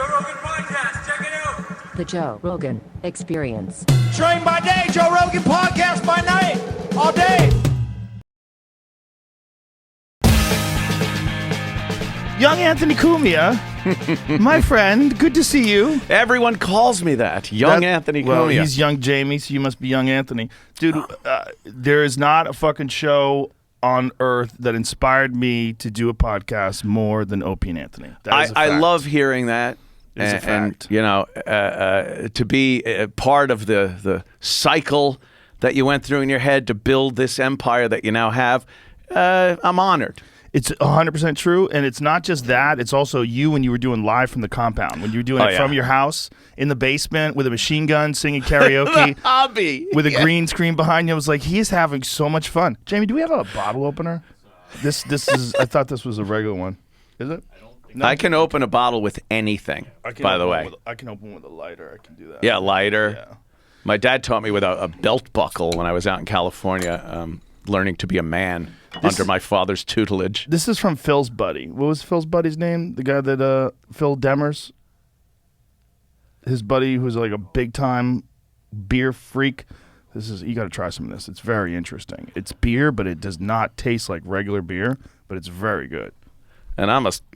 Joe Rogan Podcast. Check it out. The Joe Rogan Experience. Train by day, Joe Rogan Podcast by night, all day. Young Anthony Cumia, my friend, good to see you. Everyone calls me that. Young Anthony Cumia. Well, he's young Jamie, so you must be young Anthony. Dude, there is not a fucking show on earth that inspired me to do a podcast more than Opie and Anthony. That is a fact. I love hearing that. It's a fact. And, you know, to be a part of the cycle that you went through in your head to build this empire that you now have, I'm honored. It's 100% true, and it's not just that. It's also you when you were doing live from the compound, when you were doing it from your house in the basement with a machine gun, singing karaoke, hobby with a green screen behind you. I was like, he's having so much fun. Jamie, do we have a bottle opener? This is. I thought this was a regular one. Is it? No? I can open a bottle with anything. By the way, I can open with a lighter. I can do that. Yeah, lighter. Yeah. My dad taught me with a belt buckle when I was out in California, learning to be a man. Under my father's tutelage. This is from Phil's buddy. What was Phil's buddy's name? The guy that, Phil Demers? His buddy who's like a big time beer freak. You got to try some of this. It's very interesting. It's beer, but it does not taste like regular beer, but it's very good. And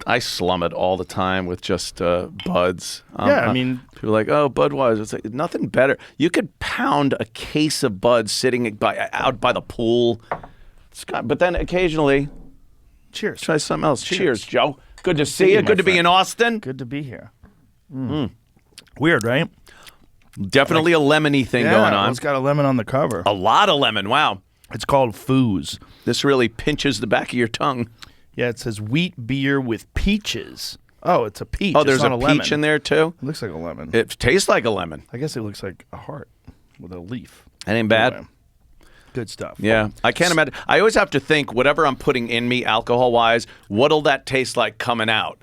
I slum it all the time with just buds. Yeah, I mean, people are like, oh, Budweiser. It's like nothing better. You could pound a case of buds sitting out by the pool. But then occasionally, cheers. Try something else. Cheers, Joe. Good to see you. Good to be in Austin. Good to be here. Weird, right? Definitely a lemony thing going on. Well, it's got a lemon on the cover. A lot of lemon. Wow. It's called Foos. This really pinches the back of your tongue. Yeah, it says wheat beer with peaches. Oh, it's a peach. Oh, there's a peach in there too? It looks like a lemon. It tastes like a lemon. I guess it looks like a heart with a leaf. That ain't bad. Anyway. Good stuff. Yeah, I can't imagine. I always have to think, whatever I'm putting in me alcohol-wise, what'll that taste like coming out?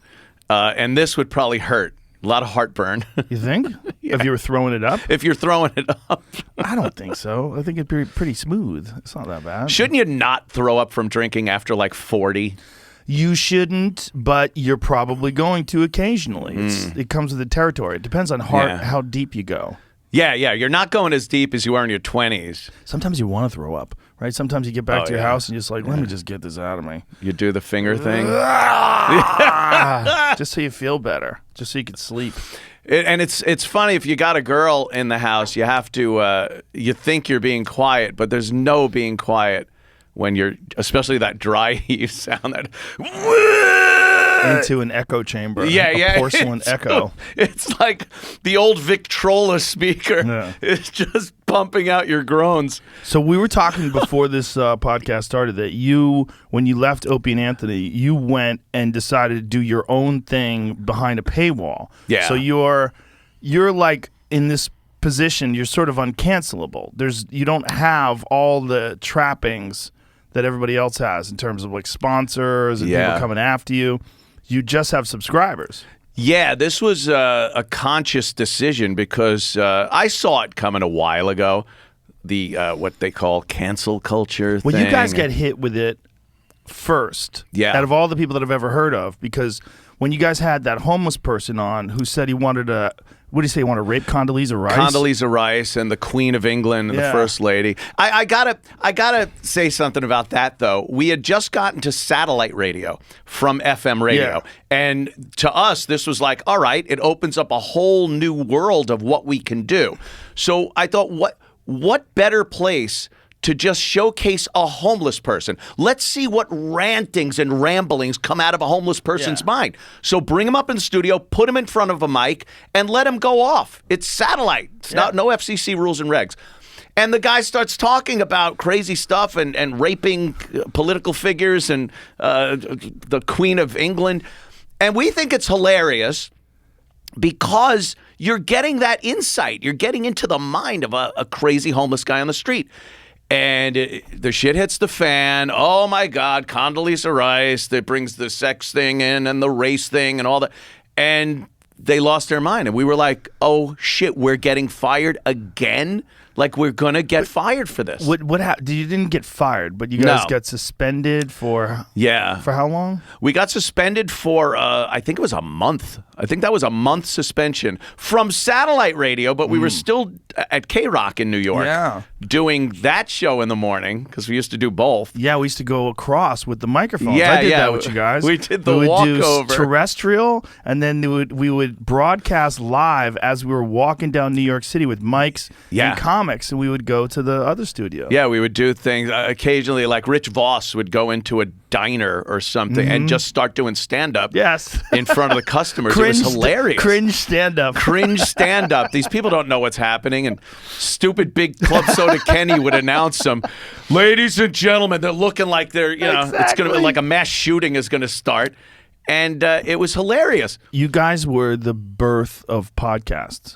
And this would probably hurt. A lot of heartburn. You think? Yeah. If you were throwing it up? If you're throwing it up. I don't think so. I think it'd be pretty smooth. It's not that bad. Shouldn't you not throw up from drinking after like 40? You shouldn't, but you're probably going to occasionally. It comes with the territory. It depends on how deep you go. Yeah. You're not going as deep as you were in your 20s. Sometimes you want to throw up, right? Sometimes you get back to your house and you're just like, let me just get this out of me. You do the finger thing. Just so you feel better. Just so you can sleep. And it's funny, if you got a girl in the house, you have to, you think you're being quiet, but there's no being quiet when you're, especially that dry heave sound, that into an echo chamber. A porcelain echo. It's like the old Victrola speaker. Yeah. It's just pumping out your groans. So we were talking before this podcast started that when you left Opie and Anthony, you went and decided to do your own thing behind a paywall. Yeah. So you're like in this position, you're sort of uncancelable. You don't have all the trappings that everybody else has in terms of like sponsors and people coming after you. You just have subscribers. Yeah, this was a conscious decision because I saw it coming a while ago, the what they call cancel culture thing. Well, you guys get hit with it first out of all the people that I've ever heard of, because when you guys had that homeless person on who said he wanted to, what did he say, he wanted to rape Condoleezza Rice? Condoleezza Rice and the Queen of England and the First Lady. I gotta say something about that, though. We had just gotten to satellite radio from FM radio. And to us, this was like, all right, it opens up a whole new world of what we can do. So I thought, what better place to just showcase a homeless person? Let's see what rantings and ramblings come out of a homeless person's mind. So bring him up in the studio, put him in front of a mic, and let him go off. It's satellite. It's not no FCC rules and regs. And the guy starts talking about crazy stuff and raping political figures and the Queen of England. And we think it's hilarious because you're getting that insight. You're getting into the mind of a crazy homeless guy on the street. And the shit hits the fan. Oh, my God, Condoleezza Rice, that brings the sex thing in and the race thing and all that. And they lost their mind. And we were like, oh, shit, we're getting fired again? Like, we're going to get fired for this. What happened? You didn't get fired, but you guys got suspended for... Yeah. For how long? We got suspended for, I think it was a month. I think that was a month suspension from satellite radio, but we were still at K-Rock in New York doing that show in the morning because we used to do both. Yeah, we used to go across with the microphones. Yeah, I did that with you guys. We did the we would walkover. do terrestrial, and then we would broadcast live as we were walking down New York City with mics and comics, and we would go to the other studio. Yeah, we would do things occasionally, like Rich Voss would go into a diner or something and just start doing stand-up in front of the customers. It was hilarious. Cringe stand-up. Cringe stand-up. These people don't know what's happening, and stupid big Club Soda Kenny would announce them. Ladies and gentlemen, they're looking like they're, it's going to be like a mass shooting is going to start. And it was hilarious. You guys were the birth of podcasts.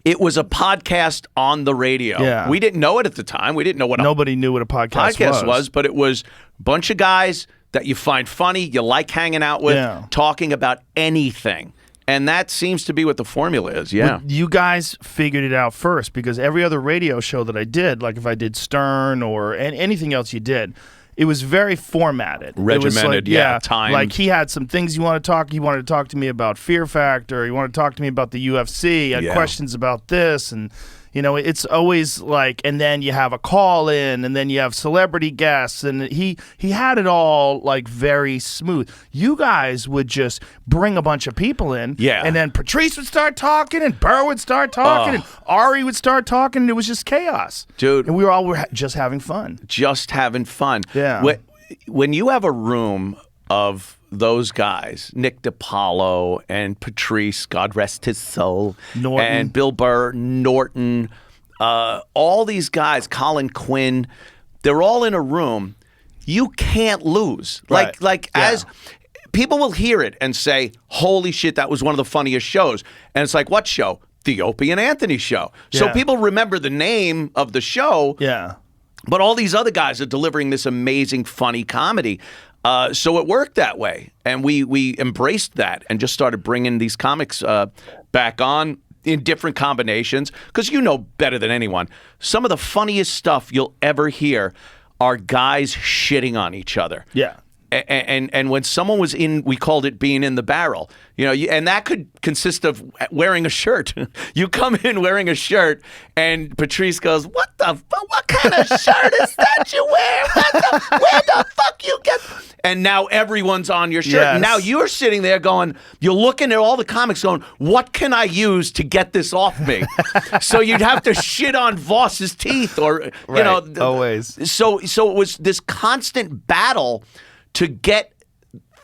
It was a podcast on the radio. Yeah. We didn't know it at the time. We didn't know what Nobody knew what a podcast was, but it was a bunch of guys that you find funny, you like hanging out with, talking about anything. And that seems to be what the formula is, But you guys figured it out first, because every other radio show that I did, like if I did Stern or anything else you did, it was very formatted. Regimented, it was like, time. Like he had some things you want to talk. He wanted to talk to me about Fear Factor. He wanted to talk to me about the UFC. He had questions about this, and it's always like. And then you have a call in, and then you have celebrity guests, and he had it all like very smooth. You guys would just bring a bunch of people in, and then Patrice would start talking, and Burr would start talking, and Ari would start talking, and it was just chaos, dude. And we were all just having fun. Just having fun. Yeah. When you have a room of those guys, Nick DiPaolo and Patrice, God rest his soul, Norton. And Bill Burr, Norton, all these guys, Colin Quinn, they're all in a room. You can't lose. Right. As people will hear it and say, holy shit, that was one of the funniest shows. And it's like, what show? The Opie and Anthony show. So people remember the name of the show. Yeah. But all these other guys are delivering this amazing, funny comedy. So it worked that way. And we embraced that and just started bringing these comics back on in different combinations. Because you know better than anyone, some of the funniest stuff you'll ever hear are guys shitting on each other. Yeah. And when someone was in, we called it being in the barrel, and that could consist of wearing a shirt. You come in wearing a shirt, and Patrice goes, "What the fuck? What kind of shirt is that you wear? Where the fuck you get?" And now everyone's on your shirt. Yes. Now you're sitting there going, you're looking at all the comics going, "What can I use to get this off me?" So you'd have to shit on Voss's teeth, or always. So it was this constant battle to get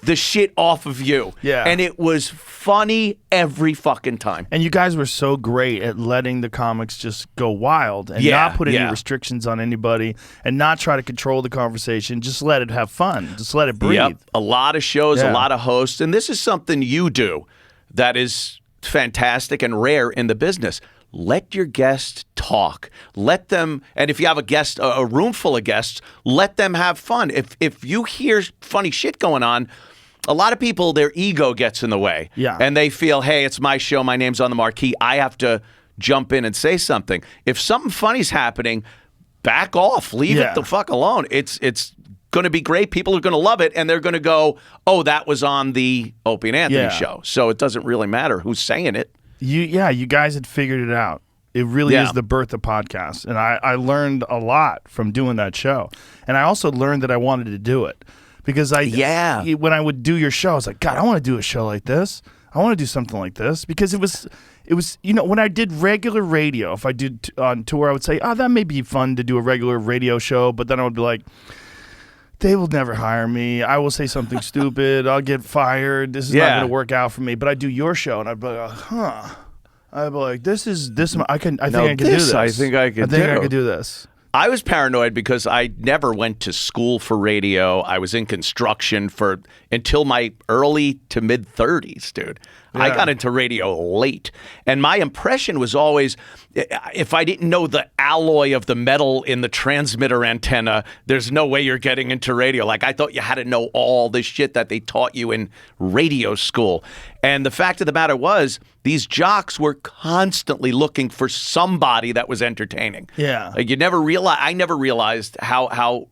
the shit off of you. Yeah. And it was funny every fucking time. And you guys were so great at letting the comics just go wild and not put any restrictions on anybody and not try to control the conversation. Just let it have fun. Just let it breathe. Yep. A lot of shows, a lot of hosts. And this is something you do that is fantastic and rare in the business. Let your guests talk. Let them, and if you have a guest, a room full of guests, let them have fun. If you hear funny shit going on, a lot of people, their ego gets in the way. Yeah. And they feel, hey, it's my show, my name's on the marquee, I have to jump in and say something. If something funny's happening, back off. Leave it the fuck alone. It's going to be great. People are going to love it, and they're going to go, oh, that was on the Opie and Anthony show. So it doesn't really matter who's saying it. You guys had figured it out. It really is the birth of podcasts. And I learned a lot from doing that show. And I also learned that I wanted to do it. Because when I would do your show, I was like, God, I want to do a show like this. I want to do something like this. Because it was when I did regular radio, if I did on tour, I would say, oh, that may be fun to do a regular radio show. But then I would be like, they will never hire me. I will say something stupid. I'll get fired. This is not going to work out for me. But I do your show, and I'd be like, I'd be like, I think I can do this. I think I could do this. I was paranoid because I never went to school for radio. I was in construction until my early to mid 30s, dude. Yeah. I got into radio late. And my impression was always, if I didn't know the alloy of the metal in the transmitter antenna, there's no way you're getting into radio. Like, I thought you had to know all this shit that they taught you in radio school. And the fact of the matter was, these jocks were constantly looking for somebody that was entertaining. Yeah. Like, I never realized how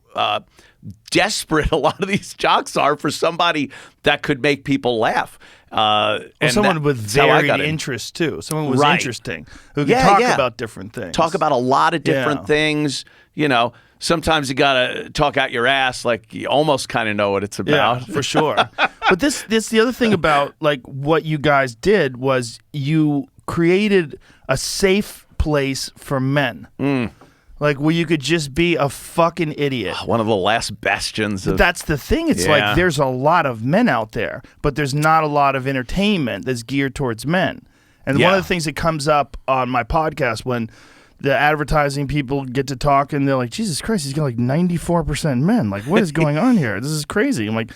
desperate a lot of these jocks are for somebody that could make people laugh. Well, someone with varied interests too. Someone who was interesting, who could talk about different things. Talk about a lot of different things. You know, sometimes you gotta talk out your ass, like you almost kind of know what it's about. Yeah, for sure. But this the other thing about like what you guys did was you created a safe place for men. Like where you could just be a fucking idiot. One of the last bastions of... That's the thing. It's like there's a lot of men out there, but there's not a lot of entertainment that's geared towards men. And one of the things that comes up on my podcast when the advertising people get to talk and they're like, Jesus Christ, he's got like 94% men. Like, what is going on here? This is crazy. I'm like,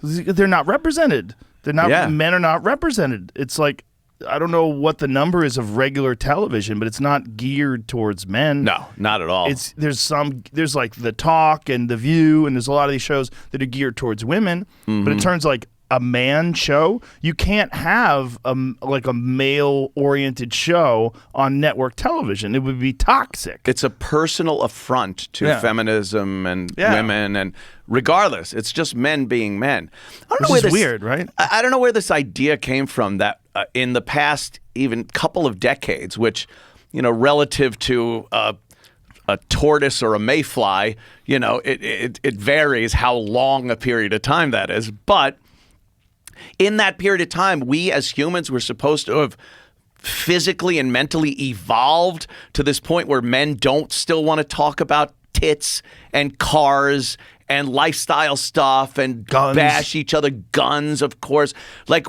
they're not represented. They're not. Men are not represented. It's like, I don't know what the number is of regular television, but it's not geared towards men. No, not at all. There's like The Talk and The View, and there's a lot of these shows that are geared towards women. But it turns like a man show, you can't have a male-oriented show on network television. It would be toxic. It's a personal affront to feminism and women, and regardless, it's just men being men. Which is weird, right? I don't know where this idea came from that in the past even couple of decades, which, you know, relative to a tortoise or a mayfly, you know, it varies how long a period of time that is. But in that period of time, we as humans were supposed to have physically and mentally evolved to this point where men don't still want to talk about tits and cars and lifestyle stuff and guns. Bash each other. Guns, of course. Like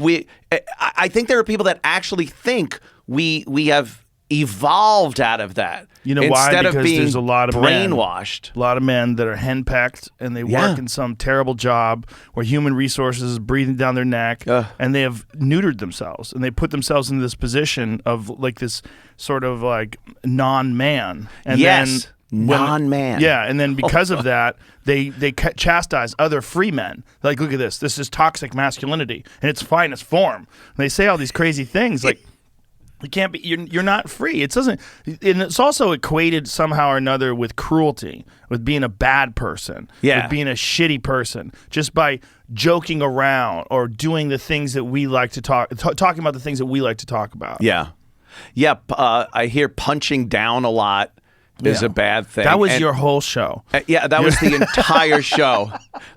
I think there are people that actually think we have evolved out of that. You know why? Because of being there's a lot of brainwashed. A lot of men that are henpecked and they work in some terrible job where human resources is breathing down their neck, and they have neutered themselves and they put themselves into this position of like this sort of like non-man. And then non-man. Yeah, and then because of that, they chastise other free men. Like, look at this. This is toxic masculinity in its finest form. And they say all these crazy things like, you can't be. You're not free. It doesn't. And it's also equated somehow or another with cruelty, with being a bad person, with being a shitty person, just by joking around or doing the things that we like to talking about the things that we like to talk about. Yeah. I hear punching down a lot is a bad thing. That was your whole show. That was the entire show.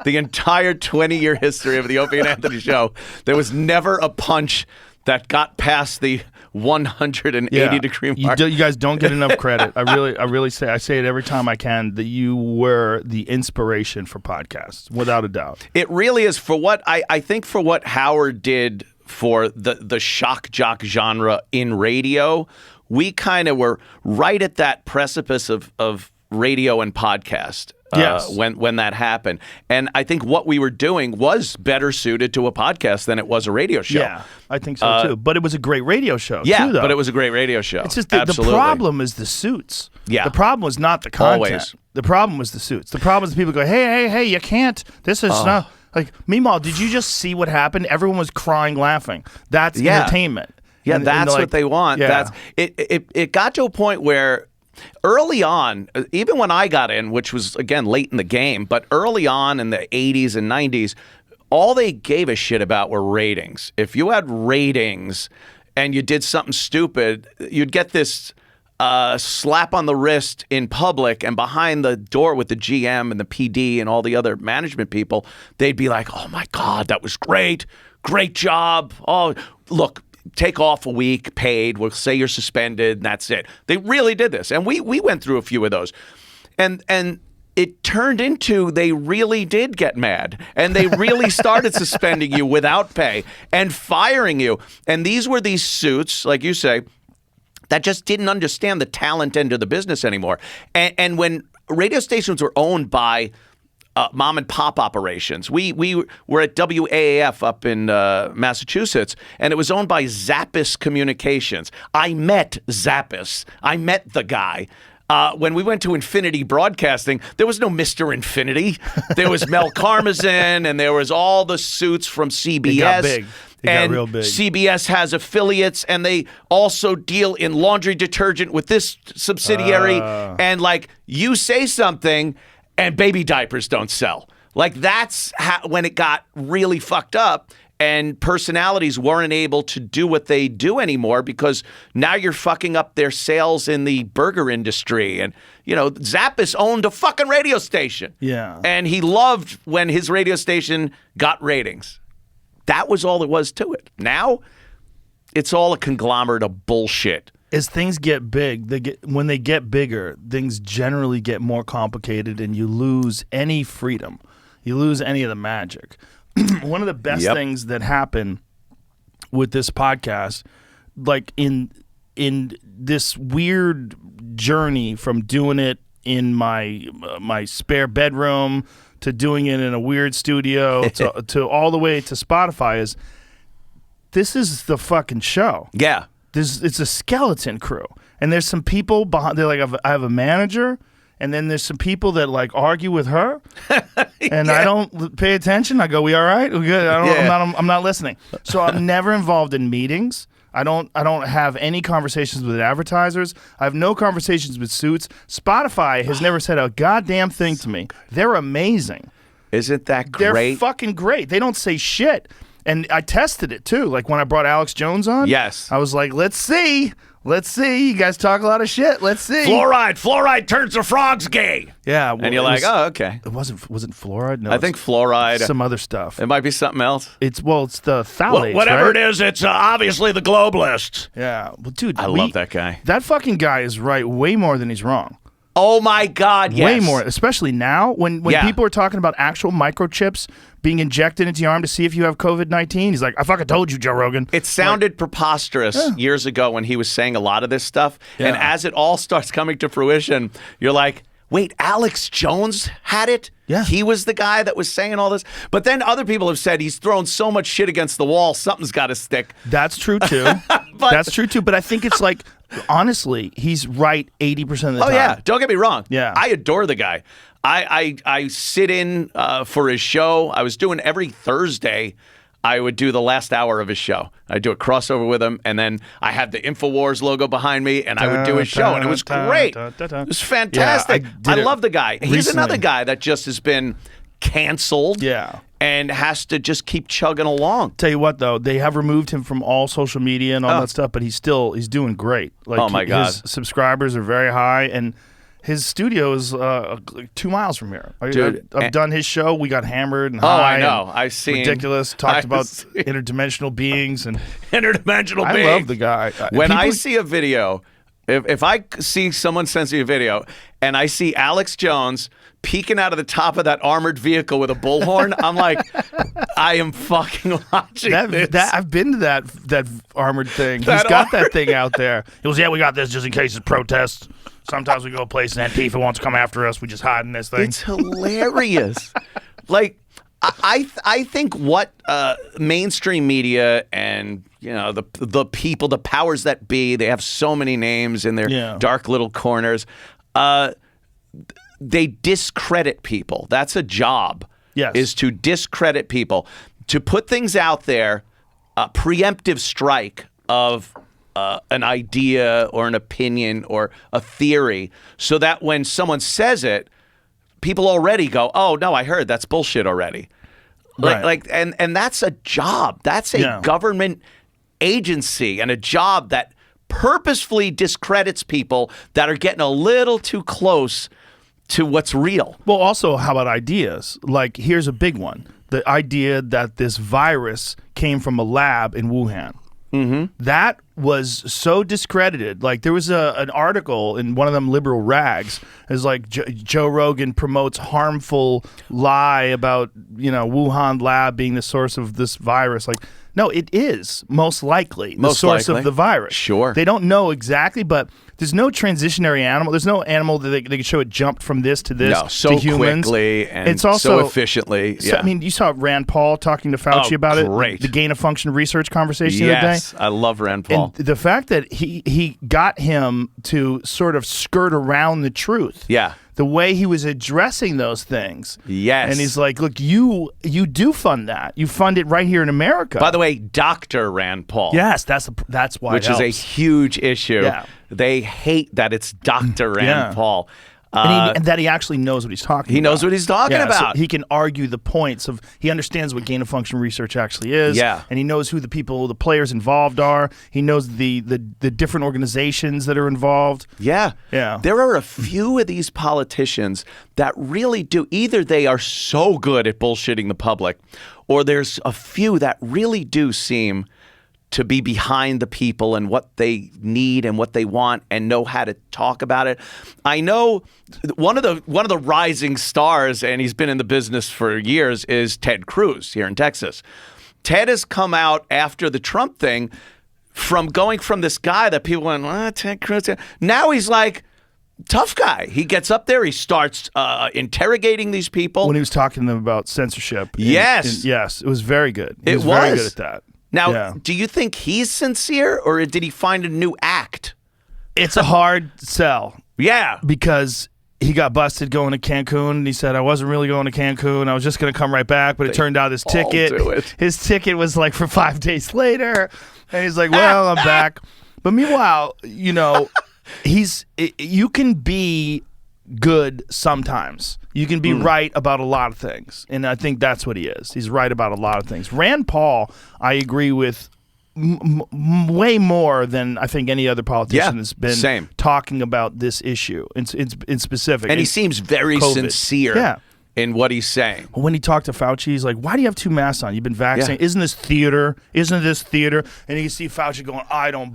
The entire 20-year history of the Opie and Anthony show. There was never a punch that got past the 180-degree mark. You guys don't get enough credit. I really say it every time I can that you were the inspiration for podcasts, without a doubt. It really is. For what I think for what Howard did for the shock jock genre in radio, we kind of were right at that precipice of radio and podcast. When that happened. And I think what we were doing was better suited to a podcast than it was a radio show. Yeah, I think so too. But it was a great radio show too, though. But it was a great radio show. It's just the problem is the suits. Yeah. The problem was not the content. Always. The problem was the suits. The problem is people go, hey, you can't. This is not. Like, meanwhile, did you just see what happened? Everyone was crying, laughing. That's entertainment. Yeah, and that's what they want. Yeah. It got to a point where early on, even when I got in, which was, again, late in the game, but early on in the 80s and 90s, all they gave a shit about were ratings. If you had ratings and you did something stupid, you'd get this slap on the wrist in public, and behind the door with the GM and the PD and all the other management people, they'd be like, oh my God, that was great. Great job. Oh, look, take off a week, paid. We'll say you're suspended, and that's it. They really did this. And we went through a few of those. And it turned into they really did get mad. And they really started suspending you without pay and firing you. And these were these suits, like you say, that just didn't understand the talent end of the business anymore. And when radio stations were owned by mom and pop operations. We were at WAAF up in Massachusetts, and it was owned by Zappis Communications. I met Zappis. I met the guy. When we went to Infinity Broadcasting, there was no Mr. Infinity. There was Mel Karmazin, and there was all the suits from CBS. It got big. It got real big. CBS has affiliates, and they also deal in laundry detergent with this subsidiary. And like, you say something, and baby diapers don't sell. Like, that's when it got really fucked up. and personalities weren't able to do what they do anymore because now you're fucking up their sales in the burger industry. And, Zappis owned a fucking radio station. Yeah. And he loved when his radio station got ratings. That was all there was to it. Now, it's all a conglomerate of bullshit. As things get big, when they get bigger, things generally get more complicated and you lose any freedom. You lose any of the magic. One of the best things that happened with this podcast, like in this weird journey from doing it in my spare bedroom to doing it in a weird studio to all the way to Spotify, is this is the fucking show. Yeah. It's a skeleton crew. And there's some people behind, they're like, I have a manager. And then there's some people that like argue with her, and I don't pay attention. I go, "We all right? We good?" I'm not listening. So I'm never involved in meetings. I don't have any conversations with advertisers. I have no conversations with suits. Spotify has never said a goddamn thing to me. They're amazing. Isn't that great? They're fucking great. They don't say shit. And I tested it too. Like when I brought Alex Jones on. Yes. I was like, let's see. You guys talk a lot of shit. Let's see. Fluoride turns the frogs gay. Yeah. And you're like, oh, okay. It wasn't fluoride? No. I think fluoride. Some other stuff. It might be something else. It's the phthalates, whatever right? it is, it's obviously the globalists. Yeah. Well, dude. I love that guy. That fucking guy is right way more than he's wrong. Oh, my God, yes. Way more, especially now when people are talking about actual microchips being injected into your arm to see if you have COVID-19. He's like, I fucking told you, Joe Rogan. It sounded preposterous years ago when he was saying a lot of this stuff. Yeah. And as it all starts coming to fruition, you're like, wait, Alex Jones had it? Yeah. He was the guy that was saying all this? But then other people have said he's thrown so much shit against the wall, something's got to stick. That's true, too. That's true, too. But I think it's like, honestly, he's right 80% of the time. Oh, yeah. Don't get me wrong. Yeah. I adore the guy. I sit in for his show. I was doing every Thursday. I would do the last hour of his show. I'd do a crossover with him, and then I had the InfoWars logo behind me, and I would do his show, and it was great. It was fantastic. Yeah, I love the guy. He's recently. another guy that just has been canceled. Yeah. And has to just keep chugging along. Tell you what, though, they have removed him from all social media and all that stuff, but he's doing great. Like, oh my God. His subscribers are very high, and his studio is 2 miles from here. Dude, I've done his show. We got hammered and high. Oh, I know. I've seen. Ridiculous. Talked about interdimensional beings and interdimensional beings. I love the guy. When I see a video, if I see someone sends me a video and I see Alex Jones peeking out of the top of that armored vehicle with a bullhorn, I'm like, I am fucking watching this. I've been to that armored thing. He's got that thing out there. He goes, yeah, we got this just in case it's protests. Sometimes we go to places and Antifa wants to come after us. We just hide in this thing. It's hilarious. Like, I think what mainstream media and the people, the powers that be, they have so many names in their dark little corners. They discredit people. That's a job. Yes. Is to discredit people, to put things out there, a preemptive strike of an idea or an opinion or a theory, so that when someone says it, people already go, "Oh no, I heard that's bullshit already." Right. And that's a job. That's a government agency and a job that purposefully discredits people that are getting a little too close to what's real. Well, also, how about ideas? Like, here's a big one. The idea that this virus came from a lab in Wuhan. Mm-hmm. That was so discredited. Like, there was an article in one of them liberal rags. It's like Joe Rogan promotes harmful lie about, Wuhan lab being the source of this virus. Like, no, it is most likely the source of the virus. Sure. They don't know exactly, but there's no transitionary animal. There's no animal that they can show it jumped from this to this so to humans. Quickly and it's also, so efficiently. Yeah. So, I mean, you saw Rand Paul talking to Fauci about great. The gain of function research conversation the other day. Yes, I love Rand Paul. And the fact that he got him to sort of skirt around the truth. Yeah. The way he was addressing those things. Yes. And he's like, look, you do fund that. You fund it right here in America. By the way, Dr. Rand Paul. Yes, that's why Which it helps. is a huge issue. Yeah. They hate that it's Dr. Rand Paul. And that he actually knows what he's talking about. He knows what he's talking about. So he can argue the points of, he understands what gain of function research actually is. Yeah. And he knows who the players involved are. He knows the different organizations that are involved. Yeah. Yeah. There are a few of these politicians that really do. Either they are so good at bullshitting the public, or there's a few that really do seem to be behind the people and what they need and what they want and know how to talk about it. I know one of the rising stars, and he's been in the business for years, is Ted Cruz here in Texas. Ted has come out after the Trump thing from going from this guy that people went, Ted Cruz. Now he's like, tough guy. He gets up there. He starts interrogating these people. When he was talking to them about censorship. Yes. Yes. It was very good. He was was very good at that. Now, do you think he's sincere, or did he find a new act? It's a hard sell. Yeah. Because he got busted going to Cancun, and he said, I wasn't really going to Cancun. I was just going to come right back, but it turned out his ticket was like for 5 days later. And he's like, well, I'm back. But meanwhile, you can be good sometimes. You can be right about a lot of things. And I think that's what he is. He's right about a lot of things. Rand Paul, I agree with way more than I think any other politician has been talking about this issue in specific. And he seems very COVID. sincere in what he's saying. When he talked to Fauci, he's like, why do you have 2 masks on? You've been vaccinated. Isn't this theater? Isn't this theater? And you can see Fauci going,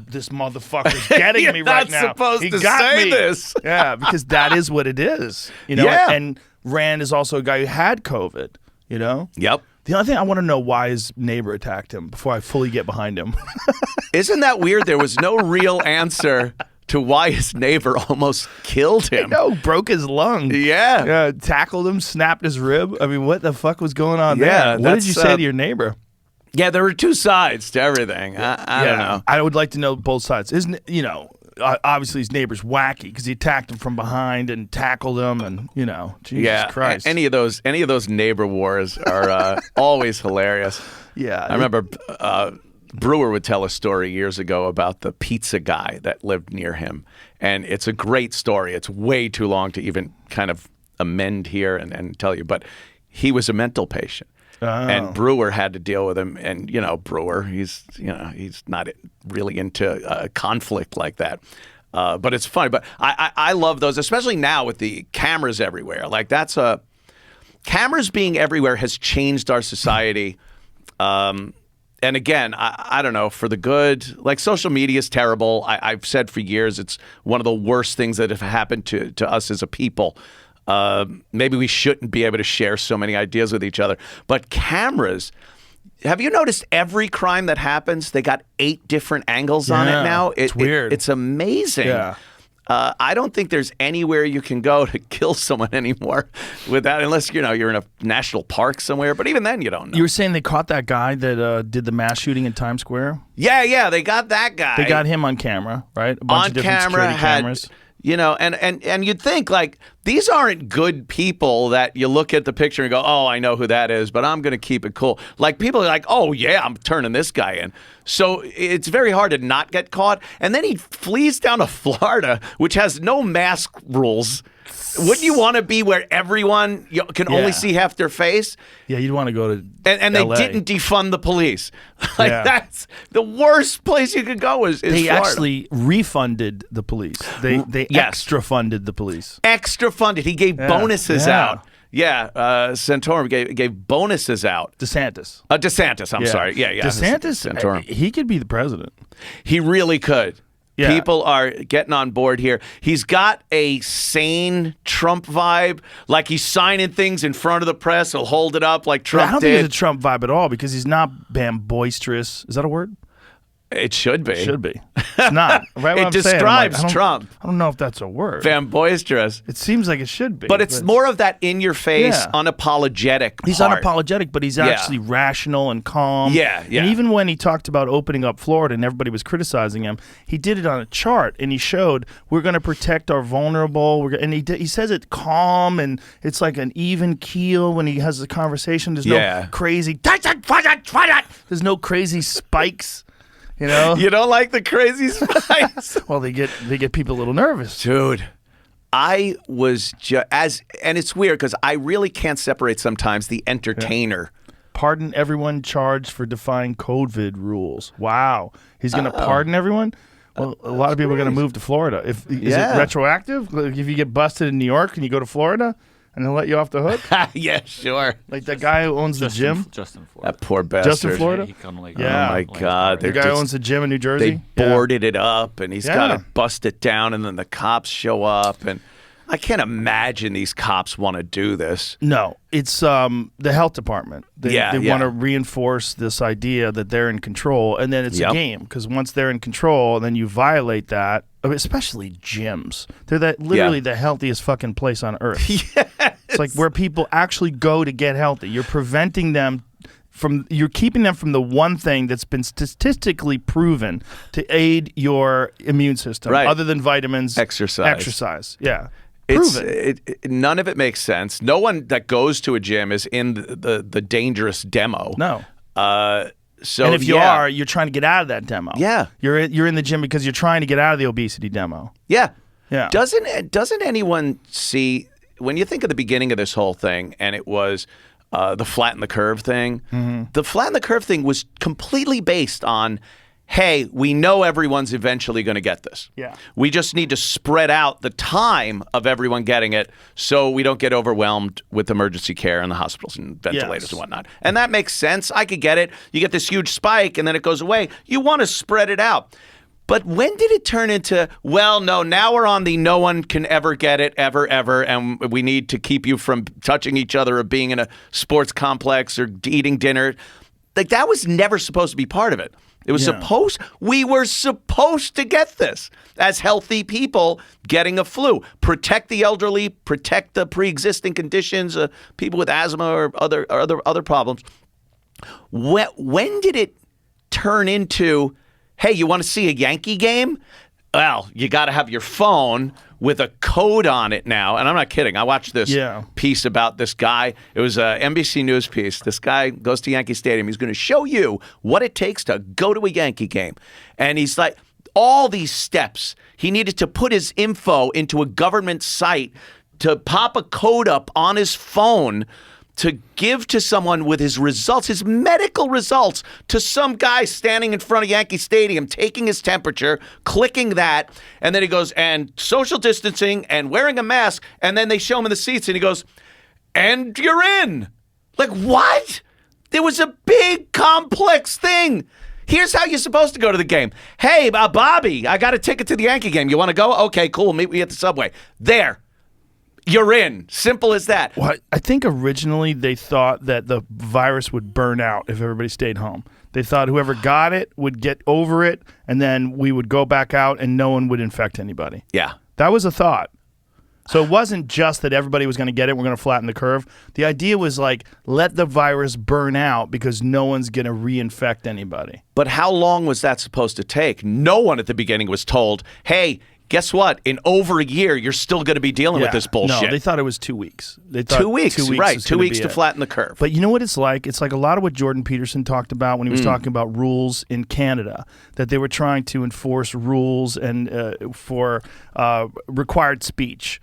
this motherfucker's getting me right now. You're not supposed he to got say me. this. Yeah, because that is what it is. And Rand is also a guy who had COVID, Yep. The only thing I want to know why his neighbor attacked him before I fully get behind him. Isn't that weird? There was no real answer to why his neighbor almost killed him. Broke his lung. Yeah. Tackled him, snapped his rib. I mean, what the fuck was going on there? What did you say to your neighbor? Yeah, there were 2 sides to everything. I don't know. I would like to know both sides. Obviously his neighbor's wacky because he attacked him from behind and tackled him, and Jesus Christ. Any of those neighbor wars are always hilarious. Yeah, I remember Brewer would tell a story years ago about the pizza guy that lived near him, and it's a great story. It's way too long to even kind of amend here and tell you, but he was a mental patient. And Brewer had to deal with him, and Brewer, he's not really into conflict like that. But it's funny. But I love those, especially now with the cameras everywhere. Like cameras being everywhere has changed our society. And again, I don't know, for the good. Like social media is terrible. I've said for years it's one of the worst things that have happened to us as a people. Maybe we shouldn't be able to share so many ideas with each other. But cameras, have you noticed every crime that happens, they got 8 different angles on it now? It's weird. It's amazing. Yeah. I don't think there's anywhere you can go to kill someone anymore without, unless you're in a national park somewhere. But even then, you don't know. You were saying they caught that guy that did the mass shooting in Times Square? Yeah, they got that guy. They got him on camera, right? A bunch of different security cameras. And you'd think, like, these aren't good people that you look at the picture and go, oh, I know who that is, but I'm going to keep it cool. Like, people are like, oh, yeah, I'm turning this guy in. So it's very hard to not get caught. And then he flees down to Florida, which has no mask rules. Wouldn't you want to be where everyone can only see half their face? Yeah, you'd want to go to And LA. they didn't defund the police. That's the worst place you could go is They Florida. actually refunded the police. They extra funded the police. Extra funded. He gave bonuses out. Yeah, Santorum gave bonuses out. DeSantis. I'm sorry. Yeah. DeSantis, Santorum. He could be the president. He really could. Yeah. People are getting on board here. He's got a sane Trump vibe, like he's signing things in front of the press. He'll hold it up like Trump I don't did. think it's a Trump vibe at all because he's not boisterous. Is that a word? It should be. It should be. It's not. Right? It describes Trump. I don't know if that's a word. Boisterous. It seems like it should be. But it's more of that in-your-face, unapologetic He's part. unapologetic, but he's actually rational and calm. Yeah. And even when he talked about opening up Florida and everybody was criticizing him, he did it on a chart, and he showed we're going to protect our vulnerable. And he says it calm, and it's like an even keel when he has the conversation. There's no crazy... There's no crazy spikes. You don't like the crazy spikes? Well, they get people a little nervous. Dude, I was and it's weird because I really can't separate sometimes the entertainer. Pardon everyone charged for defying COVID rules. Wow. He's going to pardon everyone? Well, a lot of people are going to move to Florida. Is it retroactive? Like if you get busted in New York and you go to Florida and they'll let you off the hook? Yeah, sure. Like that guy who owns the gym? Just in Florida. That poor bastard. Just in Florida? He come, like, Yeah. Oh, my God. The guy who owns the gym in New Jersey? They boarded it up, and he's got to bust it down, and then the cops show up. And I can't imagine these cops want to do this. No. It's the health department. They want to reinforce this idea that they're in control, and then it's a game. Because once they're in control, and then you violate that, especially gyms. They're literally the healthiest fucking place on earth. Yes. It's like where people actually go to get healthy. You're preventing them you're keeping them from the one thing that's been statistically proven to aid your immune system, other than vitamins. Exercise. Yeah. None of it makes sense. No one that goes to a gym is in the dangerous demo. No. So and if you are, you're trying to get out of that demo. Yeah. You're in the gym because you're trying to get out of the obesity demo. Yeah. Yeah. Doesn't anyone see, when you think of the beginning of this whole thing, and it was the flatten the curve thing, the flatten the curve thing was completely based on, hey, we know everyone's eventually going to get this. Yeah. We just need to spread out the time of everyone getting it so we don't get overwhelmed with emergency care in the hospitals and ventilators and whatnot. And that makes sense. I could get it. You get this huge spike and then it goes away. You want to spread it out. But when did it turn into, well, no, now we're on the no one can ever get it, ever, and we need to keep you from touching each other or being in a sports complex or eating dinner. Like, that was never supposed to be part of it. It was we were supposed to get this as healthy people getting a flu. Protect the elderly, protect the pre-existing conditions, people with asthma or other problems. When did it turn into, hey, you want to see a Yankee game? Well, you got to have your phone with a code on it now. And I'm not kidding. I watched this piece about this guy. It was a NBC News piece. This guy goes to Yankee Stadium. He's going to show you what it takes to go to a Yankee game. And he's like, all these steps. He needed to put his info into a government site to pop a code up on his phone to give to someone with his results, his medical results, to some guy standing in front of Yankee Stadium, taking his temperature, clicking that, and then he goes, and social distancing, and wearing a mask, and then they show him in the seats, and he goes, and you're in. Like, what? There was a big, complex thing. Here's how you're supposed to go to the game. Hey, Bobby, I got a ticket to the Yankee game. You want to go? Okay, cool. Meet me at the subway. There. You're in. Simple as that. Well, I think originally they thought that the virus would burn out if everybody stayed home. They thought whoever got it would get over it, and then we would go back out and no one would infect anybody. Yeah. That was a thought. So it wasn't just that everybody was going to get it, we're going to flatten the curve. The idea was like, let the virus burn out because no one's going to reinfect anybody. But how long was that supposed to take? No one at the beginning was told, hey, guess what? In over a year, you're still going to be dealing with this bullshit. No, they thought it was 2 weeks. They thought 2 weeks, right. 2 weeks to it. flatten the curve. But you know what it's like? It's like a lot of what Jordan Peterson talked about when he was talking about rules in Canada, that they were trying to enforce rules and for required speech.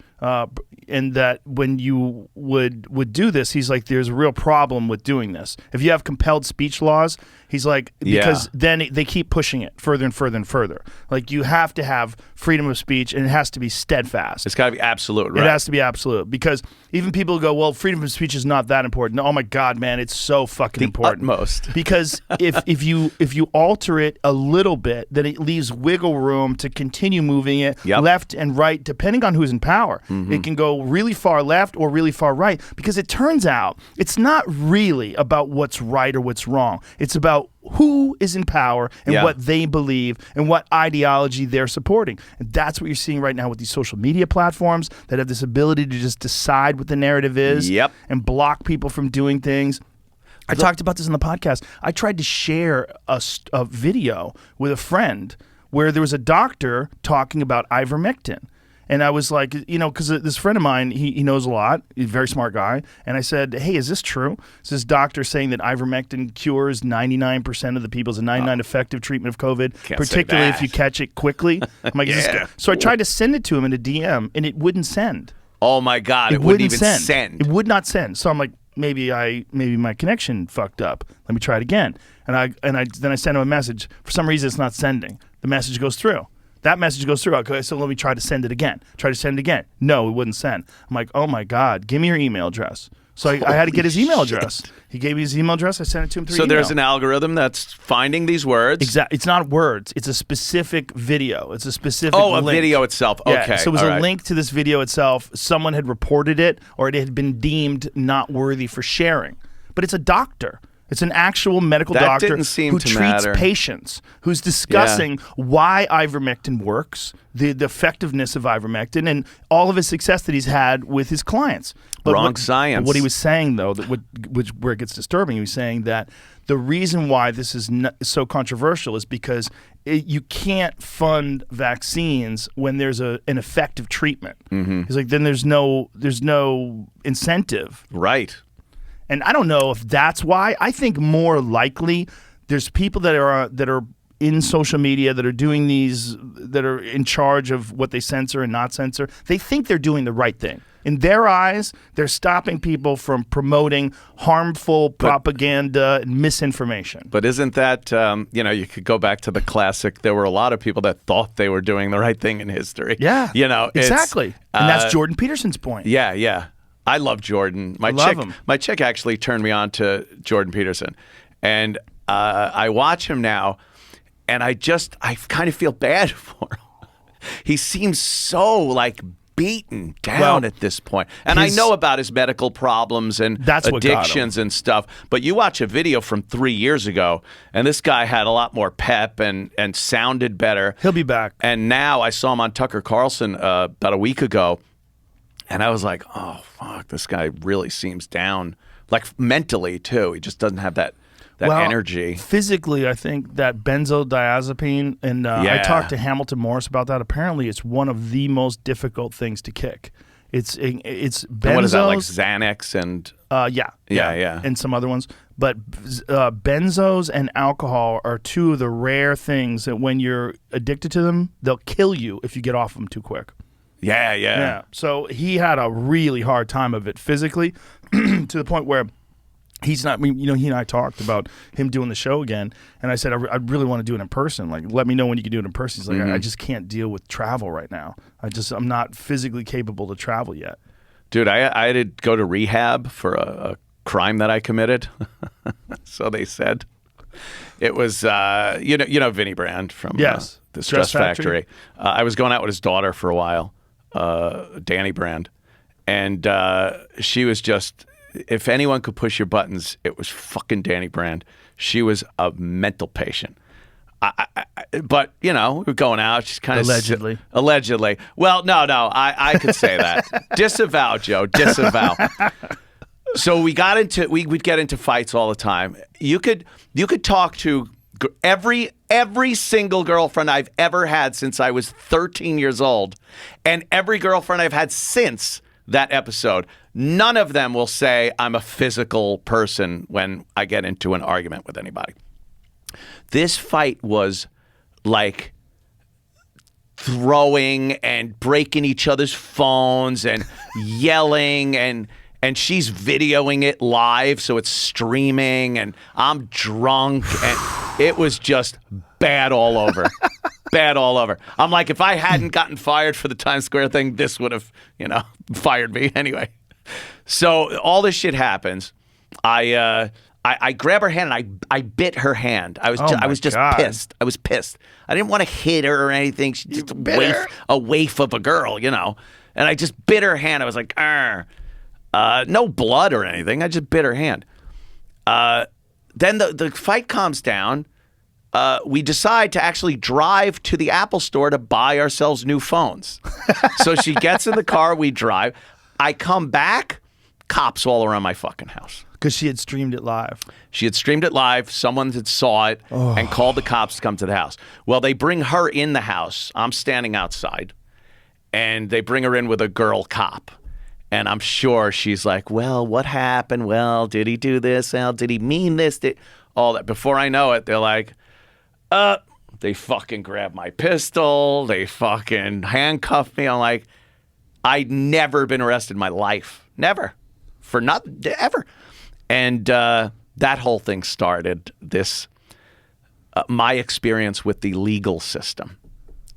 And that when you would do this, he's like, there's a real problem with doing this. If you have compelled speech laws, he's like, because then they keep pushing it further and further and further. Like, you have to have freedom of speech, and it has to be steadfast. It's got to be absolute, right? It has to be absolute, because even people go, well, freedom of speech is not that important. Oh my God, man, it's so fucking important. Utmost. Because if you alter it a little bit, then it leaves wiggle room to continue moving it left and right, depending on who's in power. It can go really far left or really far right, because it turns out it's not really about what's right or what's wrong. It's about who is in power and what they believe and what ideology they're supporting. And that's what you're seeing right now with these social media platforms that have this ability to just decide what the narrative is and block people from doing things. I talked about this in the podcast. I tried to share a video with a friend where there was a doctor talking about ivermectin. And I was like, because this friend of mine, he knows a lot. He's a very smart guy. And I said, hey, is this true? Is this doctor saying that ivermectin cures 99% of the people? It's a 99 effective treatment of COVID, particularly if you catch it quickly. I'm like, so I tried to send it to him in a DM, and it wouldn't send. Oh my God! It wouldn't even send. It would not send. So I'm like, maybe my connection fucked up. Let me try it again. And then I sent him a message. For some reason, it's not sending. The message goes through. That message goes through. Okay, so let me try to send it again. Try to send it again. No, it wouldn't send. I'm like, oh my God, give me your email address. So I had to get his email address. He gave me his email address. I sent it to him through email. So there's an algorithm that's finding these words. Exactly. It's not words. It's a specific video. It's a specific link. A video itself. Okay. Yeah, so it was a link to this video itself. Someone had reported it, or it had been deemed not worthy for sharing. But it's a doctor. It's an actual medical doctor who treats patients, who's discussing why ivermectin works, the effectiveness of ivermectin, and all of his success that he's had with his clients. But science. What he was saying, though, where it gets disturbing, he was saying that the reason why this is so controversial is because you can't fund vaccines when there's an effective treatment. Mm-hmm. He's like, then there's no incentive. Right. And I don't know if that's why. I think more likely there's people that are in social media that are doing these, that are in charge of what they censor and not censor. They think they're doing the right thing. In their eyes, they're stopping people from promoting harmful propaganda and misinformation. But isn't that, you could go back to the classic, there were a lot of people that thought they were doing the right thing in history. Yeah, exactly. And that's Jordan Peterson's point. Yeah, yeah. I love Jordan. My chick actually turned me on to Jordan Peterson, and I watch him now, and I kind of feel bad for him. He seems so beaten down at this point. And I know about his medical problems and addictions and stuff, but you watch a video from 3 years ago, and this guy had a lot more pep and sounded better. He'll be back. And now I saw him on Tucker Carlson about a week ago, and I was like, oh, fuck, this guy really seems down, mentally, too. He just doesn't have that energy. Physically, I think that benzodiazepine, and I talked to Hamilton Morris about that. Apparently, it's one of the most difficult things to kick. It's benzos. And what is that, like Xanax and... Yeah. And some other ones. But benzos and alcohol are two of the rare things that when you're addicted to them, they'll kill you if you get off them too quick. Yeah. So he had a really hard time of it physically to the point where he's not, he and I talked about him doing the show again. And I said, I really want to do it in person. Let me know when you can do it in person. He's like, I just can't deal with travel right now. I'm not physically capable to travel yet. Dude, I had to go to rehab for a crime that I committed. So they said. It was, Vinny Brand from the Stress Factory. I was going out with his daughter for a while. Danny Brand, and she was just, if anyone could push your buttons, it was fucking Danny Brand. She was a mental patient. But we were going out. She's kind of allegedly. Well, no, I could say that. Disavow, Joe. Disavow. So we'd get into fights all the time. You could talk to every single girlfriend I've ever had since I was 13 years old, and every girlfriend I've had since that episode. None of them will say I'm a physical person when I get into an argument with anybody. This fight was like throwing and breaking each other's phones and yelling, and she's videoing it live, so it's streaming, and I'm drunk, and it was just bad all over. Bad all over. I'm like, if I hadn't gotten fired for the Times Square thing, this would have, fired me anyway. So all this shit happens. I grab her hand and I bit her hand. I was just pissed. I was pissed. I didn't want to hit her or anything. She's just a waif of a girl, And I just bit her hand. I was like, argh. No blood or anything. I just bit her hand. Then the fight calms down. We decide to actually drive to the Apple store to buy ourselves new phones. So she gets in the car, we drive. I come back, cops all around my fucking house. Because she had streamed it live. She had streamed it live. Someone had saw it and called the cops to come to the house. Well, they bring her in the house. I'm standing outside. and they bring her in with a girl cop. And I'm sure she's like, well, what happened? Well, did he do this? Well, did he mean this? All that. Before I know it, they're like, they fucking grab my pistol. They fucking handcuff me. I'm like, I'd never been arrested in my life. Never. For nothing, ever. And that whole thing started this, my experience with the legal system.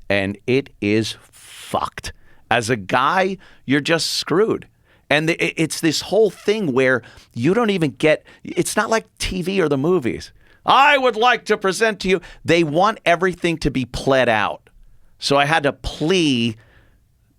And it is fucked. As a guy, you're just screwed. And it's this whole thing where you don't even get, it's not like TV or the movies. I would like to present to you. They want everything to be pled out. So I had to plea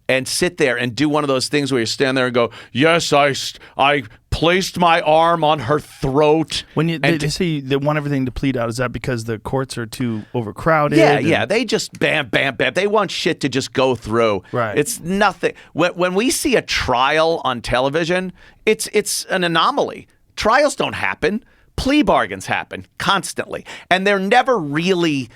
and sit there and do one of those things where you stand there and go, yes, I placed my arm on her throat. When they say they want everything to plead out, is that because the courts are too overcrowded? Yeah. They just bam. They want shit to just go through. Right. It's nothing. When we see a trial on television, it's an anomaly. Trials don't happen. Plea bargains happen constantly. And they're never really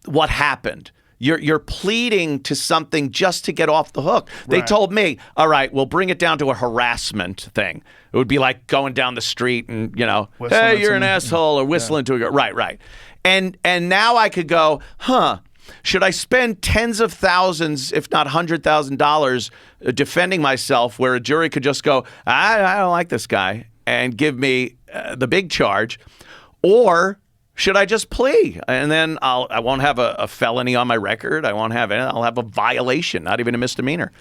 what happened. You're pleading to something just to get off the hook. They told me, all right, we'll bring it down to a harassment thing. It would be like going down the street and, whistling hey, you're an asshole, or whistling to a girl. Right. And now I could go, should I spend tens of thousands, if not $100,000 defending myself, where a jury could just go, I don't like this guy, and give me the big charge? Or should I just plea? And then I won't have a felony on my record. I won't have it. I'll have a violation, not even a misdemeanor.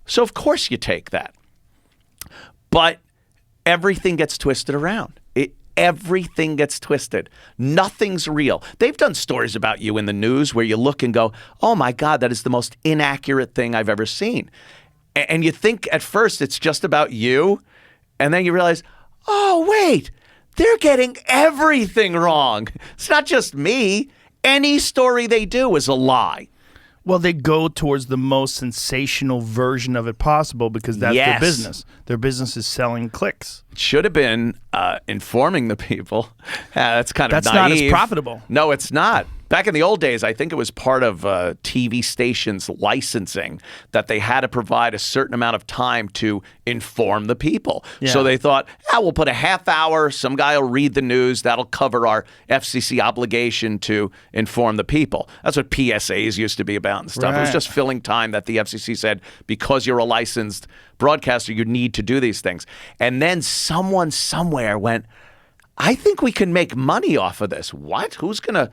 So of course you take that. But everything gets twisted around. Everything gets twisted. Nothing's real. They've done stories about you in the news where you look and go, oh my God, that is the most inaccurate thing I've ever seen. And you think at first it's just about you. And then you realize, oh, wait. They're getting everything wrong. It's not just me. Any story they do is a lie. Well, they go towards the most sensational version of it possible because that's their business. Their business is selling clicks. It should have been informing the people. That's kind of naive. Not as profitable. No, it's not. Back in the old days, I think it was part of TV stations' licensing that they had to provide a certain amount of time to inform the people. Yeah. So they thought, we'll put a half hour, some guy will read the news, that'll cover our FCC obligation to inform the people. That's what PSAs used to be about and stuff. Right. It was just filling time that the FCC said, because you're a licensed broadcaster, you need to do these things. And then someone somewhere went, I think we can make money off of this. What? Who's gonna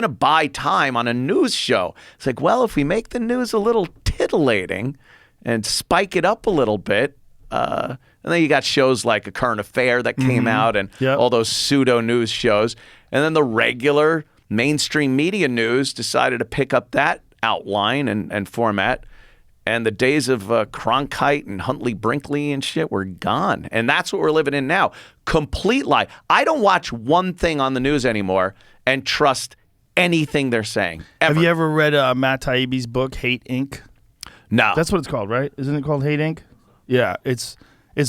buy time on a news show? It's like, well, if we make the news a little titillating and spike it up a little bit, and then you got shows like A Current Affair that came out and all those pseudo news shows, and then the regular mainstream media news decided to pick up that outline and format. And the days of Cronkite and Huntley Brinkley and shit were gone. And that's what we're living in now. Complete lie. I don't watch one thing on the news anymore and trust anything they're saying. Ever. Have you ever read Matt Taibbi's book, Hate Inc.? No. That's what it's called, right? Isn't it called Hate Inc.? Yeah, it's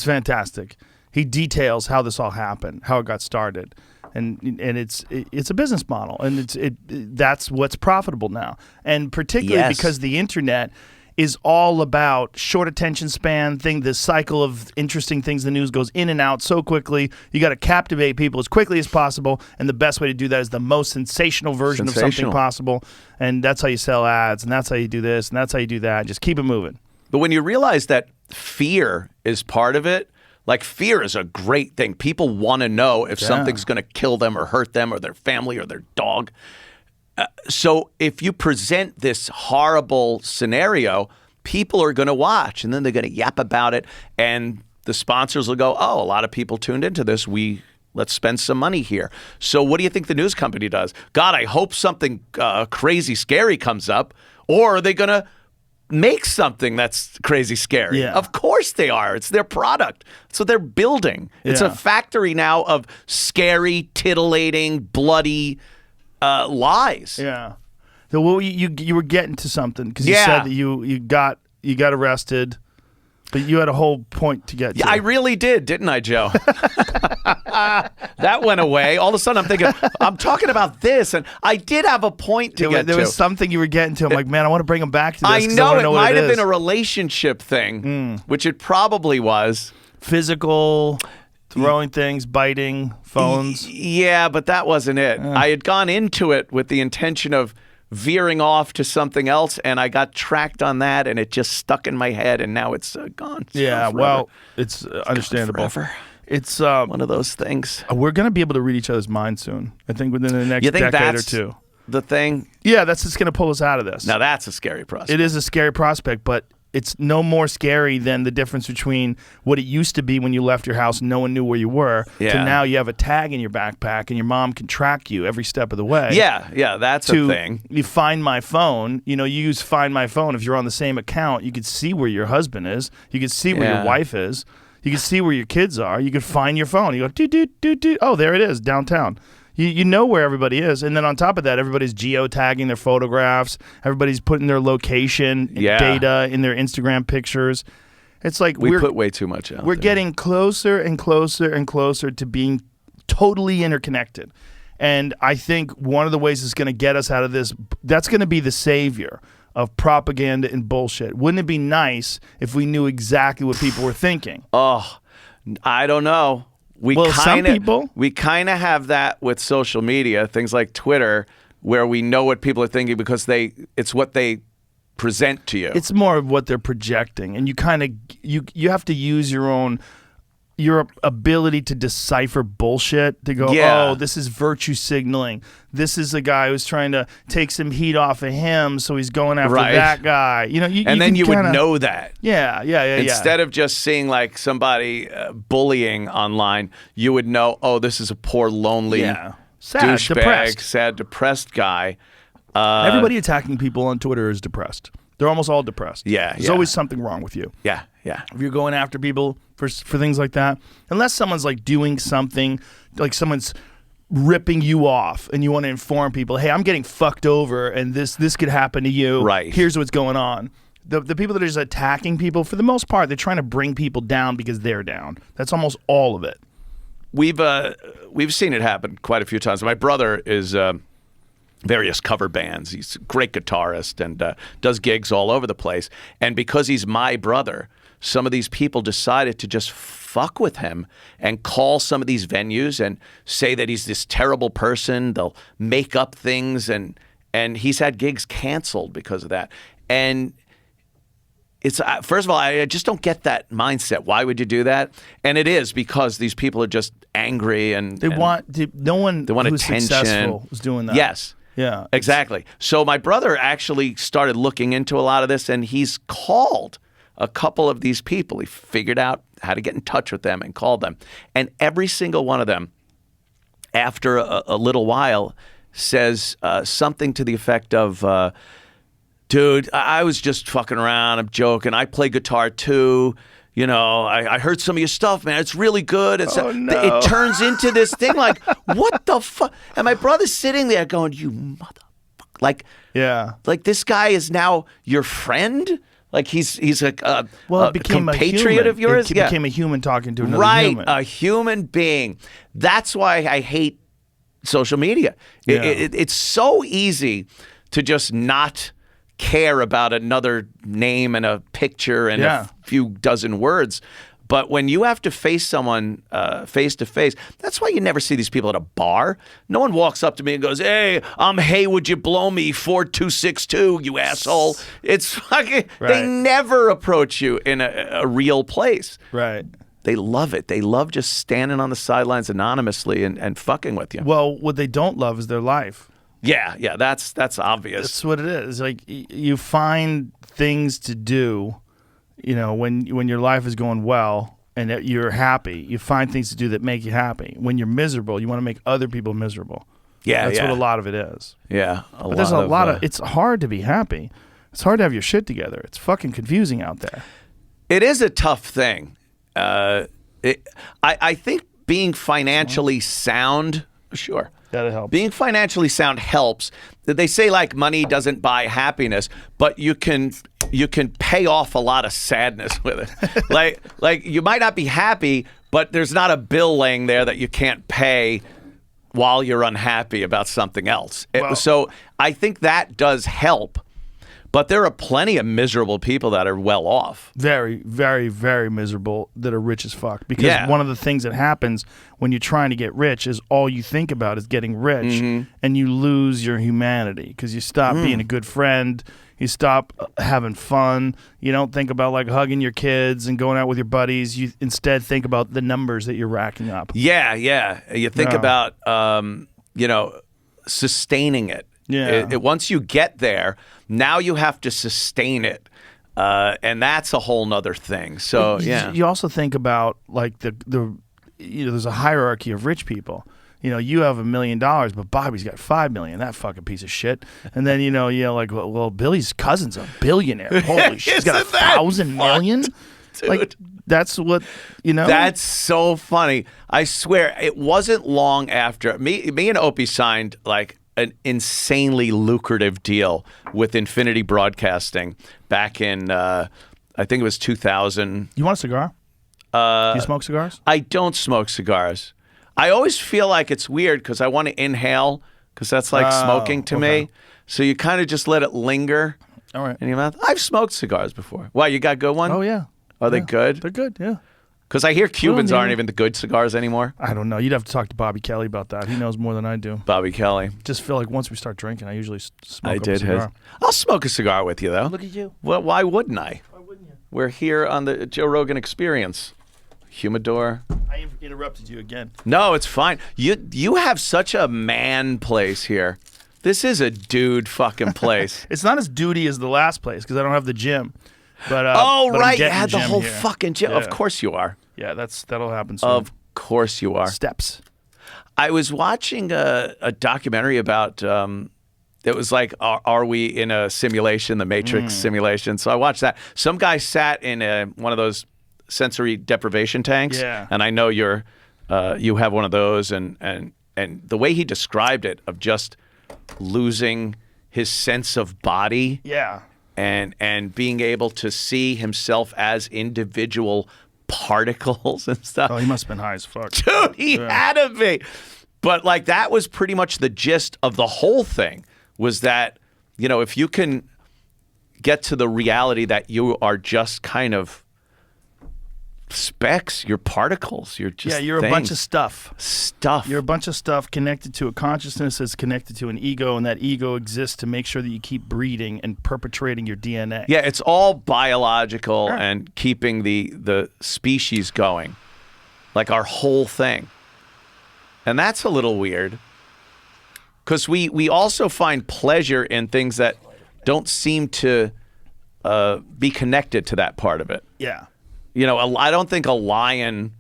fantastic. He details how this all happened, how it got started. And it's a business model. And that's what's profitable now. And particularly because the internet is all about short attention span thing, this cycle of interesting things. The news goes in and out so quickly. You got to captivate people as quickly as possible, and the best way to do that is the most sensational version of something possible. And that's how you sell ads, and that's how you do this, and that's how you do that. Just keep it moving. But when you realize that fear is part of it, like fear is a great thing. People want to know if something's going to kill them or hurt them or their family or their dog. So if you present this horrible scenario, people are going to watch, and then they're going to yap about it, and the sponsors will go, oh, a lot of people tuned into this. Let's spend some money here. So what do you think the news company does? God, I hope something crazy scary comes up, or are they going to make something that's crazy scary? Yeah. Of course they are. It's their product. So they're building. It's a factory now of scary, titillating, bloody lies. Yeah. So you were getting to something because you said that you got arrested. But you had a whole point to get to. Yeah, I really did, didn't I, Joe? That went away. All of a sudden, I'm thinking, I'm talking about this, and I did have a point to get to. There was something you were getting to. I'm like, man, I want to bring him back to this. I know it might have been a a relationship thing, which it probably was. physical, throwing things, biting, phones. Yeah, but that wasn't it. I had gone into it with the intention of veering off to something else, and I got tracked on that, and it just stuck in my head, and now it's gone. Yeah, well, it's understandable. Forever. It's one of those things. We're going to be able to read each other's minds soon. I think within the next You think decade that's or two. The thing? Yeah, that's just going to pull us out of this. Now that's a scary prospect. It is a scary prospect, but it's no more scary than the difference between what it used to be when you left your house and no one knew where you were to now you have a tag in your backpack and your mom can track you every step of the way. Yeah, that's a thing. You Find My Phone. You use Find My Phone. If you're on the same account, you could see where your husband is. You could see where your wife is. You can see where your kids are. You could find your phone. You go, do. Oh, there it is, downtown. You know where everybody is. And then on top of that, everybody's geotagging their photographs. Everybody's putting their location data in their Instagram pictures. It's like we put way too much out. We're there. getting closer and closer and closer to being totally interconnected. And I think one of the ways it's going to get us out of this, that's going to be the savior of propaganda and bullshit. Wouldn't it be nice if we knew exactly what people were thinking? Oh, I don't know. Some people. We kind of have that with social media, things like Twitter, where we know what people are thinking because it's what they present to you. It's more of what they're projecting, and you have to use your ability to decipher bullshit to go, oh, this is virtue signaling. This is a guy who's trying to take some heat off of him, so he's going after that guy. You would know that. Yeah. Instead of just seeing like somebody bullying online, you would know, oh, this is a poor, lonely, sad, depressed guy. Everybody attacking people on Twitter is depressed. They're almost all depressed. There's always something wrong with you. Yeah. If you're going after people for things like that, unless someone's like doing something, like someone's ripping you off and you want to inform people, hey, I'm getting fucked over and this could happen to you. Right. Here's what's going on. The people that are just attacking people, for the most part, they're trying to bring people down because they're down. That's almost all of it. We've seen it happen quite a few times. My brother is various cover bands. He's a great guitarist and does gigs all over the place. And because he's my brother, some of these people decided to just fuck with him and call some of these venues and say that he's this terrible person. They'll make up things, and he's had gigs canceled because of that. And it's first of all, I just don't get that mindset. Why would you do that? And it is because these people are just angry and no one who's attention. Successful is doing that. Yes. Yeah. Exactly. So my brother actually started looking into a lot of this, and he's called a couple of these people. He figured out how to get in touch with them and called them. And every single one of them, after a little while, says something to the effect of, dude, I was just fucking around. I'm joking. I play guitar too. I heard some of your stuff, man. It's really good. It turns into this thing like, what the fuck? And my brother's sitting there going, you motherfucker. Like this guy is now your friend? Like he's a compatriot of yours? It became a human talking to another human. Right, a human being. That's why I hate social media. Yeah. It's so easy to just not care about another name and a picture and a few dozen words. But when you have to face someone face to face, that's why you never see these people at a bar. No one walks up to me and goes, hey, would you blow me 4262, you asshole? It's fucking, They never approach you in a real place. Right. They love it. They love just standing on the sidelines anonymously and fucking with you. Well, what they don't love is their life. Yeah, that's obvious. That's what it is. Like you find things to do, when your life is going well and you're happy. You find things to do that make you happy. When you're miserable, you want to make other people miserable. That's what a lot of it is. Yeah, there's a lot of. It's hard to be happy. It's hard to have your shit together. It's fucking confusing out there. It is a tough thing. I think being financially sound, sure. That helps. Being financially sound helps. They say like money doesn't buy happiness, but you can you can pay off a lot of sadness with it. like you might not be happy, but there's not a bill laying there that you can't pay while you're unhappy about something else. So I think that does help. But there are plenty of miserable people that are well off. Very, very, very miserable that are rich as fuck. Because one of the things that happens when you're trying to get rich is all you think about is getting rich, and you lose your humanity because you stop being a good friend. You stop having fun. You don't think about like hugging your kids and going out with your buddies. You instead think about the numbers that you're racking up. Yeah. You think about, sustaining it. Yeah. Once you get there, now you have to sustain it. And that's a whole nother thing. So, You also think about like there's a hierarchy of rich people. You have $1 million, but Bobby's got $5 million. That fucking piece of shit. And then well, Billy's cousin's a billionaire. Holy shit, he's got 1,000 million. Dude. Like that's what That's so funny. I swear, it wasn't long after me and Opie signed like an insanely lucrative deal with Infinity Broadcasting back in I think it was 2000. You want a cigar? Do you smoke cigars? I don't smoke cigars. I always feel like it's weird because I want to inhale because that's like smoking to me. So you kind of just let it linger in your mouth. I've smoked cigars before. Why, you got a good one? Oh, yeah. Are they good? They're good, yeah. Because I hear Cubans aren't even the good cigars anymore. I don't know. You'd have to talk to Bobby Kelly about that. He knows more than I do. Bobby Kelly. Just feel like once we start drinking, I usually smoke a cigar. I'll smoke a cigar with you, though. Look at you. Well, why wouldn't I? Why wouldn't you? We're here on the Joe Rogan Experience. Humidor. I interrupted you again. No, it's fine. You have such a man place here. This is a dude fucking place. It's not as duty as the last place because I don't have the gym. But right, you I'm had the whole here. fucking gym. Yeah. Of course you are. Yeah, that'll happen soon. Of course you are. Steps. I was watching a documentary about. It was like, are we in a simulation, the Matrix simulation? So I watched that. Some guy sat in one of those sensory deprivation tanks. Yeah. And I know you have one of those, and the way he described it of just losing his sense of body. Yeah. And being able to see himself as individual particles and stuff. Oh, he must have been high as fuck. Dude, he had to be. But like that was pretty much the gist of the whole thing was that, if you can get to the reality that you are just kind of specks, you're particles, you're just you're things. A bunch of stuff. You're a bunch of stuff connected to a consciousness that's connected to an ego, and that ego exists to make sure that you keep breeding and perpetrating your DNA. Yeah, it's all biological and keeping the species going, like our whole thing. And that's a little weird because we also find pleasure in things that don't seem to be connected to that part of it. Yeah. I don't think a lion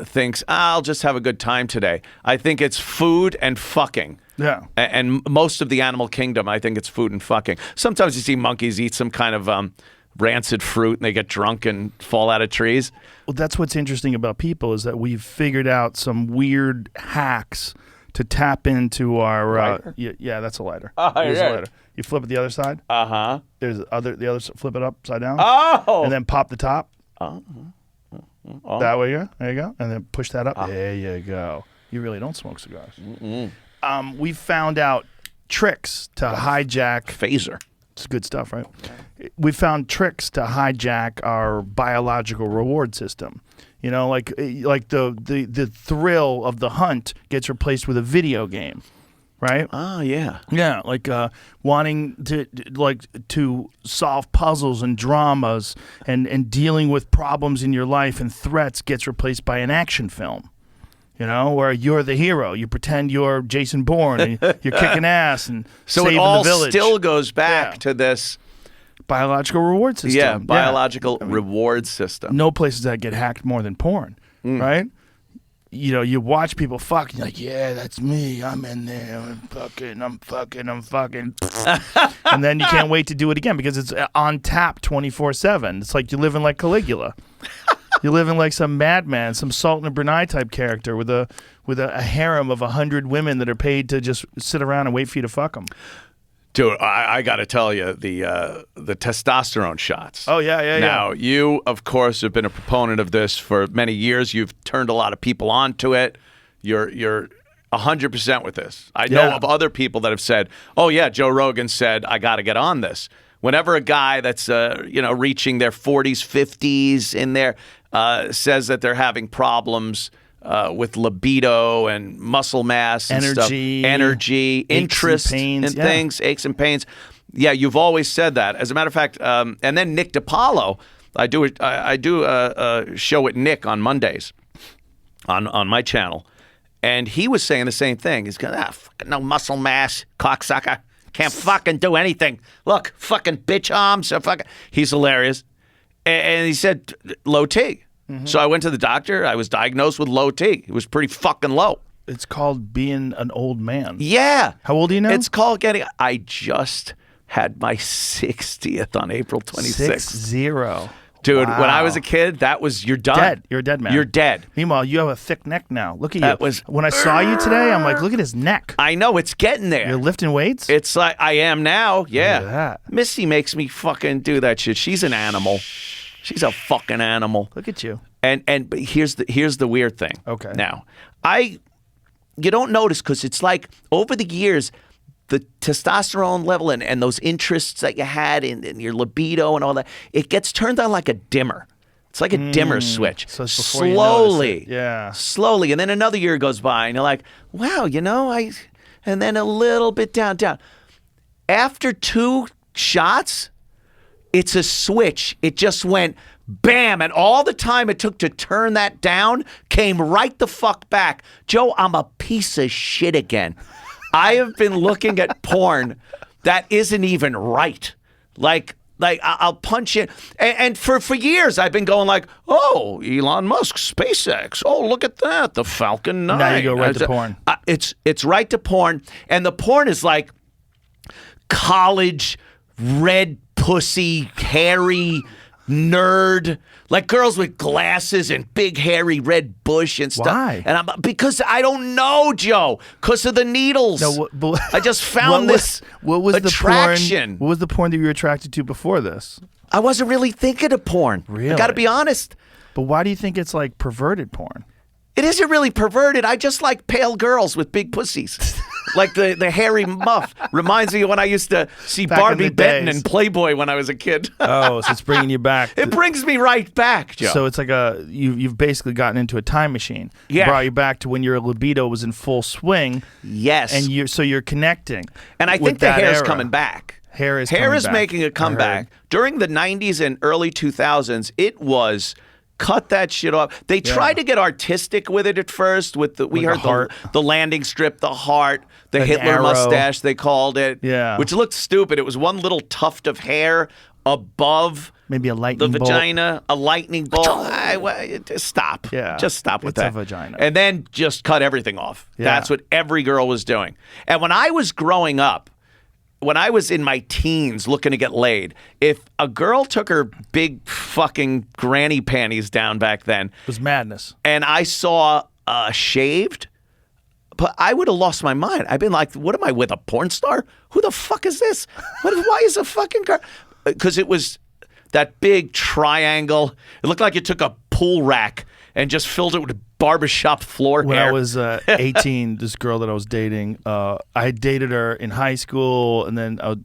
thinks, I'll just have a good time today. I think it's food and fucking. Yeah. And most of the animal kingdom, I think it's food and fucking. Sometimes you see monkeys eat some kind of rancid fruit and they get drunk and fall out of trees. Well, that's what's interesting about people is that we've figured out some weird hacks to tap into our yeah, that's a lighter. Oh, Here's yeah. a lighter. You flip it the other side. Uh-huh. There's the other flip it upside down. Oh. And then pop the top. That way, there you go. And then push that up. There you go. You really don't smoke cigars. We found out tricks to hijack. Phaser. It's good stuff, right? We found tricks to hijack our biological reward system. Like the thrill of the hunt gets replaced with a video game, right? Oh yeah. Yeah, like wanting to solve puzzles and dramas and dealing with problems in your life and threats gets replaced by an action film. Where you're the hero. You pretend you're Jason Bourne and you're kicking ass and so saving it all the village. Still goes back to this biological reward system. Yeah, biological reward system. No places that get hacked more than porn, right? You watch people fuck, and you're like, yeah, that's me. I'm in there. I'm fucking. And then you can't wait to do it again because it's on tap 24/7. It's like you're living like Caligula. You're living like some madman, some Sultan of Brunei type character with a harem of 100 women that are paid to just sit around and wait for you to fuck them. Dude, I got to tell you, the testosterone shots. Oh, yeah. Now, you, of course, have been a proponent of this for many years. You've turned a lot of people onto it. You're 100% with this. I know of other people that have said, oh, yeah, Joe Rogan said, I got to get on this. Whenever a guy that's, reaching their 40s, 50s in there says that they're having problems with libido and muscle mass and energy, interest in things, aches and pains. Yeah, you've always said that. As a matter of fact, and then Nick DiPaolo, I do a show with Nick on Mondays on my channel, and he was saying the same thing. He's going, fucking no muscle mass, cocksucker. Can't fucking do anything. Look, fucking bitch arms. He's hilarious. And he said low T. So I went to the doctor. I was diagnosed with low T. It was pretty fucking low. It's called being an old man. Yeah. How old are you now? It's called getting... I just had my 60th on April 26th. 60. Dude, wow. When I was a kid, that was... You're done. Dead. You're a dead man. You're dead. Meanwhile, you have a thick neck now. Look at you. When I saw you today, I'm like, look at his neck. I know. It's getting there. You're lifting weights? It's like, I am now. Yeah. Look at that. Missy makes me fucking do that shit. She's an animal. She's a fucking animal. Look at you. But here's the weird thing. Okay. Now, you don't notice because it's like over the years, the testosterone level and those interests that you had in your libido and all that, it gets turned on like a dimmer. It's like a dimmer switch. So it's before slowly. You notice it. Yeah. Slowly. And then another year goes by and you're like, wow, and then a little bit down. After 2 shots, it's a switch. It just went bam, and all the time it took to turn that down came right the fuck back. Joe, I'm a piece of shit again. I have been looking at porn that isn't even right. Like I'll punch in. And for years I've been going like, oh, Elon Musk, SpaceX. Oh, look at that, the Falcon 9. Now you go right to porn. It's right to porn, and the porn is like college, red pussy, hairy nerd, like girls with glasses and big hairy red bush and stuff. Why? And because I don't know, Joe, because of the needles. No, I just found what was attraction. What was the porn that you were attracted to before this? I wasn't really thinking of porn. Really? I got to be honest. But why do you think it's like perverted porn? It isn't really perverted. I just like pale girls with big pussies. Like the hairy muff. Reminds me of when I used to see Back Barbie in the Benton days. in Playboy when I was a kid. Oh, so it's bringing you back. It brings me right back, Joe. So it's like you've basically gotten into a time machine. Yeah. Brought you back to when your libido was in full swing. Yes. And you're connecting. And I think the hair's coming back. Hair is making a comeback. During the 90s and early 2000s, it was cut that shit off. They tried to get artistic with it at first with we heard the landing strip, the heart, the Hitler arrow. mustache they called it. Yeah. Which looked stupid. It was one little tuft of hair above maybe a lightning the bolt. vagina, a lightning bolt. Just stop. Yeah. Just stop with It's that. a vagina. And then just cut everything off. Yeah. That's what every girl was doing. And when I was growing up, when I was in my teens looking to get laid, if a girl took her big fucking granny panties down back then, It was madness. and I saw shaved, but I would have lost my mind. I've been like, what am I with, a porn star? Who the fuck is this? Why is a fucking girl? Because it was that big triangle. It looked like you took a pool rack and just filled it with barbershop floor When hair. I was 18, this girl that I was dating, I dated her in high school, and then I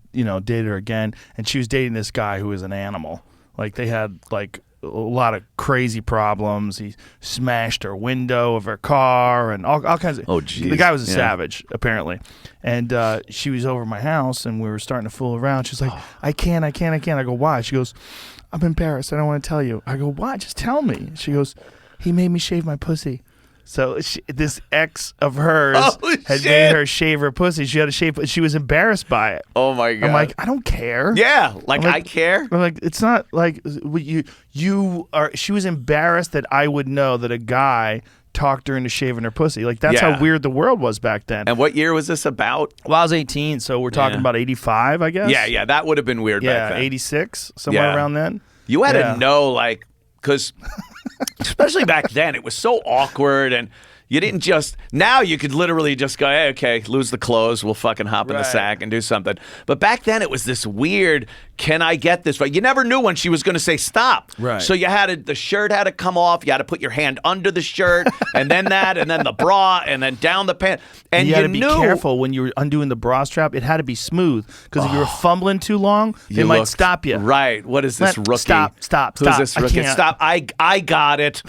dated her again, and she was dating this guy who was an animal. Like they had like a lot of crazy problems. He smashed her window of her car and all kinds of. Oh, geez. The guy was a savage, apparently. And she was over at my house, and we were starting to fool around. She's like, I can't. I go, why? She goes, I'm embarrassed. I don't want to tell you. I go, why? Just tell me. She goes, he made me shave my pussy. So this ex of hers had made her shave her pussy. She had to shave. She was embarrassed by it. Oh my God. I'm like, I don't care. Yeah, I care. I'm like, it's not like you are. She was embarrassed that I would know that a guy talked her into shaving her pussy. Like that's how weird the world was back then. And what year was this about? Well, I was 18, so we're talking about 85, I guess. Yeah, that would have been weird back then. 86, somewhere around then. You had to know, like, because especially back then, it was so awkward, and You didn't just, now you could literally just go, hey, okay, lose the clothes, we'll fucking hop in the sack and do something. But back then it was this weird, can I get this right? You never knew when she was going to say stop. Right. So you had to, the shirt had to come off, you had to put your hand under the shirt, and then that, and then the bra, and then down the pant. And you had to be knew, careful when you were undoing the bra strap. It had to be smooth, because if you were fumbling too long, they might stop you. Right. What is this rookie? Stop. Who's this rookie? I can't. Stop. I got it.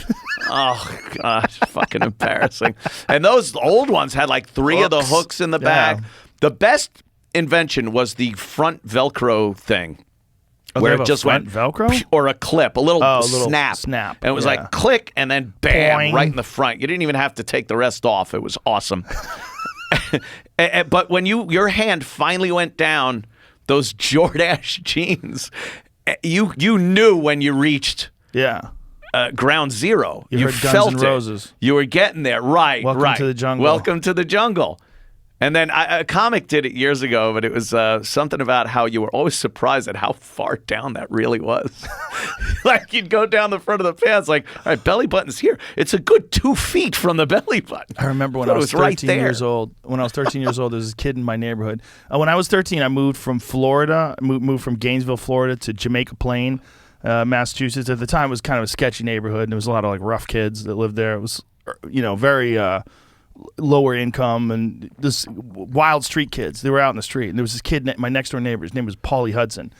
Oh, gosh. Fucking embarrassing. And those old ones had like 3 of the hooks in the back. The best invention was the front Velcro thing. Where it just went Velcro? Or a clip, a little snap. Snap. And it was like click and then bam, Boing. right in the front. You didn't even have to take the rest off. It was awesome. But when your hand finally went down those Jordache jeans, you knew when you reached ground zero. You heard Guns felt N' it. Roses. You were getting there. Right. Welcome to the jungle. Welcome to the jungle. And then a comic did it years ago, but it was something about how you were always surprised at how far down that really was. Like you'd go down the front of the pants, like, all right, belly button's here. It's a good 2 feet from the belly button. I remember when I was 13 years old. When I was 13 years old, there was this kid in my neighborhood. When I was 13, I moved from Florida. I moved from Gainesville, Florida, to Jamaica Plain, Massachusetts. At the time, it was kind of a sketchy neighborhood, and there was a lot of like rough kids that lived there. It was, very lower income and this wild street kids. They were out in the street, and there was this kid, my next door neighbor. His name was Paulie Hudson.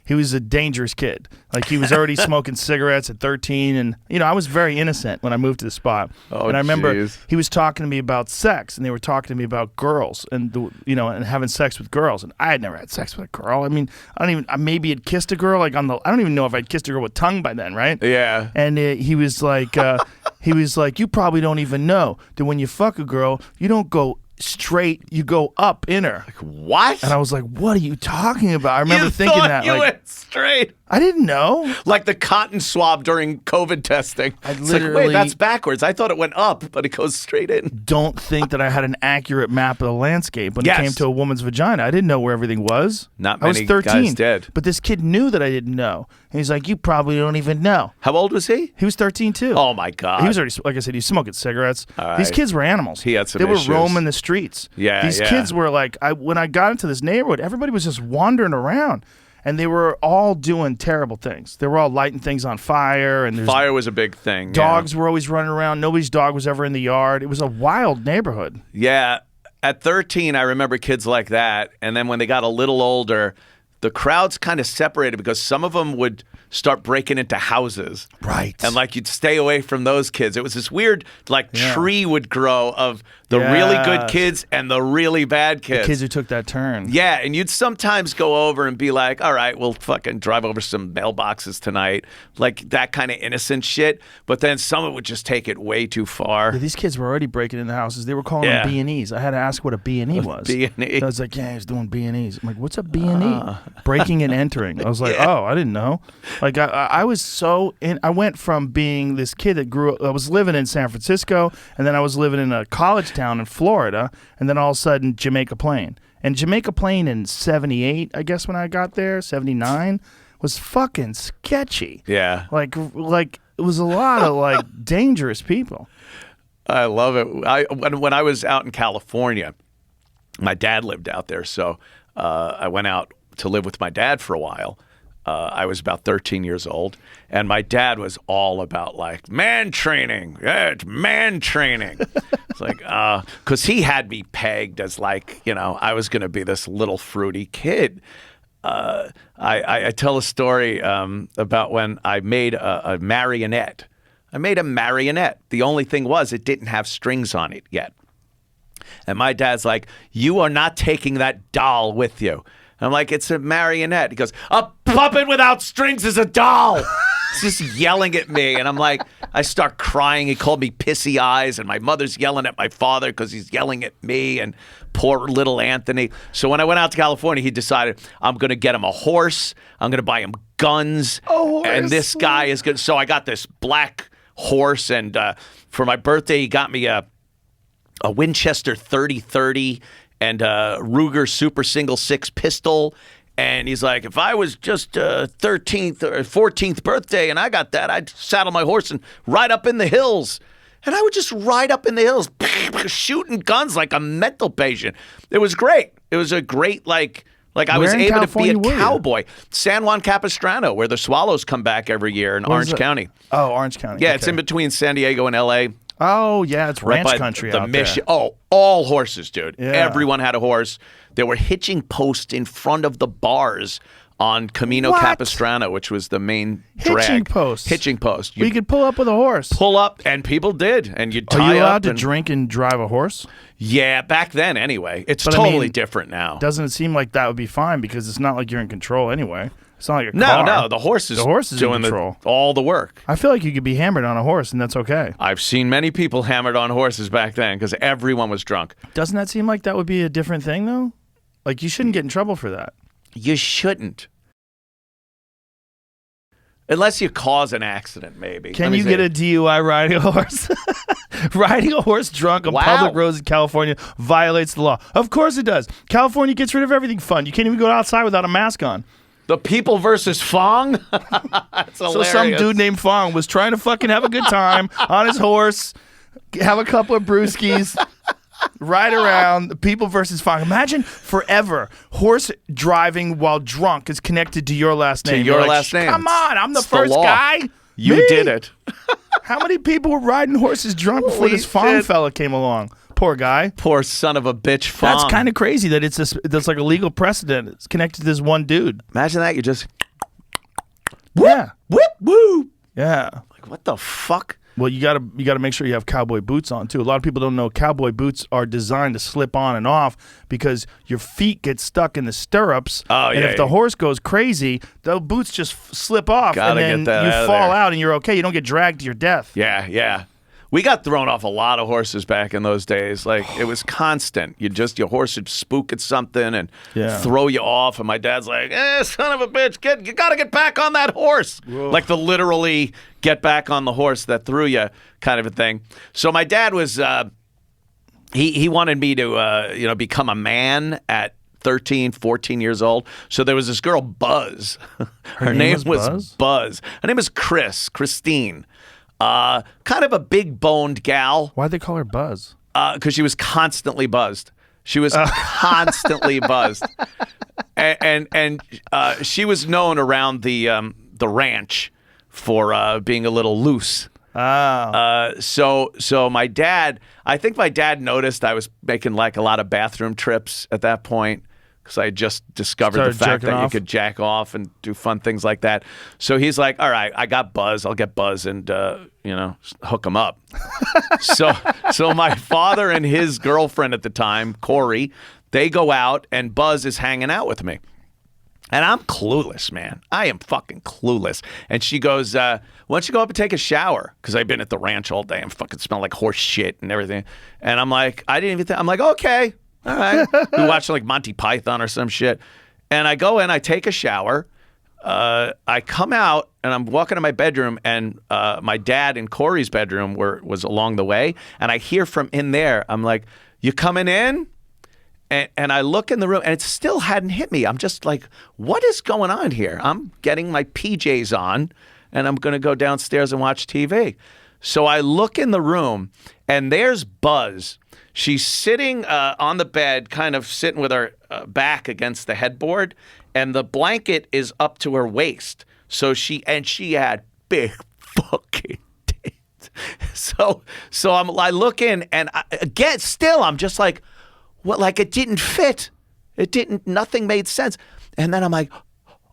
He was a dangerous kid. Like he was already smoking cigarettes at 13, and I was very innocent when I moved to the spot. And I remember he was talking to me about sex, and they were talking to me about girls, and and having sex with girls. And I had never had sex with a girl. I mean, I maybe had kissed a girl like I don't even know if I'd kissed a girl with tongue by then, right? Yeah. And he was like, you probably don't even know that when you fuck a girl, you don't go straight, you go up in her. Like, what? And I was like, what are you talking about? I remember you thinking thought that. You went straight. I didn't know. Like the cotton swab during COVID testing. It's like, wait, that's backwards. I thought it went up, but it goes straight in. Don't think that I had an accurate map of the landscape when it came to a woman's vagina. I didn't know where everything was. Not I was many 13, guys did. But this kid knew that I didn't know. And he's like, you probably don't even know. How old was he? He was 13 too. Oh my God. He was already, like I said, he was smoking cigarettes. These kids were animals. He had some They were issues. roaming the streets. Yeah, These kids were like, when I got into this neighborhood, everybody was just wandering around. And they were all doing terrible things. They were all lighting things on fire. And fire was a big thing. Dogs were always running around. Nobody's dog was ever in the yard. It was a wild neighborhood. Yeah. At 13, I remember kids like that. And then when they got a little older, the crowds kind of separated because some of them would start breaking into houses. Right. And like you'd stay away from those kids. It was this weird tree would grow of the really good kids and the really bad kids. The kids who took that turn. Yeah, and you'd sometimes go over and be like, all right, we'll fucking drive over some mailboxes tonight. Like that kind of innocent shit. But then someone would just take it way too far. Yeah, these kids were already breaking into houses. They were calling them B&Es. I had to ask what a B&E was. B&E. I was like, yeah, he's doing B&Es. I'm like, what's a B&E? Breaking and entering. I was like, oh, I didn't know. Like I was so in. I went from being this kid that grew up. I was living in San Francisco, and then I was living in a college town in Florida, and then all of a sudden Jamaica Plain. And Jamaica Plain in '78, I guess when I got there, '79, was fucking sketchy. Yeah. Like it was a lot of like dangerous people. I love it. When I was out in California, my dad lived out there, so I went out to live with my dad for a while. I was about 13 years old, and my dad was all about like man training. Yeah, it's man training. It's like, because he had me pegged as like, I was going to be this little fruity kid. I tell a story about when I made a marionette. I made a marionette. The only thing was it didn't have strings on it yet. And my dad's like, you are not taking that doll with you. I'm like, it's a marionette. He goes, a puppet without strings is a doll. He's just yelling at me. And I'm like, I start crying. He called me pissy eyes. And my mother's yelling at my father because he's yelling at me and poor little Anthony. So when I went out to California, he decided I'm going to get him a horse. I'm going to buy him guns. And this guy is good. So I got this black horse. And for my birthday, he got me a Winchester 30-30. And Ruger Super Single 6 pistol. And he's like, if I was just 13th or 14th birthday and I got that, I'd saddle my horse and ride up in the hills. And I would just ride up in the hills, shooting guns like a mental patient. It was great. It was a great, like I was Where in able California to be a were you? cowboy. San Juan Capistrano, where the swallows come back every year in Orange County. Oh, Orange County. Yeah, okay. it's in between San Diego and L.A. Oh, yeah, it's ranch by country the out mission. there. Oh, all horses, dude. Yeah. Everyone had a horse. There were hitching posts in front of the bars on Camino What? Capistrano, which was the main drag. Hitching posts. Hitching post. You could pull up with a horse. pull up, and people did, and you'd tie Are you allowed up to and- drink and drive a horse? Yeah, back then anyway. It's But I totally mean, different now. Doesn't it seem like that would be fine because it's not like you're in control anyway? It's not like a No, car. no, the horse is in doing control. all the work. I feel like you could be hammered on a horse and that's okay. I've seen many people hammered on horses back then because everyone was drunk. Doesn't that seem like that would be a different thing though? Like you shouldn't get in trouble for that. You shouldn't. Unless you cause an accident, maybe. Can you get a DUI riding a horse? Riding a horse drunk on Wow. public roads in California violates the law. Of course it does. California gets rid of everything fun. You can't even go outside without a mask on. The People versus Fong? That's So hilarious. some dude named Fong was trying to fucking have a good time on his horse, have a couple of brewskis, ride around. The People versus Fong. Imagine forever horse driving while drunk is connected to your last name. your You're like, last name. Come on, I'm the It's the first law. guy. You Me? did it. How many people were riding horses drunk before Holy this Fong shit. fella came along? Poor guy. Poor son of a bitch, Fong. That's kind of crazy that that's like a legal precedent. It's connected to this one dude. Imagine that. You just, Yeah. whip, woo. Yeah. Like, what the fuck? Well, you gotta make sure you have cowboy boots on too. A lot of people don't know cowboy boots are designed to slip on and off because your feet get stuck in the stirrups. Oh, and yeah, if the yeah. horse goes crazy, the boots just slip off, Gotta and then get that you out of fall there. out and you're okay. You don't get dragged to your death. Yeah, yeah. We got thrown off a lot of horses back in those days. Like, it was constant. Your horse would spook at something and Yeah. throw you off. And my dad's like, son of a bitch, you got to get back on that horse. Like the literally get back on the horse that threw you kind of a thing. So my dad was, he wanted me to, become a man at 13, 14 years old. So there was this girl, Buzz. Her name name was was Buzz. Her name is Christine. Kind of a big boned gal Why'd they call her Buzz? because she was constantly buzzed. She was constantly buzzed, and she was known around the ranch for being a little loose. Oh. So my dad, I think my dad noticed I was making like a lot of bathroom trips at that point because I had just discovered Started the fact jerking that you off? could jack off and do fun things like that. So he's like, all right, I got Buzz. I'll get Buzz and, hook him up. So my father and his girlfriend at the time, Corey, they go out and Buzz is hanging out with me. And I'm clueless, man. I am fucking clueless. And she goes, why don't you go up and take a shower? Because I've been at the ranch all day and fucking smell like horse shit and everything. And I'm like, I didn't even think, I'm like, okay, all right. We watched like Monty Python or some shit. And I go in, I take a shower. I come out and I'm walking to my bedroom and my dad in Corey's bedroom was along the way. And I hear from in there, I'm like, you coming in? And I look in the room, and it still hadn't hit me. I'm just like, what is going on here? I'm getting my PJs on, and I'm going to go downstairs and watch TV. So I look in the room, and there's Buzz. She's sitting on the bed, kind of sitting with her back against the headboard, and the blanket is up to her waist. So she had big fucking tits. So I look in, and I'm just like, what? Like it didn't fit. Nothing made sense. And then I'm like,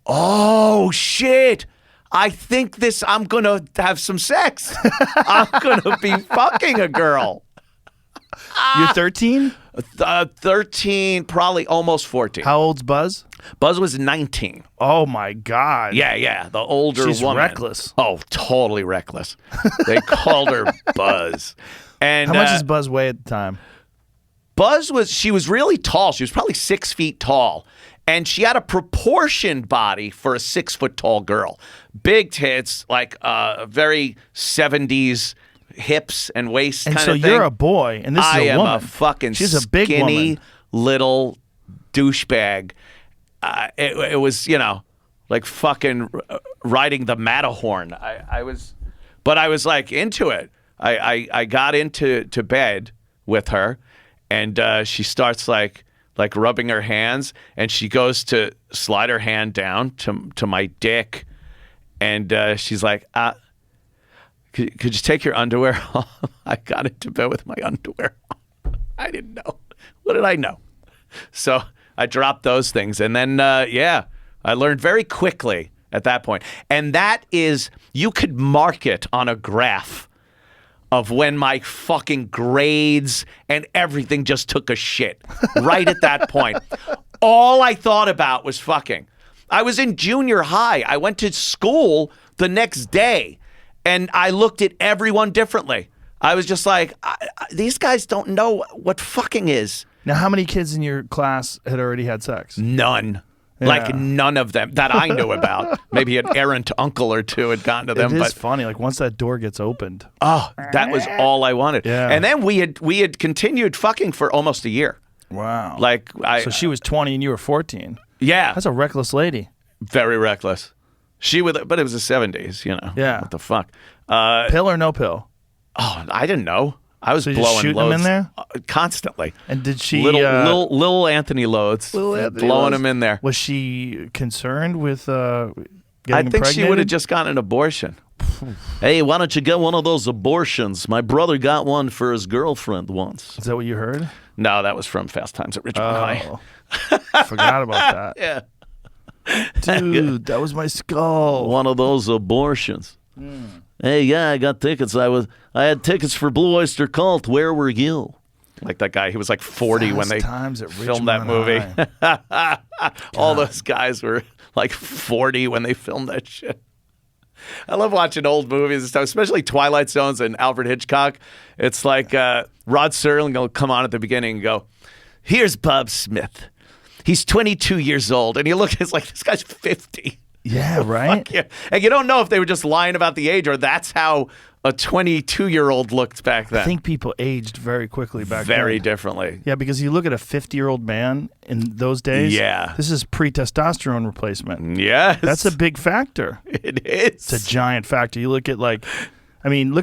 oh shit. I think I'm going to have some sex. I'm going to be fucking a girl. You're 13? 13, probably almost 14. How old's Buzz? Buzz was 19. Oh my God. Yeah. The older She's woman. reckless. Oh, totally reckless. They called her Buzz. And How much does Buzz weigh at the time? She was really tall. She was probably 6 feet tall. And she had a proportioned body for a 6 foot tall girl. Big tits, like very 70s hips and waist And kind so of thing. you're a boy, and this is I a am woman. a fucking She's a big skinny woman. little douchebag. It was, like fucking riding the Matterhorn. I was like into it. I got into bed with her, and she starts like rubbing her hands, and she goes to slide her hand down to my dick, and she's like, could you take your underwear off? I got into bed with my underwear on. I didn't know. What did I know? So I dropped those things, and then I learned very quickly at that point. And that is, you could mark it on a graph of when my fucking grades and everything just took a shit. Right at that point. All I thought about was fucking. I was in junior high. I went to school the next day, and I looked at everyone differently. I was just like, these guys don't know what fucking is. Now, how many kids in your class had already had sex? None. Yeah. Like none of them that I knew about. Maybe an errant uncle or two had gotten to them. It is funny. Like once that door gets opened. Oh, that was all I wanted. Yeah. And then we had continued fucking for almost a year. Wow. Like so she was 20 and you were 14. Yeah. That's a reckless lady. Very reckless. But it was the 70s, you know. Yeah. What the fuck? Pill or no pill? Oh, I didn't know. I was So you're blowing shooting loads them in there? Constantly. And did she Little Anthony loads, blowing them in there. Was she concerned with getting I think she would have impregnated? just gotten an abortion. Hey, why don't you get one of those abortions? My brother got one for his girlfriend once. Is that what you heard? No, that was from Fast Times at Richmond High. Forgot about that. Yeah. Dude, that was my skull. One of those abortions. Hey, yeah, I got tickets. I had tickets for Blue Oyster Cult. Where were you? Like that guy, he was like 40 when they Times at filmed that movie. All those guys were like 40 when they filmed that shit. I love watching old movies and stuff, especially Twilight Zones and Alfred Hitchcock. It's like Rod Serling will come on at the beginning and go, here's Bob Smith. He's 22 years old. And you look, it's like, this guy's 50. Yeah, right? Yeah. And you don't know if they were just lying about the age or that's how a 22-year-old looked back then. I think people aged very quickly back then. Very differently. Yeah, because you look at a 50-year-old man in those days. Yeah. This is pre-testosterone replacement. Yes. That's a big factor. It is. It's a giant factor. You look at look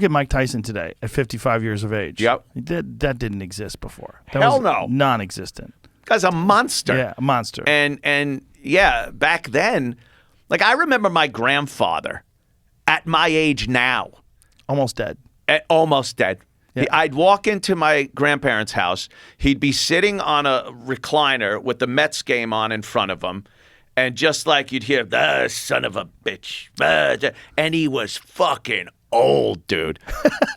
at Mike Tyson today at 55 years of age. Yep. That didn't exist before. That Hell was no. Non-existent. Guy's a monster. Yeah, a monster. And yeah, back then, like I remember my grandfather at my age now. Almost dead. Almost dead. Yeah. I'd walk into my grandparents' house. He'd be sitting on a recliner with the Mets game on in front of him. And just like you'd hear, the son of a bitch. And he was fucking old, dude.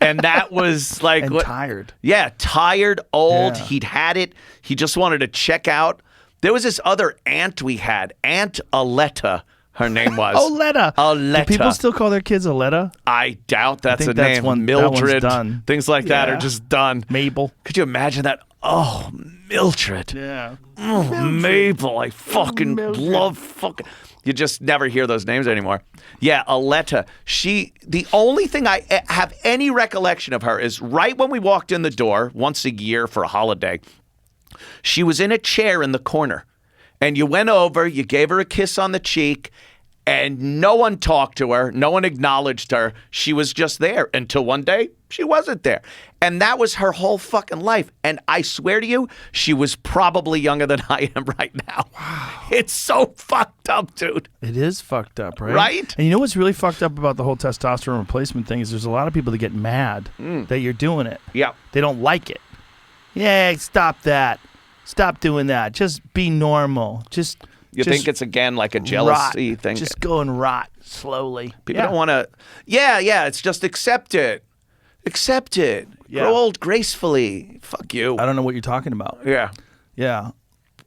And that was like... And tired. Yeah, tired, old. Yeah. He'd had it. He just wanted to check out. There was this other aunt we had, Aunt Aletta. Her name was Oletta. Oletta. Do people still call their kids Oletta? I doubt that's think a that's name. that one's Mildred. done. Things like that Yeah. are just done. Mabel. Could you imagine that? Oh, Mildred. Yeah. Oh, Mabel. I fucking Mildred. love fucking. You just never hear those names anymore. Yeah, Aletta. The only thing I have any recollection of her is right when we walked in the door once a year for a holiday. She was in a chair in the corner. And you went over, you gave her a kiss on the cheek, and no one talked to her. No one acknowledged her. She was just there until one day she wasn't there. And that was her whole fucking life. And I swear to you, she was probably younger than I am right now. Wow. It's so fucked up, dude. It is fucked up, right? Right? And you know what's really fucked up about the whole testosterone replacement thing is there's a lot of people that get mad that you're doing it. Yeah. They don't like it. Yeah, stop that. Stop doing that. Just be normal. You think it's, again, like a jealousy thing? Just go and rot slowly. People don't want to... Yeah, it's just accept it. Accept it. Yeah. Grow old gracefully. Fuck you. I don't know what you're talking about. Yeah. Yeah.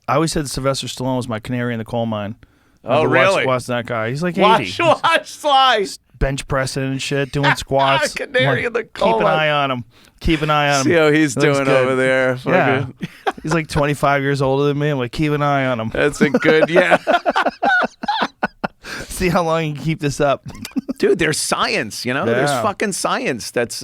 I always said Sylvester Stallone was my canary in the coal mine. Oh, really? Watch that guy. He's like 80. Watch Sly. Bench pressing and shit, doing squats. Canary in the coal Keep an mine. eye on him. Keep an eye on him. See how he's Looks doing good. over there. Yeah. Fucking- He's like 25 years older than me. I'm like, keep an eye on him. That's a good, yeah. See how long you can keep this up. Dude, there's science, you know? There's Yeah. fucking science that's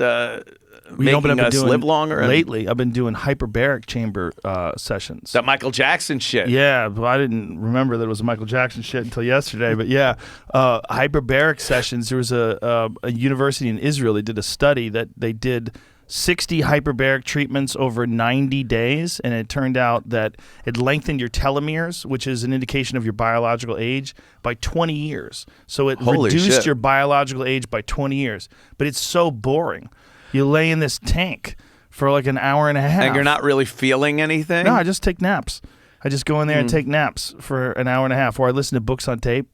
making us live longer. Lately, I've been doing hyperbaric chamber sessions. That Michael Jackson shit. Yeah, but I didn't remember that it was Michael Jackson shit until yesterday. But yeah, hyperbaric sessions. There was a university in Israel. They did a study that they did 60 hyperbaric treatments over 90 days, and it turned out that it lengthened your telomeres, which is an indication of your biological age, by 20 years. So it Holy reduced shit. your biological age by 20 years. But it's so boring. You lay in this tank for like an hour and a half. And you're not really feeling anything? No, I just take naps. I just go in there and take naps for an hour and a half, or I listen to books on tape.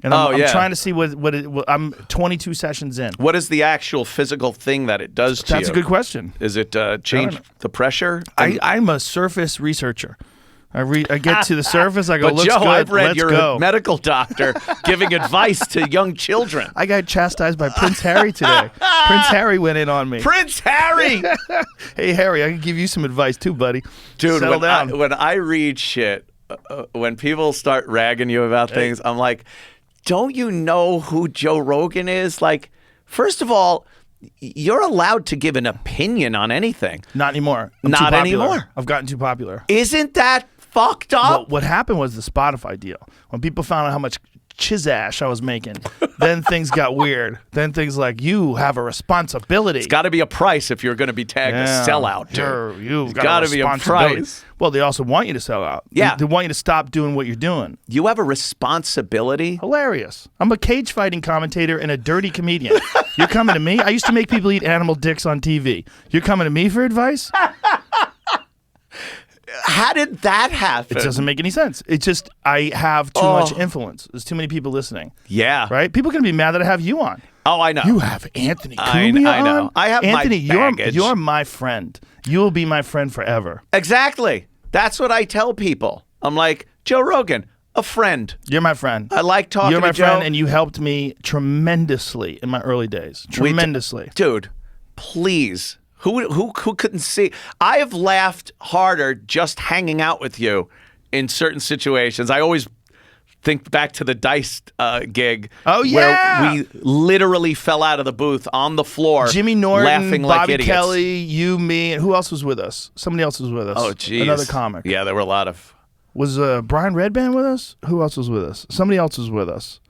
And I'm trying to see what I'm 22 sessions in. What is the actual physical thing that it does to you? That's a good question. Is it change the pressure? I'm a surface researcher. I get to the surface, I go, but looks Joe, good, I've read let's you're go. a medical doctor giving advice to young children. I got chastised by Prince Harry today. Prince Harry went in on me. Prince Harry! Hey, Harry, I can give you some advice too, buddy. Dude, Settle down. when I read shit, when people start ragging you about things, I'm like, don't you know who Joe Rogan is? Like, first of all, you're allowed to give an opinion on anything. Not anymore. I'm Not too popular. anymore. I've gotten too popular. Isn't that fucked up? Well, what happened was the Spotify deal. When people found out how much chizash I was making, then things got weird. Then things like, you have a responsibility. It's got to be a price if you're going to be tagged a sellout, dude. You've got gotta a be a responsibility. price. Well, they also want you to sell out. Yeah. They want you to stop doing what you're doing. You have a responsibility? Hilarious. I'm a cage fighting commentator and a dirty comedian. You're coming to me? I used to make people eat animal dicks on TV. You're coming to me for advice? How did that happen? It doesn't make any sense. It's just I have too much influence. There's too many people listening. Yeah. Right? People are going to be mad that I have you on. Oh, I know. You have Anthony Cumia I know. on? I have Anthony, my baggage. you're my friend. You will be my friend forever. Exactly. That's what I tell people. I'm like, Joe Rogan, a friend. You're my friend. I like talking You're my to Joe. friend, and you helped me tremendously in my early days. Tremendously. Dude, please. Who couldn't see? I have laughed harder just hanging out with you in certain situations. I always think back to the Dice gig. Oh, yeah. Where we literally fell out of the booth on the floor. Jimmy Norton, laughing like Bobby idiots. Kelly, you, me, and who else was with us? Somebody else was with us. Oh, geez. Another comic. Yeah, there were a lot of... Was Brian Redband with us? Who else was with us? Somebody else was with us.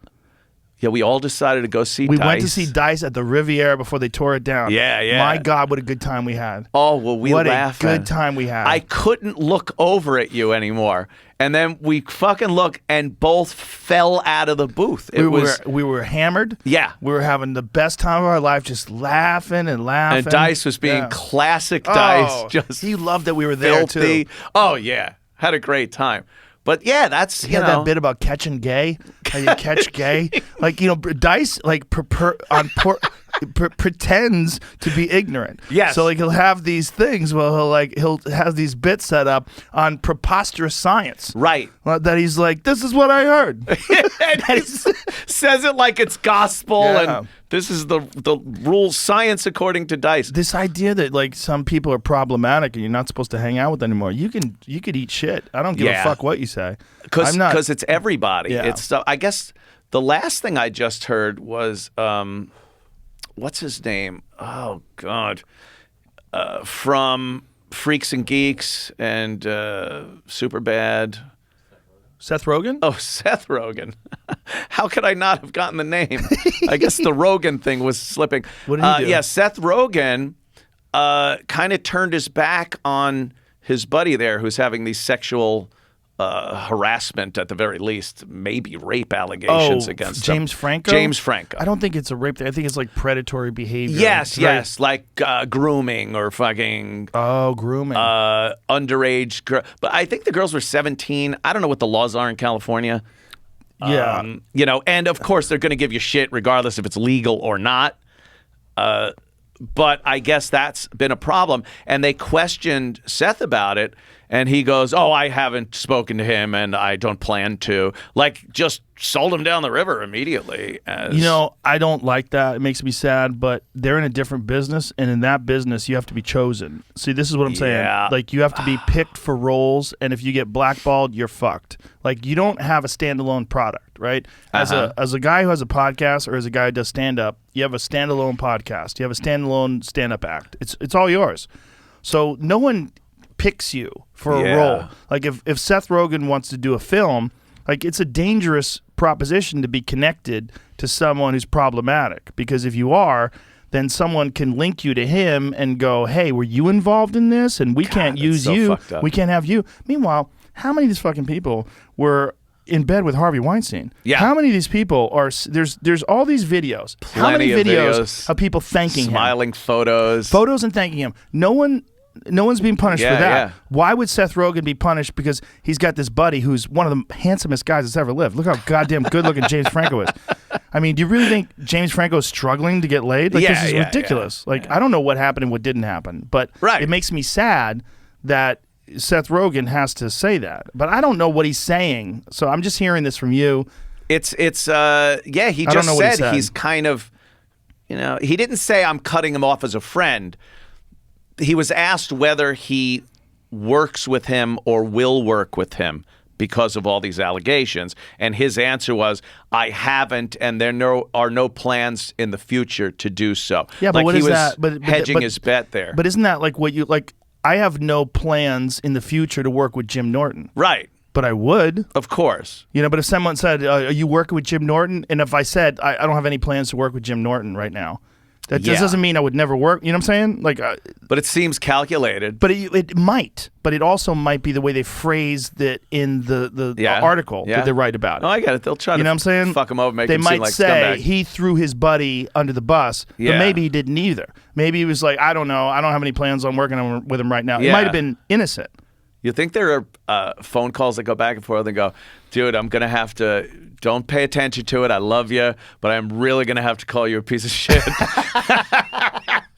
Yeah, we all decided to go see We Dice. went to see Dice at the Riviera before they tore it down. Yeah, yeah. My God, what a good time we had. Oh, well, we laughed. What a good time we had. I couldn't look over at you anymore. And then we fucking looked and both fell out of the booth. We were hammered. Yeah. We were having the best time of our life, just laughing and laughing. And Dice was being classic Dice. Just he loved that we were there, filthy. too. Oh, yeah. Had a great time. But yeah, that's, He had that bit about catching gay. How you catch gay. Like, Dice, like, pretends to be ignorant. Yes. So, like, he'll have these things. Well, he'll have these bits set up on preposterous science. Right. That he's like, this is what I heard. And he says it like it's gospel. Yeah. And this is the rules, science according to Dice. This idea that, like, some people are problematic and you're not supposed to hang out with anymore. You could eat shit. I don't give a fuck what you say. Because it's everybody. Yeah. It's I guess the last thing I just heard was what's his name? Oh God, from Freaks and Geeks and Superbad. Seth Rogen? Oh, Seth Rogen. How could I not have gotten the name? I guess the Rogan thing was slipping. What did he do? Yeah, Seth Rogen kind of turned his back on his buddy there who's having these sexual harassment, at the very least, maybe rape allegations against James him. Franco? James Franco. I don't think it's a rape thing. I think it's like predatory behavior. Yes, like grooming or fucking Oh, grooming. underage girl. But I think the girls were 17. I don't know what the laws are in California. yeah. And of course they're going to give you shit regardless if it's legal or not. But I guess that's been a problem. And they questioned Seth about it. And he goes, oh, I haven't spoken to him and I don't plan to. Like, just sold him down the river immediately. You know, I don't like that. It makes me sad, but they're in a different business, and in that business, you have to be chosen. See, this is what I'm saying. Like, you have to be picked for roles, and if you get blackballed, you're fucked. Like, you don't have a standalone product, right? As a guy who has a podcast or as a guy who does stand-up, you have a standalone podcast. You have a standalone stand-up act. It's all yours. So no one picks you for a role. Like if Seth Rogen wants to do a film, like it's a dangerous proposition to be connected to someone who's problematic, because if you are, then someone can link you to him and go, hey, were you involved in this? And we can't use you. We can't have you. Meanwhile, how many of these fucking people were in bed with Harvey Weinstein? Yeah. How many of these people are, there's all these videos. How many videos of people thanking him? Smiling photos. Photos and thanking him. No one's being punished for that. Yeah. Why would Seth Rogen be punished? Because he's got this buddy who's one of the handsomest guys that's ever lived. Look how goddamn good-looking James Franco is. I mean, do you really think James Franco is struggling to get laid? Like, this is ridiculous. Like, I don't know what happened and what didn't happen, but it makes me sad that Seth Rogen has to say that. But I don't know what he's saying, so I'm just hearing this from you. He just said he's kind of, he didn't say I'm cutting him off as a friend. He was asked whether he works with him or will work with him because of all these allegations. And his answer was, I haven't, and there are no plans in the future to do so. Yeah, but like what he is was that? But hedging his bet there. But isn't that like what you, like, I have no plans in the future to work with Jim Norton. Right. But I would. Of course. But if someone said, are you working with Jim Norton? And if I said, I don't have any plans to work with Jim Norton right now, that just doesn't mean I would never work. You know what I'm saying? Like, but it seems calculated. But it might. But it also might be the way they phrased it in the article that they write about it. Oh, I get it. They'll try to what I'm saying? Fuck him over, make him seem seem like They might say scumbag. he threw his buddy under the bus, but maybe he didn't either. Maybe he was like, I don't know. I don't have any plans on working with him right now. It might have been innocent. You think there are phone calls that go back and forth and go, dude, I'm going to have to, don't pay attention to it. I love you, but I'm really going to have to call you a piece of shit.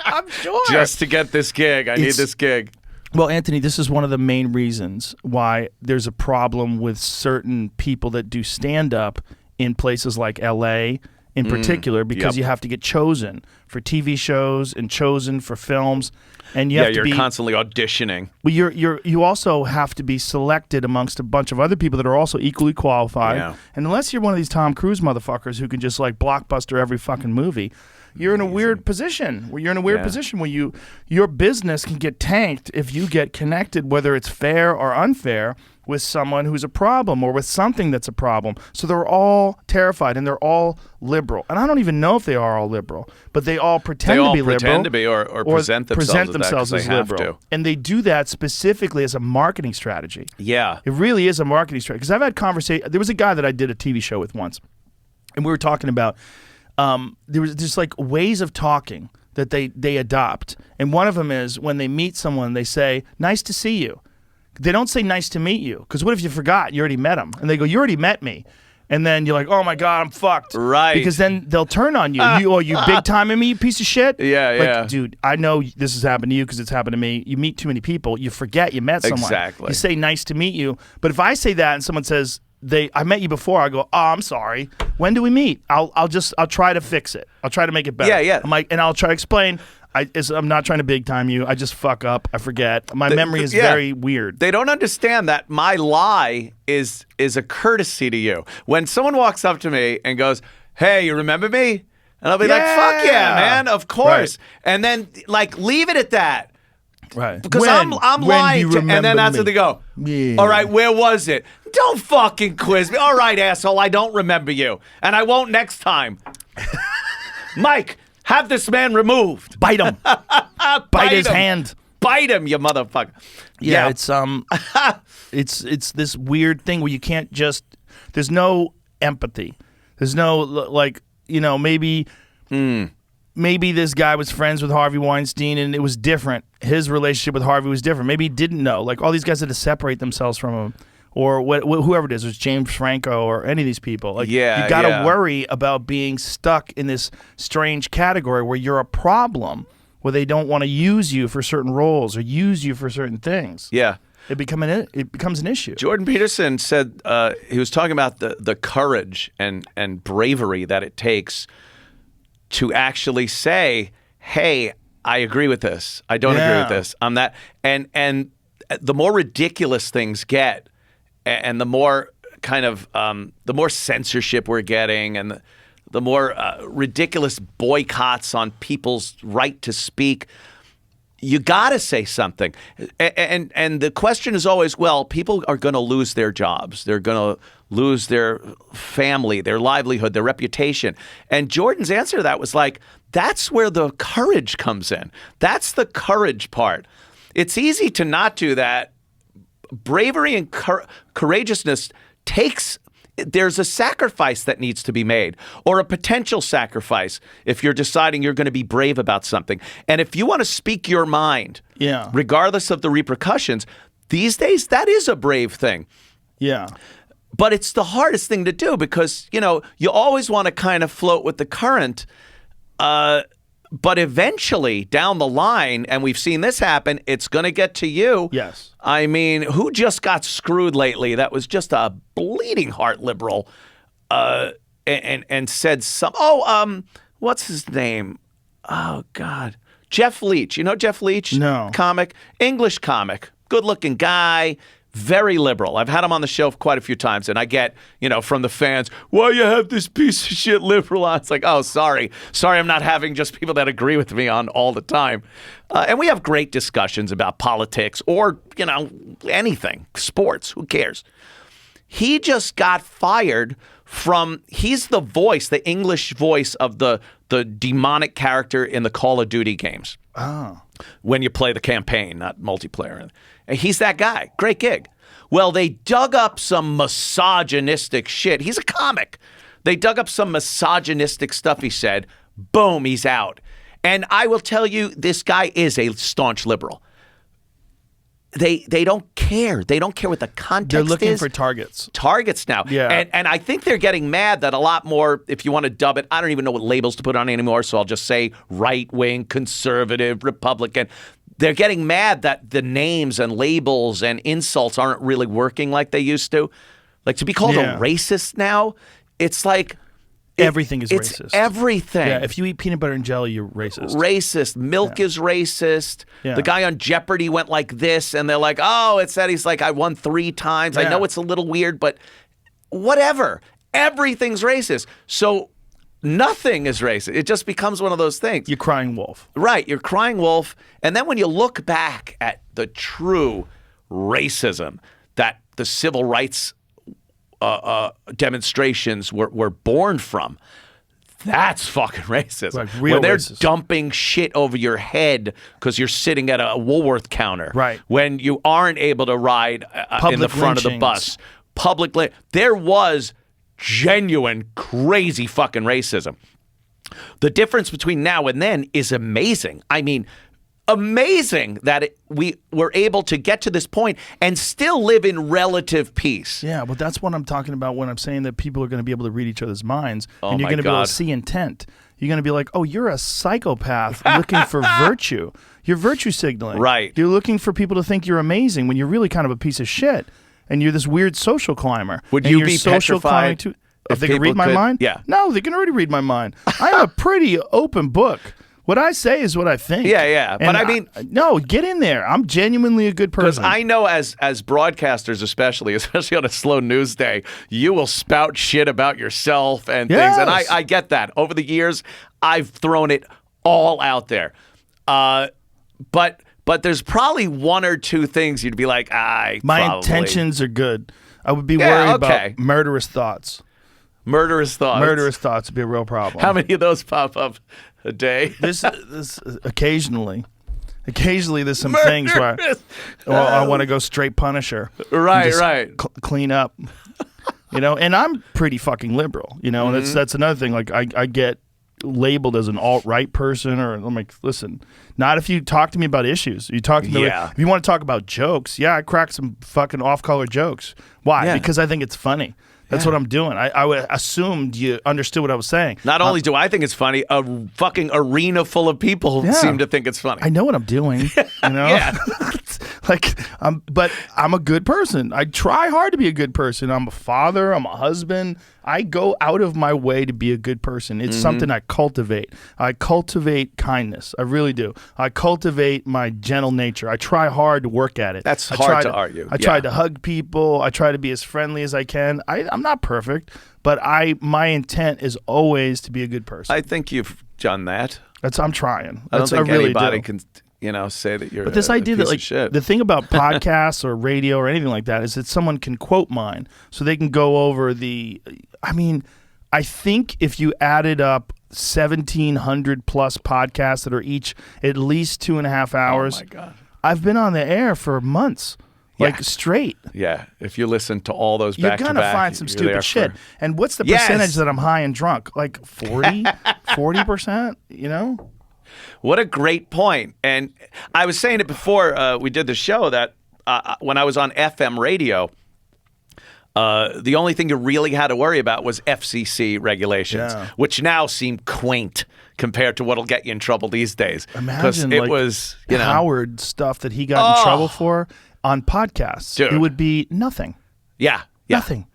I'm sure. Just to get this gig. I need this gig. Well, Anthony, this is one of the main reasons why there's a problem with certain people that do stand-up in places like L.A., in particular, because you have to get chosen for TV shows and chosen for films, and you have to be constantly auditioning. Well, you also have to be selected amongst a bunch of other people that are also equally qualified. Yeah. And unless you're one of these Tom Cruise motherfuckers who can just like blockbuster every fucking movie, you're in a weird position. Where your business can get tanked if you get connected, whether it's fair or unfair, with someone who's a problem or with something that's a problem. So they're all terrified and they're all liberal. And I don't even know if they are all liberal, but they all pretend to be liberal. They all pretend to be or present themselves as liberal. And they do that specifically as a marketing strategy. Yeah. It really is a marketing strategy. Because I've had conversations. There was a guy that I did a TV show with once, and we were talking about there was just like ways of talking that they adopt. And one of them is when they meet someone, they say, nice to see you. They don't say nice to meet you, because what if you forgot you already met them? And they go, you already met me. And then you're like, oh my God, I'm fucked. Right. Because then they'll turn on you. You big timing me, you piece of shit? Yeah. Dude, I know this has happened to you because it's happened to me. You meet too many people, you forget you met someone. Exactly. You say nice to meet you. But if I say that and someone says, I met you before, I go, oh, I'm sorry. When do we meet? I'll try to fix it. I'll try to make it better. Yeah. I'm like, and I'll try to explain. I'm not trying to big time you. I just fuck up. I forget. My memory is very weird. They don't understand that my lie is a courtesy to you. When someone walks up to me and goes, hey, you remember me? And I'll be like, fuck yeah, man, of course. Right. And then like leave it at that. Right. Because I'm lying. And then that's when they go, all right, where was it? Don't fucking quiz me. All right, asshole, I don't remember you. And I won't next time. Mike, have this man removed. Bite him. Bite his hand. Bite him, you motherfucker. Yeah, it's this weird thing where you can't just. There's no empathy. There's no maybe this guy was friends with Harvey Weinstein and it was different. His relationship with Harvey was different. Maybe he didn't know. Like all these guys had to separate themselves from him. Or whoever it is, it's James Franco or any of these people. Like, you got to worry about being stuck in this strange category where you're a problem, where they don't want to use you for certain roles or use you for certain things. Yeah. it becomes an issue. Jordan Peterson said he was talking about the courage and bravery that it takes to actually say, "Hey, I agree with this. I don't agree with this. I'm that." And the more ridiculous things get, and the more kind of the more censorship we're getting, and the more ridiculous boycotts on people's right to speak, you got to say something. And the question is always, well, people are going to lose their jobs. They're going to lose their family, their livelihood, their reputation. And Jordan's answer to that was like, that's where the courage comes in. That's the courage part. It's easy to not do that. Bravery and courageousness there's a sacrifice that needs to be made, or a potential sacrifice if you're deciding you're going to be brave about something. And if you want to speak your mind, regardless of the repercussions, these days, that is a brave thing. Yeah. But it's the hardest thing to do because, you always want to kind of float with the current. But eventually, down the line, and we've seen this happen, it's going to get to you. Yes. I mean, who just got screwed lately? That was just a bleeding heart liberal, and said some. What's his name? Oh God, Jeff Leach. You know Jeff Leach? No. Comic, English comic, good-looking guy. Very liberal. I've had him on the show quite a few times, and I get, from the fans, why you have this piece of shit liberal on? It's like, oh, sorry. Sorry I'm not having just people that agree with me on all the time. And we have great discussions about politics or, anything. Sports. Who cares? He just got fired he's the voice, the English voice of the demonic character in the Call of Duty games. Oh. When you play the campaign, not multiplayer. And he's that guy. Great gig. Well, they dug up some misogynistic shit. He's a comic. They dug up some misogynistic stuff, he said. Boom, he's out. And I will tell you, this guy is a staunch liberal. They don't care. They don't care what the context is. They're looking for targets. Targets now. Yeah. And I think they're getting mad that a lot more, if you want to dub it, I don't even know what labels to put on anymore, so I'll just say right-wing, conservative, Republican. They're getting mad that the names and labels and insults aren't really working like they used to. Like, to be called a racist now, it's like... Everything is it's racist. Everything. Yeah, if you eat peanut butter and jelly, you're racist. Racist. Milk is racist. Yeah. The guy on Jeopardy went like this, and they're like, oh, it said he's like, I won 3 times. I know it's a little weird, but whatever. Everything's racist. So nothing is racist. It just becomes one of those things. You're crying wolf. Right. You're crying wolf. And then when you look back at the true racism that the civil rights demonstrations were born from, that's fucking racist. Like real when they're racist. dumping shit over your head because you're sitting at a Woolworth counter. Right. When you aren't able to ride in the front of the bus. There was genuine, crazy fucking racism. The difference between now and then is amazing. I mean, amazing that we were able to get to this point and still live in relative peace. Yeah, but that's what I'm talking about when I'm saying that people are going to be able to read each other's minds, and you're my going to be able God. to see intent. You're going to be like, oh, you're a psychopath looking for virtue. You're virtue signaling. Right. You're looking for people to think you're amazing when you're really kind of a piece of shit, and you're this weird social climber. Would and you you're be social petrified climbing if if they can people read my could- mind? Yeah. No, they can already read my mind. I am a pretty open book. What I say is what I think. Yeah. But And I mean... no, get in there. I'm genuinely a good Because person. I know as broadcasters especially on a slow news day, you will spout shit about yourself and things. And Yes. I get that. Over the years, I've thrown it all out there. But there's probably 1 or 2 things you'd be like, My probably. intentions are good. I would be Yeah, worried okay. about murderous thoughts. Murderous thoughts. Murderous thoughts would be a real problem. How many of those pop up a day? This occasionally there's some things where I want to go straight Punisher. And Right, just right. Clean up. And I'm pretty fucking liberal, and Mm-hmm. that's another thing. Like I get labeled as an alt-right person, or I'm like, listen, not if you talk to me about issues. You talk to me Yeah. if you want to talk about jokes. Yeah, I crack some fucking off-color jokes. Why? Yeah. Because I think it's funny. That's what I'm doing. I would assumed you understood what I was saying. Not only do I think it's funny, a fucking arena full of people Yeah. seem to think it's funny. I know what I'm doing. You know? Yeah. But I'm a good person. I try hard to be a good person. I'm a father. I'm a husband. I go out of my way to be a good person. It's something I cultivate. I cultivate kindness. I really do. I cultivate my gentle nature. I try hard to work at it. That's hard to argue. I try to hug people. I try to be as friendly as I can. I'm not perfect, but my intent is always to be a good person. I think you've done that. I'm trying. I don't think really anybody do. can, say that you're. But this idea that like shit. the thing about podcasts or radio or anything like that is that someone can quote mine, so they can go over the. I mean, I think if you added up 1,700 plus podcasts that are each at least 2.5 hours, oh my God. I've been on the air for months. Like straight. Yeah. If you listen to all those you're back to back, going to find some stupid shit. And what's the percentage that I'm high and drunk? Like 40%, you know? What a great point. And I was saying it before we did the show that when I was on FM radio, the only thing you really had to worry about was FCC regulations, which now seem quaint compared to what'll get you in trouble these days. Imagine it was, Howard stuff that he got in trouble for. On podcasts, dude. It would be nothing. Yeah. Nothing.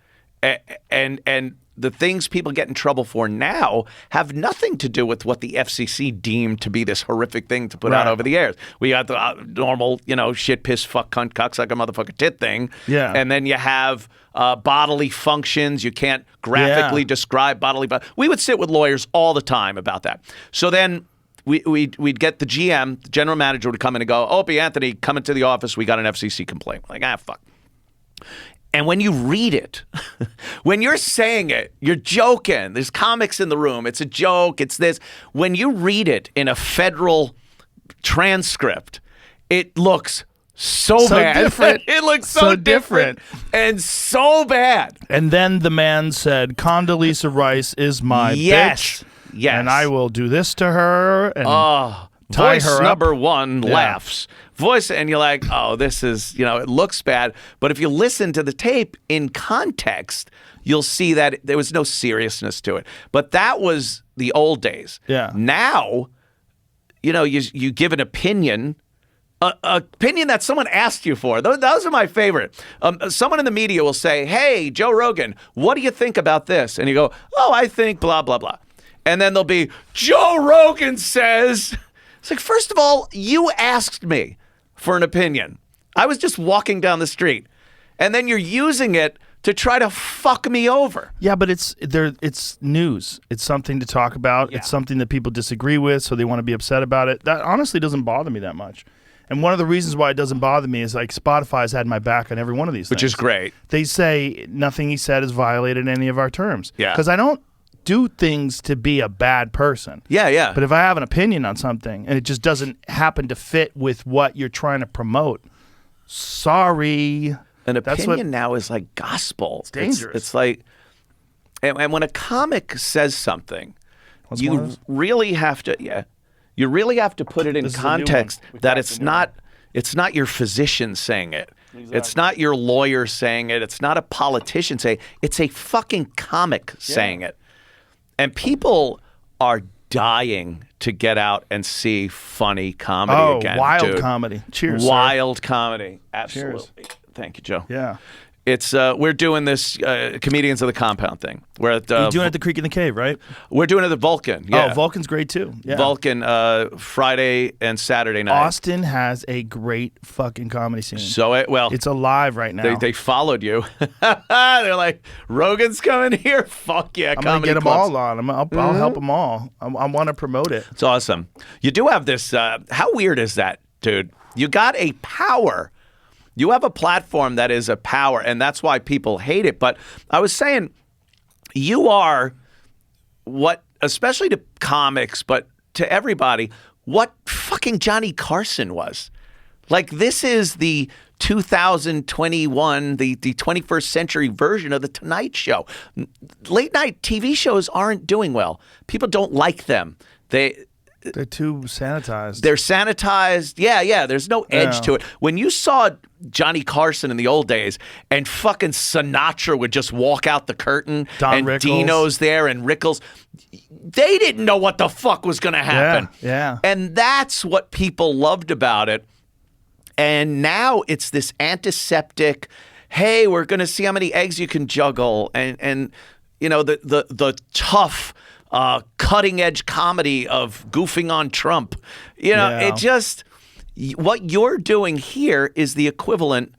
And the things people get in trouble for now have nothing to do with what the FCC deemed to be this horrific thing to put out over the airs. We got the normal, shit, piss, fuck, cunt, cocksucker, motherfucker, tit thing. Yeah. And then you have bodily functions. You can't graphically describe bodily. We would sit with lawyers all the time about that. So then we'd get the GM, the general manager would come in and go, Opie, Anthony, come into the office. We got an FCC complaint. Like, fuck. And when you read it, when you're saying it, you're joking. There's comics in the room. It's a joke. It's this. When you read it in a federal transcript, it looks so bad. Different. It looks so different and so bad. And then the man said, Condoleezza Rice is my bitch. Yes. And I will do this to her and tie voice her up. number one laughs. Voice, and you're like, oh, this is, it looks bad. But if you listen to the tape in context, you'll see that there was no seriousness to it. But that was the old days. Yeah. Now, you give an opinion. Opinion that someone asked you for. Those are my favorite. Someone in the media will say, hey, Joe Rogan, what do you think about this? And you go, oh, I think blah, blah, blah. And then there'll be, Joe Rogan says. It's like, first of all, you asked me for an opinion. I was just walking down the street. And then you're using it to try to fuck me over. Yeah, but it's news. It's something to talk about. Yeah. It's something that people disagree with, so they want to be upset about it. That honestly doesn't bother me that much. And one of the reasons why it doesn't bother me is like Spotify's had my back on every one of these things. Which is great. They say nothing he said has violated any of our terms. Yeah. Because I don't do things to be a bad person. Yeah. But if I have an opinion on something and it just doesn't happen to fit with what you're trying to promote, sorry. An opinion now is like gospel. It's dangerous. It's like, and when a comic says something, you really have to, you really have to put it in context that it's not your physician saying it. Exactly. It's not your lawyer saying it. It's not a politician saying it. It's a fucking comic saying it. And people are dying to get out and see funny comedy again. Wild comedy. Cheers. Wild comedy. Absolutely. Cheers. Thank you, Joe. Yeah. It's we're doing this Comedians of the Compound thing. We're at you're doing it at the Creek in the Cave, right? We're doing it at Vulcan. Yeah. Oh, Vulcan's great too. Yeah. Vulcan Friday and Saturday night. Austin has a great fucking comedy scene. So it's alive right now. They followed you. They're like, Rogan's coming here. Fuck yeah, I'm gonna get them all on. I'll help them all. I want to promote it. It's awesome. You do have this. How weird is that, dude? You got a power. You have a platform that is a power, and that's why people hate it. But I was saying, you are what, especially to comics, but to everybody, what fucking Johnny Carson was. Like, this is the 2021, the 21st century version of The Tonight Show. Late night TV shows aren't doing well. People don't like them. They're too sanitized. They're sanitized. Yeah. There's no edge to it. When you saw Johnny Carson in the old days and fucking Sinatra would just walk out the curtain and Rickles. Dino's there and Rickles, they didn't know what the fuck was going to happen. Yeah. And that's what people loved about it. And now it's this antiseptic, hey, we're going to see how many eggs you can juggle. And you know, the tough, cutting edge comedy of goofing on Trump. You know, it just, what you're doing here is the equivalent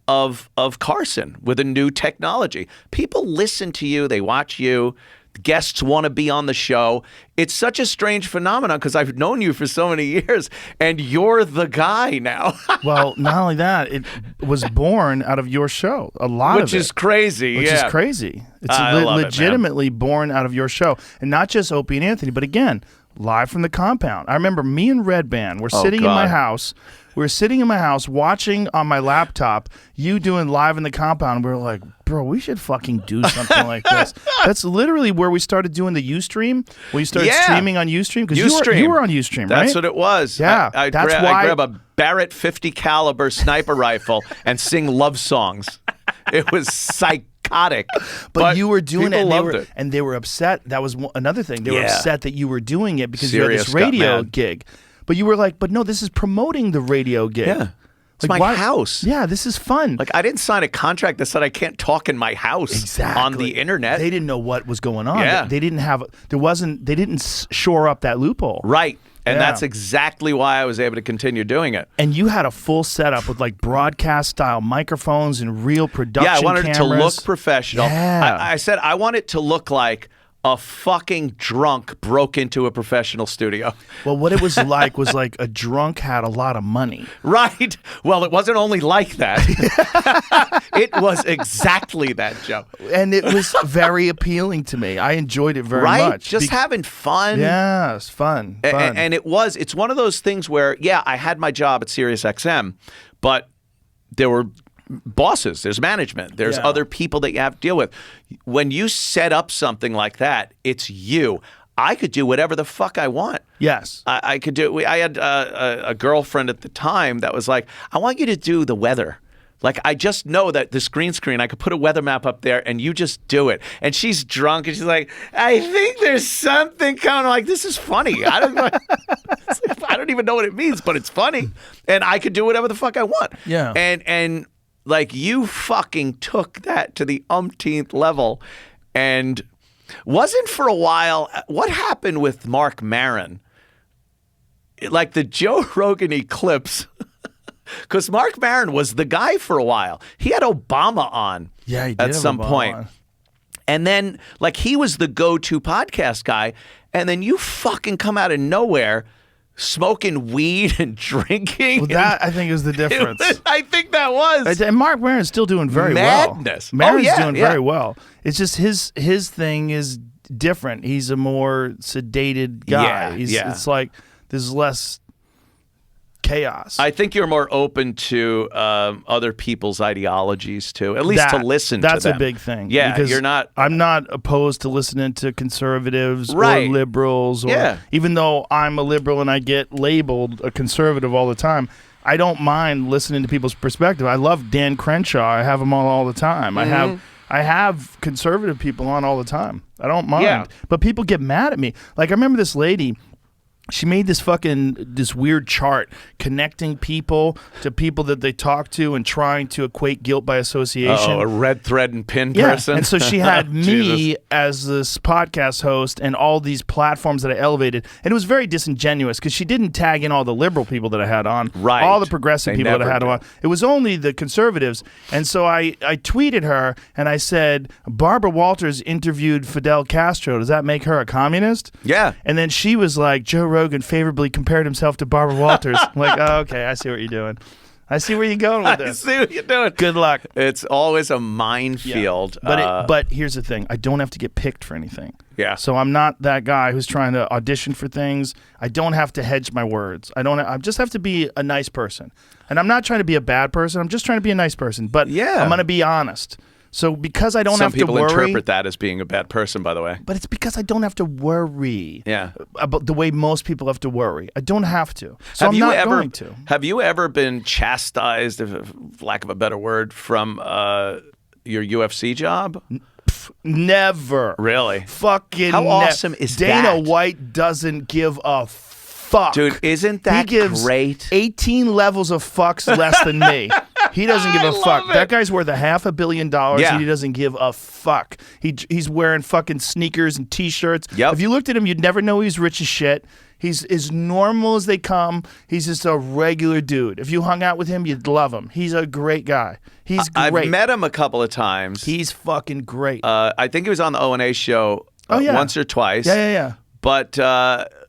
of Carson with a new technology. People listen to you, they watch you. Guests want to be on the show. It's such a strange phenomenon because I've known you for so many years, and you're the guy now. Well, not only that, it was born out of your show. A lot of it. Which is crazy. Which is crazy. It's legitimately born out of your show. And not just Opie and Anthony, but again, live from the compound. I remember me and Red Band were sitting in my house. We were sitting in my house watching on my laptop you doing live in the compound. We were like, bro, we should fucking do something like this. That's literally where we started doing the Ustream. Where you started streaming on Ustream. Because you were on Ustream, right? That's what it was. Yeah. I grab a Barrett 50 caliber sniper rifle and sing love songs. It was psychotic. But you were doing it, and they were upset. That was another thing. They were upset that you were doing it because you had this radio gig. But you were like, but no, this is promoting the radio gig. Yeah. It's like, my house. Yeah, this is fun. Like, I didn't sign a contract that said I can't talk in my house on the internet. They didn't know what was going on. Yeah. They didn't shore up that loophole. Right. And that's exactly why I was able to continue doing it. And you had a full setup with like broadcast style microphones and real production cameras. Yeah, I wanted it to look professional. Yeah. I said I want it to look like a fucking drunk broke into a professional studio. Well, what it was like a drunk had a lot of money. Right. Well, it wasn't only like that. It was exactly that, Joe. And it was very appealing to me. I enjoyed it very much. Just having fun. Yes, fun. And it's one of those things where, I had my job at SiriusXM, but there were bosses, there's management, there's other people that you have to deal with. When you set up something like that, it's you. I could do whatever the fuck I want. Yes. I could do it. I had a girlfriend at the time that was like, I want you to do the weather. Like, I just know that this green screen, I could put a weather map up there and you just do it. And she's drunk and she's like, I think there's something coming. I'm like, this is funny. I don't even know what it means, but it's funny. And I could do whatever the fuck I want. Yeah. And like, you fucking took that to the umpteenth level. And wasn't for a while, what happened with Mark Maron? Like the Joe Rogan eclipse. Because Mark Maron was the guy for a while. He had Obama on he did at some point. On. And then, like, he was the go-to podcast guy. And then you fucking come out of nowhere smoking weed and drinking. Well, that, I think, is the difference. I think that was. And Mark Maron's still doing very well. Madness. Maron's doing very well. It's just his thing is different. He's a more sedated guy. It's like there's less chaos. I think you're more open to other people's ideologies too, at least to listen to them. That's a big thing. Yeah, because you're not. I'm not opposed to listening to conservatives or liberals. Or, even though I'm a liberal and I get labeled a conservative all the time, I don't mind listening to people's perspective. I love Dan Crenshaw. I have him on all the time. Mm-hmm. I have conservative people on all the time. I don't mind. But people get mad at me. Like, I remember this lady. She made this weird chart connecting people to people that they talk to and trying to equate guilt by association. Oh, a red thread and pin person. And so she had me as this podcast host and all these platforms that I elevated. And it was very disingenuous because she didn't tag in all the liberal people that I had on. Right. All the progressive people that I had on. It was only the conservatives. And so I tweeted her and I said, Barbara Walters interviewed Fidel Castro. Does that make her a communist? Yeah. And then she was like, Joe Rogan favorably compared himself to Barbara Walters. I'm like, oh, okay, I see what you're doing. I see where you're going with this. I see what you're doing. Good luck. It's always a minefield. Yeah. But here's the thing. I don't have to get picked for anything. Yeah. So I'm not that guy who's trying to audition for things. I don't have to hedge my words. I just have to be a nice person. And I'm not trying to be a bad person. I'm just trying to be a nice person. But I'm going to be honest. So because I don't have to worry... Some people interpret that as being a bad person, by the way. But it's because I don't have to worry about the way most people have to worry. I don't have to. So I'm not going to. Have you ever been chastised, for lack of a better word, from your UFC job? Never. Really? Fucking How awesome is Dana that? White doesn't give a fuck. Dude, isn't that he gives great? 18 levels of fucks less than me. He doesn't give a fuck. That guy's worth $500 million, and he doesn't give a fuck. He's wearing fucking sneakers and T-shirts. Yep. If you looked at him, you'd never know he's rich as shit. He's as normal as they come. He's just a regular dude. If you hung out with him, you'd love him. He's a great guy. He's great. I've met him a couple of times. He's fucking great. I think he was on the O&A show once or twice. Yeah. But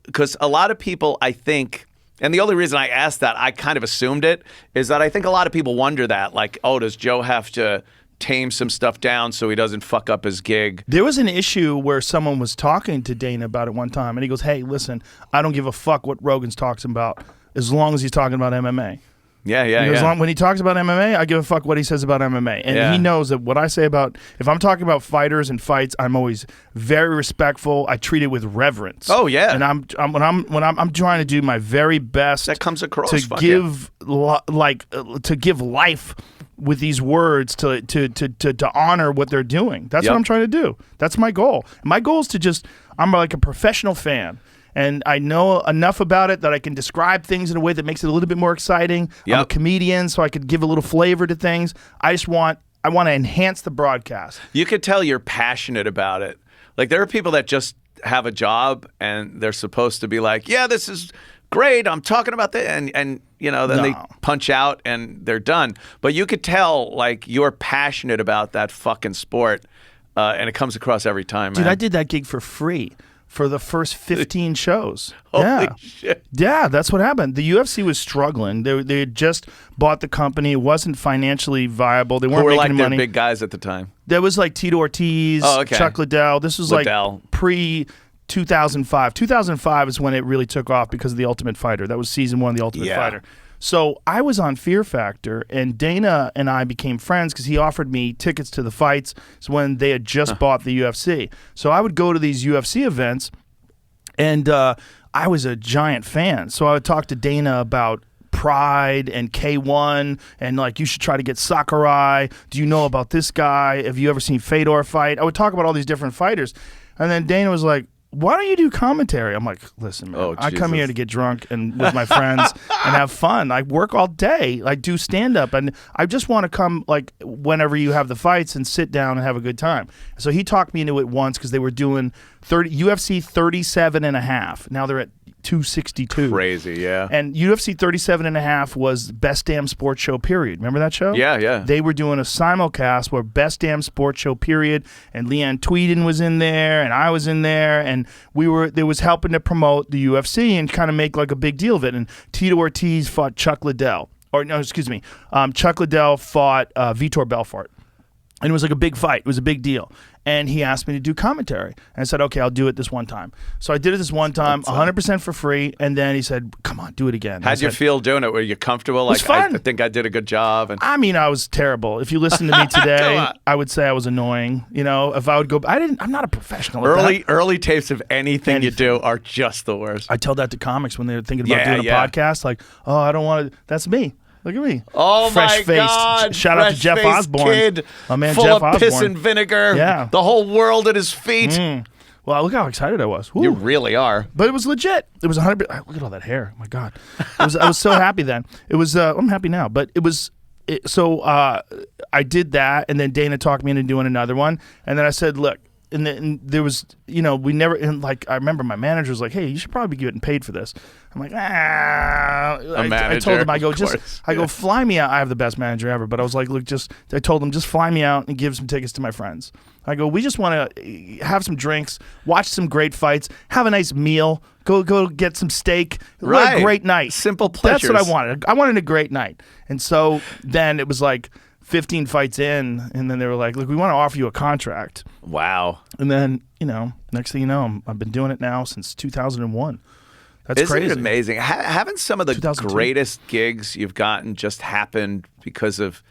because a lot of people, I think, and the only reason I asked that, I kind of assumed it, is that I think a lot of people wonder that, like, oh, does Joe have to tame some stuff down so he doesn't fuck up his gig? There was an issue where someone was talking to Dana about it one time, and he goes, hey, listen, I don't give a fuck what Rogan's talks about as long as he's talking about MMA. Yeah. When he talks about MMA, I give a fuck what he says about MMA. And he knows that what I say about, if I'm talking about fighters and fights, I'm always very respectful. I treat it with reverence. Oh, yeah. And I'm trying to do my very best. That comes across. To give to give life with these words to honor what they're doing. That's what I'm trying to do. That's my goal. My goal is to I'm like a professional fan. And I know enough about it that I can describe things in a way that makes it a little bit more exciting. I'm a comedian, so I could give a little flavor to things. I want to enhance the broadcast. You could tell you're passionate about it. Like, there are people that just have a job and they're supposed to be like, yeah, this is great, I'm talking about that, and you know, then they punch out and they're done. But you could tell, like, you're passionate about that fucking sport, and it comes across every time, man. Dude, I did that gig for free for the first 15 shows. Holy shit. Yeah, that's what happened. The UFC was struggling. They had just bought the company. It wasn't financially viable. They weren't Who were making like money. their big guys at the time? There was like Tito Ortiz, Chuck Liddell. This was like pre-2005. 2005 is when it really took off because of The Ultimate Fighter. That was season 1 of The Ultimate Fighter. So I was on Fear Factor, and Dana and I became friends because he offered me tickets to the fights when they had just bought the UFC. So I would go to these UFC events, and I was a giant fan. So I would talk to Dana about Pride and K1, and like, you should try to get Sakurai. Do you know about this guy? Have you ever seen Fedor fight? I would talk about all these different fighters. And then Dana was like, why don't you do commentary? I'm like, listen, man, I come here to get drunk and with my friends and have fun. I work all day. I do stand-up, and I just want to come like whenever you have the fights and sit down and have a good time. So he talked me into it once because they were doing UFC 37.5. Now they're at 262. Crazy, yeah. And UFC 37.5 was Best Damn Sports Show, period. Remember that show? Yeah. They were doing a simulcast where Best Damn Sports Show, period, and Leanne Tweeden was in there, and I was in there, and they was helping to promote the UFC and kind of make like a big deal of it. And Tito Ortiz fought Chuck Liddell. Chuck Liddell fought Vitor Belfort. And it was like a big fight. It was a big deal. And he asked me to do commentary. And I said, okay, I'll do it this one time. So I did it this one time, 100% for free. And then he said, come on, do it again. How'd you feel doing it? Were you comfortable? It was fun. I think I did a good job. And I mean, I was terrible. If you listen to me today, I would say I was annoying. You know, if I would go, I'm not a professional. Early tapes of anything you do are just the worst. I tell that to comics when they're thinking about doing a podcast. Like, oh, I don't want to. That's me. Look at me. Oh, fresh-faced. my God. Shout out to Jeff Osborne. Kid, my man full Jeff of piss Osborne. and vinegar. Yeah. The whole world at his feet. Well, look how excited I was. Woo. You really are. But it was legit. It was 100%. Look at all that hair. Oh my God. I was so happy then. It was, I'm happy now. But it was, I did that, and then Dana talked me into doing another one. And then I said, look, and there was, you know, we never, and like, I remember my manager was like, hey, you should probably be getting paid for this. I'm like, I told him, I go, fly me out. I have the best manager ever, but I was like, look, I told him, just fly me out and give some tickets to my friends. I go, we just want to have some drinks, watch some great fights, have a nice meal, go get some steak. What a great night. Simple pleasures. That's what I wanted. I wanted a great night. And so then it was like 15 fights in, and then they were like, look, we want to offer you a contract. Wow. And then, you know, next thing you know, I've been doing it now since 2001. That's Isn't crazy. it amazing? Haven't some of the 2002? greatest gigs you've gotten just happened because of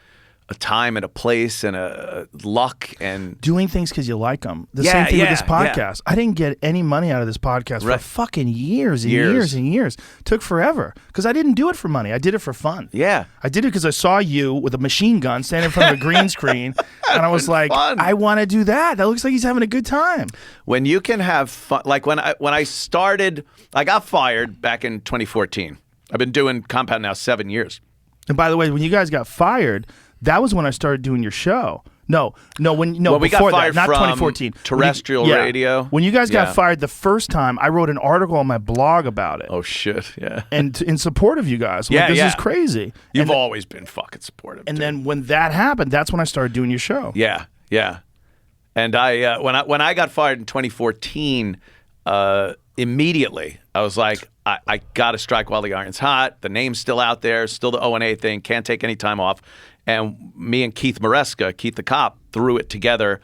a time and a place and a luck and doing things because you like them. The same thing with this podcast. Yeah. I didn't get any money out of this podcast for fucking years and years and years. Took forever because I didn't do it for money. I did it for fun. Yeah. I did it because I saw you with a machine gun standing in front of a green screen, and I was like, fun. I want to do that. That looks like he's having a good time. When you can have fun, like when I started, I got fired back in 2014. I've been doing Compound now 7 years. And by the way, when you guys got fired, that was when I started doing your show. No, we got before fired that, not from 2014. terrestrial radio. When you guys got fired the first time, I wrote an article on my blog about it. Oh shit, yeah. And in support of you guys. I'm like, this is crazy. You've always been fucking supportive. And dude. then when that happened, that's when I started doing your show. Yeah. And I when I got fired in 2014, immediately I was like, I got to strike while the iron's hot. The name's still out there, still the O&A thing. Can't take any time off. And me and Keith Maresca, Keith the cop, threw it together.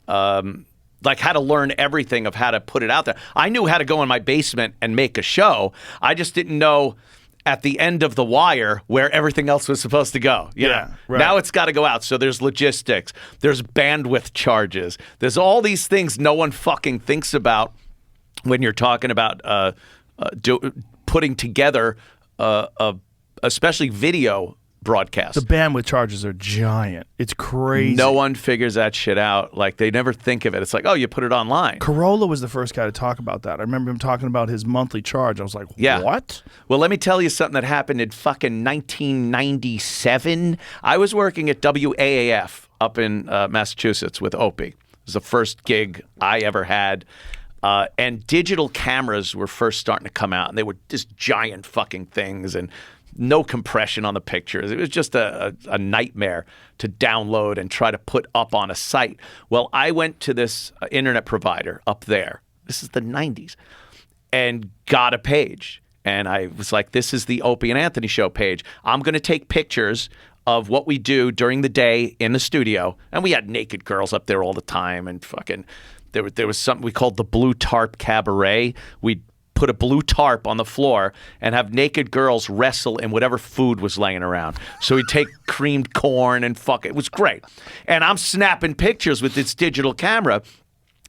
Like how to learn everything of how to put it out there. I knew how to go in my basement and make a show. I just didn't know at the end of the wire where everything else was supposed to go. You know? Right. Now it's got to go out. So there's logistics. There's bandwidth charges. There's all these things no one fucking thinks about when you're talking about putting together especially video broadcast. The bandwidth charges are giant. It's crazy. No one figures that shit out. Like, they never think of it. It's like, oh, you put it online. Corolla was the first guy to talk about that. I remember him talking about his monthly charge. I was like, Yeah. what? Well, let me tell you something that happened in fucking 1997. I was working at WAAF up in Massachusetts with Opie. It was the first gig I ever had. And digital cameras were first starting to come out, and they were just giant fucking things and no compression on the pictures. It was just a nightmare to download and try to put up on a site. Well, I went to this internet provider up there. This is the 90s. And got a page. And I was like, this is the Opie and Anthony Show page. I'm going to take pictures of what we do during the day in the studio. And we had naked girls up there all the time. And fucking, there was something we called the Blue Tarp Cabaret. We'd put a blue tarp on the floor and have naked girls wrestle in whatever food was laying around. So we'd take creamed corn and it was great. And I'm snapping pictures with this digital camera.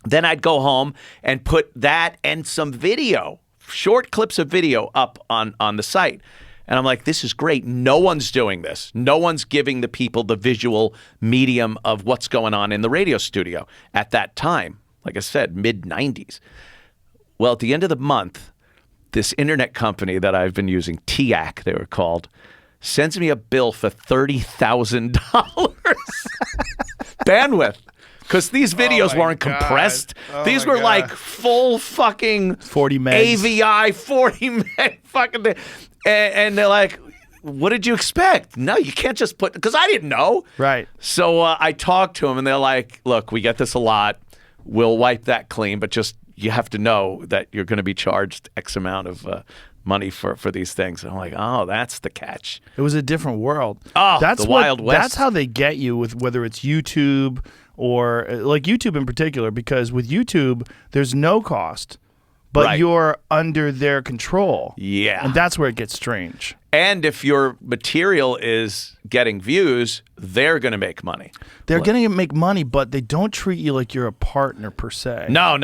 Then I'd go home and put that and some video, short clips of video up on the site. And I'm like, this is great. No one's doing this. No one's giving the people the visual medium of what's going on in the radio studio at that time. Like I said, mid-90s. Well, at the end of the month, this internet company that I've been using, TIAC, they were called, sends me a bill for $30,000 bandwidth. Because these videos weren't compressed. These were like full fucking 40 megs. AVI 40 meg fucking thing. And they're like, what did you expect? No, you can't just put, because I didn't know. Right. So I talked to them and they're like, look, we get this a lot. We'll wipe that clean, but just you have to know that you're going to be charged X amount of money for these things. And I'm like, oh, that's the catch. It was a different world. Oh, the Wild West. That's how they get you with whether it's YouTube or like YouTube in particular, because with YouTube, there's no cost, but you're under their control. Yeah. And that's where it gets strange. And if your material is getting views, they're going to make money. They're going to make money, but they don't treat you like you're a partner per se. No.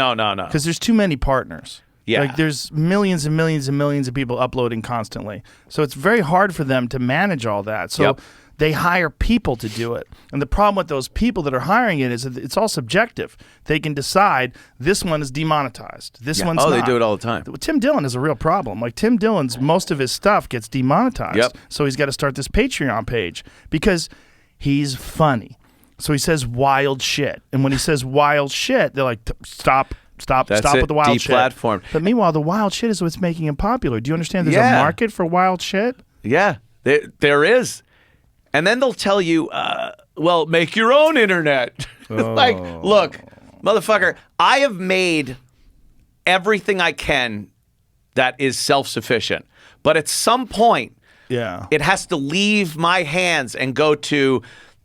Because there's too many partners. Yeah. Like there's millions and millions and millions of people uploading constantly. So it's very hard for them to manage all that. So they hire people to do it. And the problem with those people that are hiring it is that it's all subjective. They can decide this one is demonetized. This one's not. Oh, they do it all the time. Tim Dillon has a real problem. Like Tim Dillon's, most of his stuff gets demonetized. Yep. So he's got to start this Patreon page because he's funny. So he says wild shit. And when he says wild shit, they're like, stop with the wild shit. Deplatformed. But meanwhile, the wild shit is what's making him popular. Do you understand there's a market for wild shit? Yeah, there is. And then they'll tell you, well, make your own internet. Like, look, motherfucker, I have made everything I can that is self-sufficient. But at some point, it has to leave my hands and go to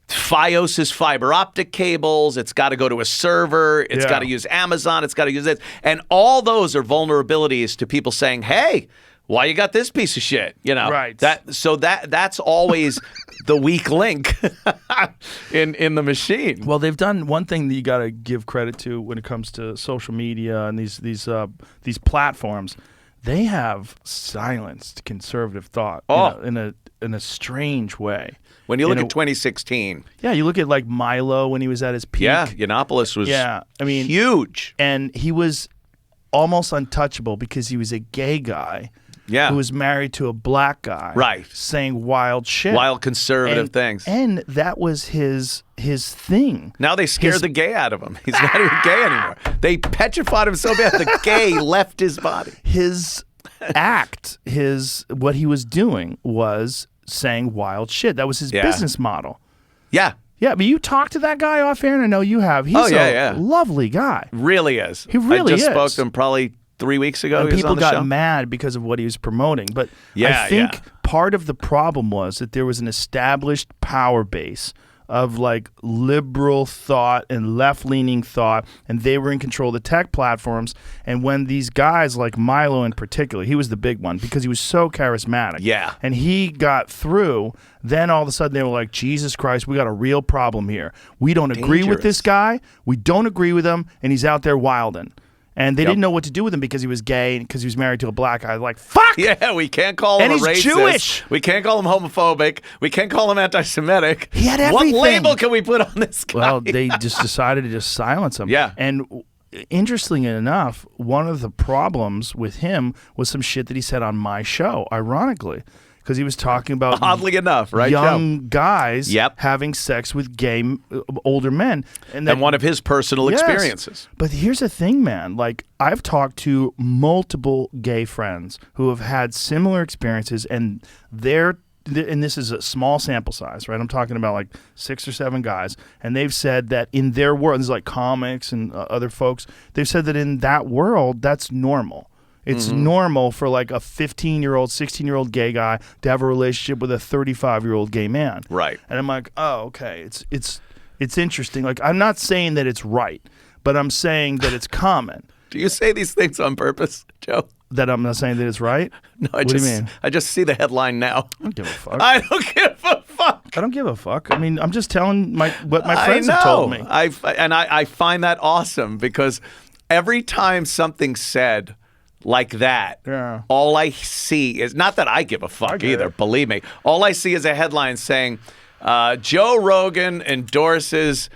Fios's fiber optic cables. It's got to go to a server. It's got to use Amazon. It's got to use this. And all those are vulnerabilities to people saying, hey, why you got this piece of shit? You know, Right. That's always the weak link in the machine. Well, they've done one thing that you got to give credit to when it comes to social media and these platforms. They have silenced conservative thought in a strange way. When you look at 2016. Yeah, you look at like Milo when he was at his peak. Yeah, Yiannopoulos was huge. And he was almost untouchable because he was a gay guy who was married to a black guy. Right. Saying wild shit. Wild conservative things. And that was his thing. Now they scare the gay out of him. He's not even gay anymore. They petrified him so bad the gay left his body. His act, what he was doing was saying wild shit. That was his business model. Yeah. Yeah, but you talked to that guy off air, and I know you have. He's a lovely guy. Really is. He really is. I just spoke to him probably 3 weeks ago. And he was people on the got show. mad because of what he was promoting. But I think part of the problem was that there was an established power base of like liberal thought and left-leaning thought, and they were in control of the tech platforms. And when these guys like Milo in particular, he was the big one because he was so charismatic. Yeah. And he got through, then all of a sudden they were like, Jesus Christ, we got a real problem here. We don't agree with this guy. We don't agree with him, and he's out there wilding. And they didn't know what to do with him because he was gay and because he was married to a black guy. Like, fuck! Yeah, we can't call him and a racist. he's Jewish. We can't call him homophobic. We can't call him anti-Semitic. He had everything. What label can we put on this guy? Well, they just decided to just silence him. Yeah. And interestingly enough, one of the problems with him was some shit that he said on my show, ironically. Because he was talking about oddly enough, right? young guys Yep. having sex with gay older men, And one of his personal experiences. But here's the thing, man. Like, I've talked to multiple gay friends who have had similar experiences, and this is a small sample size, right? I'm talking about like 6 or 7 guys, and they've said that in their world, this is like comics and other folks, they've said that in that world, that's normal. It's normal for like a 15-year-old, 16-year-old gay guy to have a relationship with a 35-year-old gay man. Right. And I'm like, oh, okay. It's interesting. Like, I'm not saying that it's right, but I'm saying that it's common. Do you say these things on purpose, Joe? That I'm not saying that it's right? No, What do you mean? I just see the headline now. I don't give a fuck. I don't give a fuck. I don't give a fuck. I mean, I'm just telling what my friends have told me. I find that awesome because every time something's said like that, all I see is, not that I give a fuck either, believe me. All I see is a headline saying, Joe Rogan endorses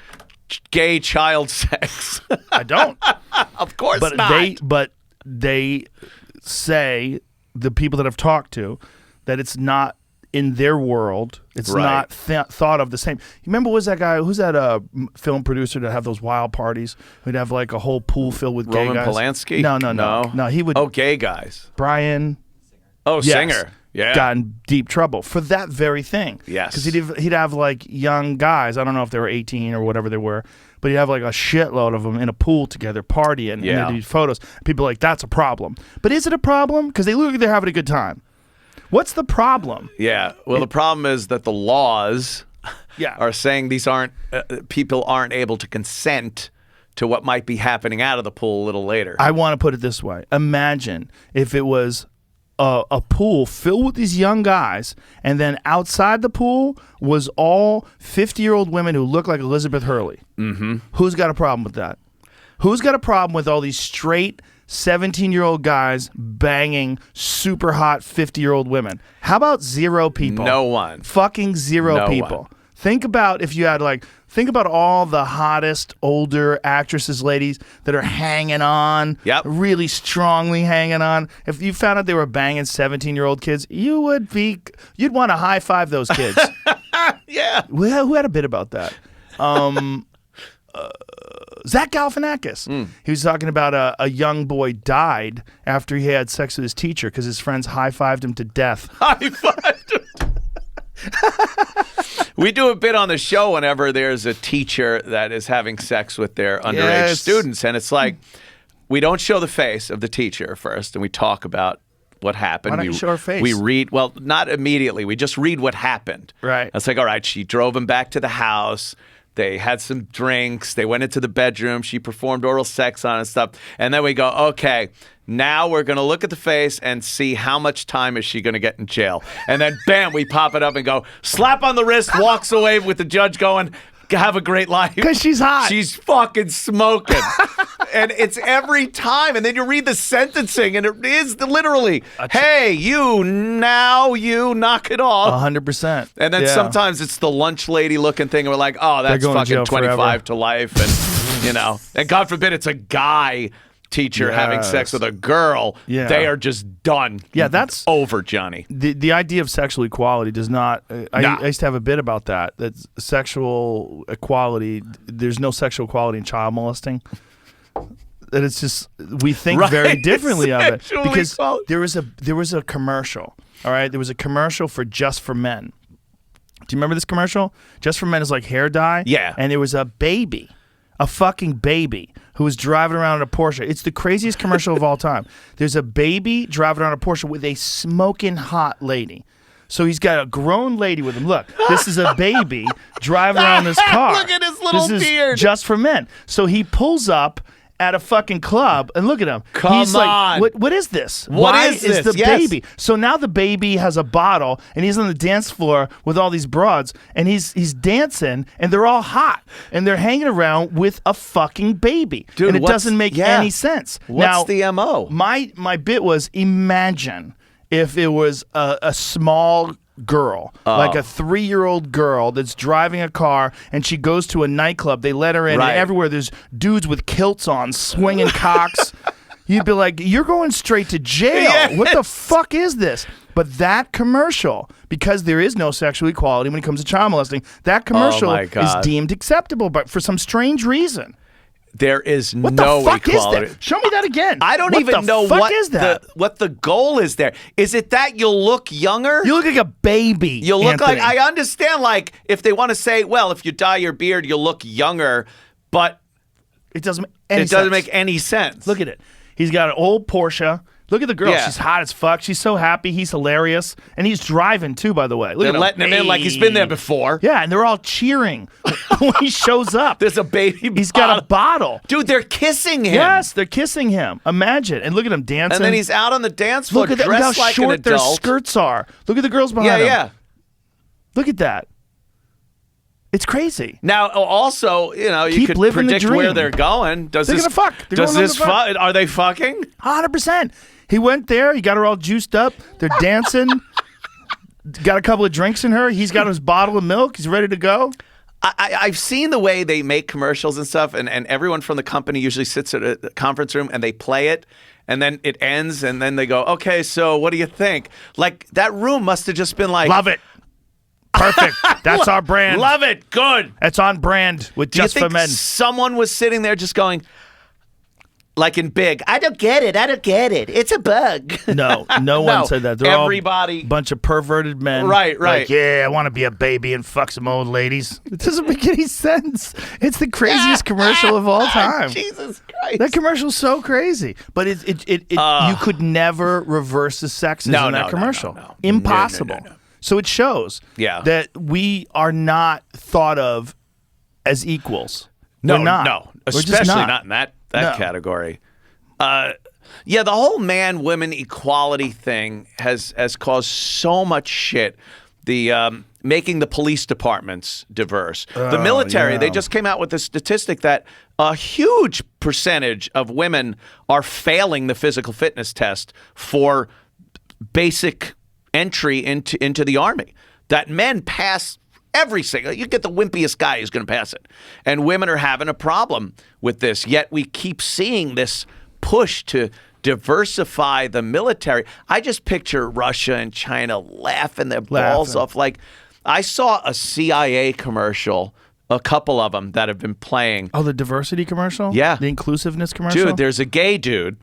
gay child sex. I don't. Of course but not. They say, the people that I've talked to, that it's not in their world. It's not thought of the same. You remember, who's that film producer that have those wild parties? Who'd have like a whole pool filled with gay Roman guys. Polanski? No, he would. Oh, gay guys. Brian. Oh, Yes. singer. Yeah. Got in deep trouble for that very thing. Yes. Because he'd have like young guys. I don't know if they were 18 or whatever they were, but he'd have like a shitload of them in a pool together partying and they'd do photos. People are like, that's a problem. But is it a problem? Because they look like they're having a good time. What's the problem? Yeah. Well, the problem is that the laws are saying these people aren't able to consent to what might be happening out of the pool a little later. I want to put it this way. Imagine if it was a pool filled with these young guys, and then outside the pool was all 50-year-old women who look like Elizabeth Hurley. Mm-hmm. Who's got a problem with that? Who's got a problem with all these straight 17-year-old guys banging super hot 50-year-old women? How about 0 people? No one. Fucking 0 people. One. Think about if you had think about all the hottest older actresses, ladies that are hanging on, really strongly hanging on. If you found out they were banging 17-year-old kids, you'd want to high five those kids. Yeah. Who had a bit about that? Zach Galifianakis. He was talking about a young boy died after he had sex with his teacher because his friends high-fived him to death. High-fived him. We do a bit on the show whenever there's a teacher that is having sex with their underage students, and it's like, we don't show the face of the teacher first, and we talk about what happened. Why don't you show her face? We read, well, not immediately. We just read what happened. Right. It's like, all right, she drove him back to the house. They had some drinks. They went into the bedroom. She performed oral sex on him and stuff. And then we go, okay, Now we're going to look at the face and see how much time is she going to get in jail. And then, bam, we pop it up and go, slap on the wrist, walks away with the judge going, have a great life. Because she's hot. She's fucking smoking. And it's every time. And then you read the sentencing, and it is literally, hey, you knock it off. 100%. And then sometimes it's the lunch lady looking thing, and we're like, oh, that's fucking 25 forever. To life. And, and God forbid it's a guy teacher having sex with a girl. Yeah. They are just done. Yeah, that's over, Johnny. The idea of sexual equality does not. I used to have a bit about that. That sexual equality. There's no sexual equality in child molesting. That it's just we think very differently of it because there was a commercial. All right, there was a commercial for Just for Men. Do you remember this commercial? Just for Men is like hair dye. Yeah, and there was a baby. A fucking baby who was driving around in a Porsche. It's the craziest commercial of all time. There's a baby driving around a Porsche with a smoking hot lady. So he's got a grown lady with him. Look, this is a baby driving around this car. Look at his little beard. Just for Men. So he pulls up at a fucking club and look at him. He's on. Like, what is this? Why is the baby? So now the baby has a bottle and he's on the dance floor with all these broads and he's dancing and they're all hot and they're hanging around with a fucking baby. Dude, and it doesn't make any sense. What's the MO? My bit was imagine if it was a small girl, like a 3-year-old girl that's driving a car and she goes to a nightclub. They let her in and everywhere there's dudes with kilts on swinging cocks. You'd be like, you're going straight to jail. Yes. What the fuck is this? But that commercial, because there is no sexual equality when it comes to child molesting, that commercial is deemed acceptable, but for some strange reason. There is what no the fuck equality. Is that? Show me that again. I don't even know what the goal is there. Is it that you'll look younger? You look like a baby. You'll look like, I understand, like, if they want to say, well, if you dye your beard, you'll look younger, but it doesn't make any sense. Look at it. He's got an old Porsche. Look at the girl. Yeah. She's hot as fuck. She's so happy. He's hilarious. And he's driving, too, by the way. Look they're letting him in like he's been there before. Yeah, and they're all cheering when he shows up. There's a baby He's got a bottle. Dude, they're kissing him. Yes, they're kissing him. Imagine. And look at him dancing. And then he's out on the dance floor look dressed how like short an adult. Their skirts are. Look at the girls behind him. Yeah. Look at that. It's crazy. Now, also, you could predict where they're going. They're going to fuck. Are they fucking? 100%. He went there. He got her all juiced up. They're dancing. Got a couple of drinks in her. He's got his bottle of milk. He's ready to go. I've seen the way they make commercials and stuff, and everyone from the company usually sits at a conference room and they play it, and then it ends, and then they go, okay, so what do you think? Like, that room must have just been like... Love it. Perfect. That's our brand. Love it. Good. It's on brand with Just for Men. Someone was sitting there just going... Like in Big, I don't get it. It's a bug. No one said that. They're everybody, all a bunch of perverted men. Right. Like, yeah, I want to be a baby and fuck some old ladies. It doesn't make any sense. It's the craziest commercial of all time. Jesus Christ. That commercial's so crazy. But you could never reverse the sexism in that commercial. No. Impossible. No. So it shows that we are not thought of as equals. No, We're not. No. Especially not in that category. The whole man-woman equality thing has caused so much shit. The making the police departments diverse. The military, they just came out with a statistic that a huge percentage of women are failing the physical fitness test for basic entry into the Army. That men pass every single, you get the wimpiest guy who's going to pass it. And women are having a problem with this. Yet we keep seeing this push to diversify the military. I just picture Russia and China laughing their balls off. Like, I saw a CIA commercial, a couple of them that have been playing. Oh, the diversity commercial? Yeah. The inclusiveness commercial? Dude, there's a gay dude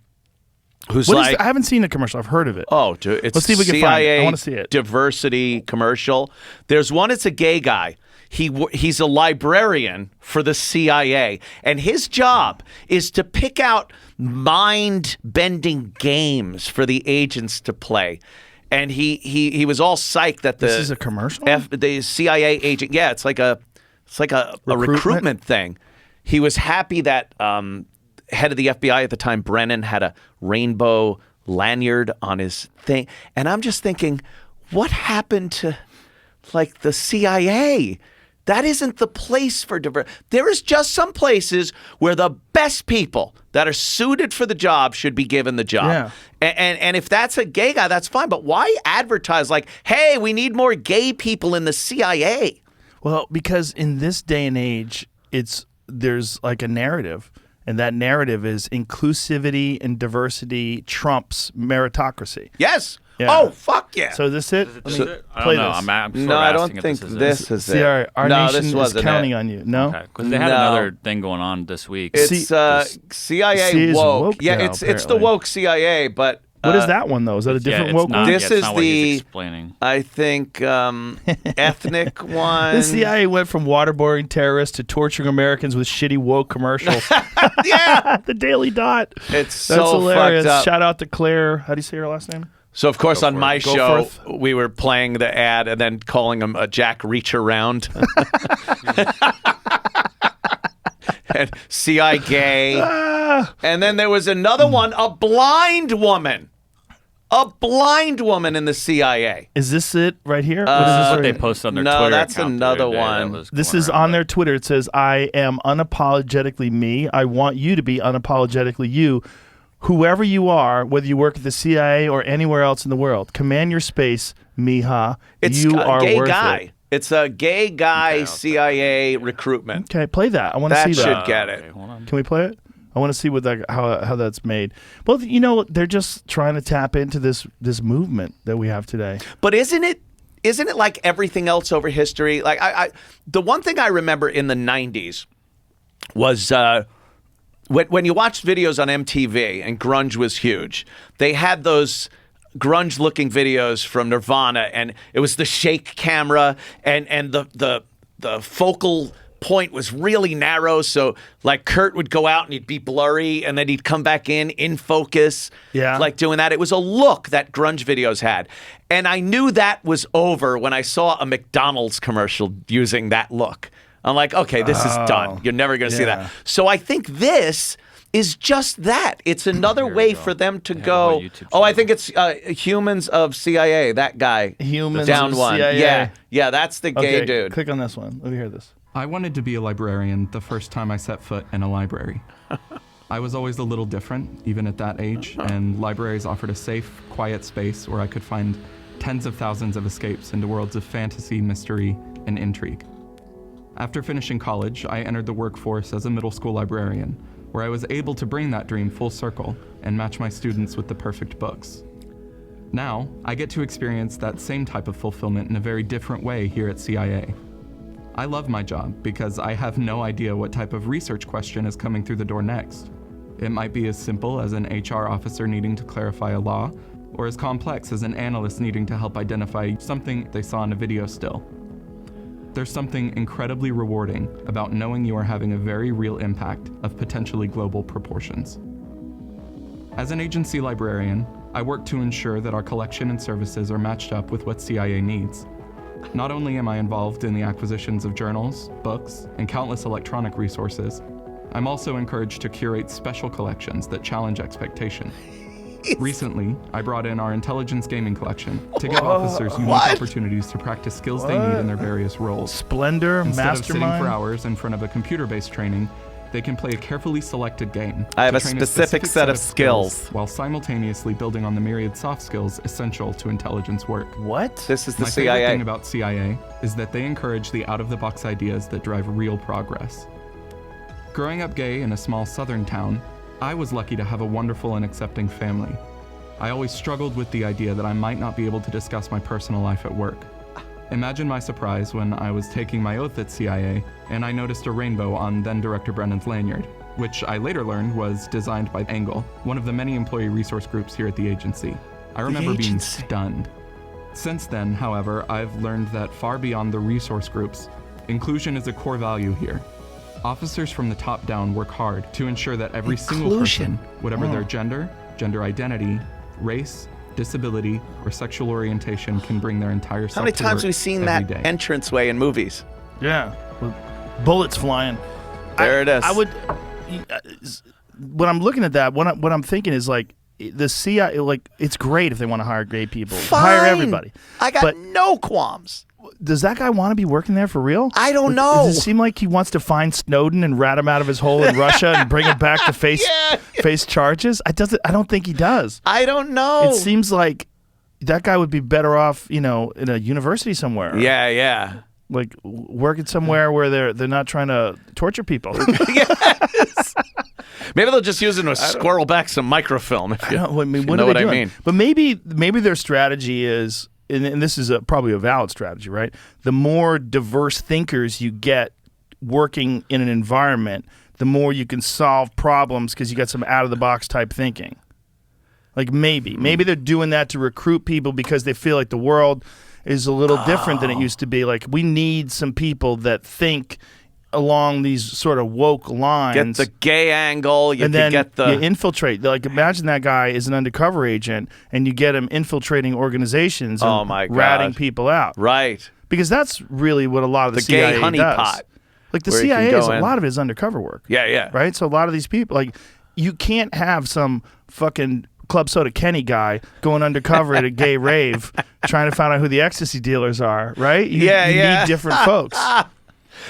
who's I haven't seen the commercial. I've heard of it. Oh, dude, it's Let's see if we can find it. I want to see it. Diversity commercial. There's one. It's a gay guy. He's a librarian for the CIA, and his job is to pick out mind-bending games for the agents to play. And he was all psyched that this is a commercial. The CIA agent. Yeah, it's like a recruitment thing. He was happy that. head of the FBI at the time, Brennan, had a rainbow lanyard on his thing. And I'm just thinking, what happened to, like, the CIA? That isn't the place for diversity. There is just some places where the best people that are suited for the job should be given the job. Yeah. And if that's a gay guy, that's fine. But why advertise like, hey, we need more gay people in the CIA? Well, because in this day and age, there's like a narrative, and that narrative is inclusivity and diversity trumps meritocracy. Yes. Yeah. Oh, fuck yeah. So is this it? I Play don't know. this. I'm sort No, of I don't asking if think this is this is See, it. our No, nation this is wasn't counting it. on you. No? because they had No. another thing going on this week. It's This- CIA C is woke. woke Yeah, now, it's the apparently. woke CIA, but What is that one, though? Is that a different it's woke not, one? This yeah, it's is not what he's the- explaining. I think ethnic one. The CIA went from waterboarding terrorists to torturing Americans with shitty woke commercials. Yeah, The Daily Dot. it's That's so hilarious. fucked up. Shout out to Claire. How do you say her last name? So, of course, on my Go show, forth. we were playing the ad and then calling him a Jack Reach Around. And CI gay. And then there was another one, a blind woman. A blind woman in the CIA. Is this it right here? What is This this is what right they here? posted on their No, Twitter that's account the another other day that one. was This going is around, on but- their Twitter. It says, I am unapologetically me. I want you to be unapologetically you. Whoever you are, whether you work at the CIA or anywhere else in the world, command your space, Miha. It's you a are gay worth guy. it. It's a gay guy Okay, CIA recruitment. Okay, play that. I want to That see should that. get it. Okay, hold on. Can we play it? I want to see what that how that's made. Well, you know, they're just trying to tap into this movement that we have today. But isn't it like everything else over history? Like I the one thing I remember in the 90s was when you watched videos on MTV and grunge was huge. They had those grunge-looking videos from Nirvana, and it was the shake camera, and the focal point was really narrow. So like Kurt would go out and he'd be blurry, and then he'd come back in focus. Yeah. Like doing that. It was a look that grunge videos had. And I knew that was over when I saw a McDonald's commercial using that look. I'm like, okay, this is done. You're never going to see yeah. that. So I think this is just that. It's another Here we way go. for them to They have go. a YouTube Oh, I channel. think it's Humans of CIA, that guy. Humans Down of one. CIA. Yeah, that's the gay Okay, dude. click on this one. Let me hear this. I wanted to be a librarian the first time I set foot in a library. I was always a little different, even at that age, and libraries offered a safe, quiet space where I could find tens of thousands of escapes into worlds of fantasy, mystery, and intrigue. After finishing college, I entered the workforce as a middle school librarian, where I was able to bring that dream full circle and match my students with the perfect books. Now, I get to experience that same type of fulfillment in a very different way here at CIA. I love my job because I have no idea what type of research question is coming through the door next. It might be as simple as an HR officer needing to clarify a law, or as complex as an analyst needing to help identify something they saw in a video still. There's something incredibly rewarding about knowing you are having a very real impact of potentially global proportions. As an agency librarian, I work to ensure that our collection and services are matched up with what CIA needs. Not only am I involved in the acquisitions of journals, books, and countless electronic resources, I'm also encouraged to curate special collections that challenge expectation. Recently, I brought in our intelligence gaming collection to give officers unique opportunities to practice skills they need in their various roles. Splendor, Instead of sitting Mastermind. for hours in front of a computer-based training, they can play a carefully selected game. I have to a train specific set of skills. while simultaneously building on the myriad soft skills essential to intelligence work. What? This is the My favorite CIA. thing about CIA is that they encourage the out-of-the-box ideas that drive real progress. Growing up gay in a small southern town, I was lucky to have a wonderful and accepting family. I always struggled with the idea that I might not be able to discuss my personal life at work. Imagine my surprise when I was taking my oath at CIA and I noticed a rainbow on then-Director Brennan's lanyard, which I later learned was designed by Angle, one of the many employee resource groups here at the agency. I remember being agency. stunned. Since then, however, I've learned that far beyond the resource groups, inclusion is a core value here. Officers from the top down work hard to ensure that every single Inclusion. person, whatever their gender identity, race, disability, or sexual orientation, can bring their entire self How many to times work have we seen every that day. entranceway in movies? Yeah. With bullets flying. There it is. I would. when I'm looking at that, what I'm thinking is like the CIA, like it's great if they want to hire gay people, hire everybody. I got But no qualms. does that guy want to be working there for real? I don't know. Does it seem like he wants to find Snowden and rat him out of his hole in Russia and bring him back to face charges? I don't think he does. I don't know. It seems like that guy would be better off, in a university somewhere. Yeah. Like working somewhere where they're not trying to torture people. Yes. Maybe they'll just use it to squirrel back some microfilm. If you, what if you are know they what doing? I mean. But maybe their strategy is, and this is probably a valid strategy, right? The more diverse thinkers you get working in an environment, the more you can solve problems because you got some out-of-the-box type thinking. Like maybe they're doing that to recruit people because they feel like the world is a little different than it used to be. Like we need some people that think along these sort of woke lines. Get the gay angle. You and then get the you infiltrate. Like imagine that guy is an undercover agent and you get him infiltrating organizations and ratting people out. Right. Because that's really what a lot of the CIA gay honey does. pot. Like the where you can CIA go is a in. lot of it is undercover work. Yeah. Right? So a lot of these people, like you can't have some fucking Club Soda Kenny guy going undercover at a gay rave trying to find out who the ecstasy dealers are, right? You need different folks.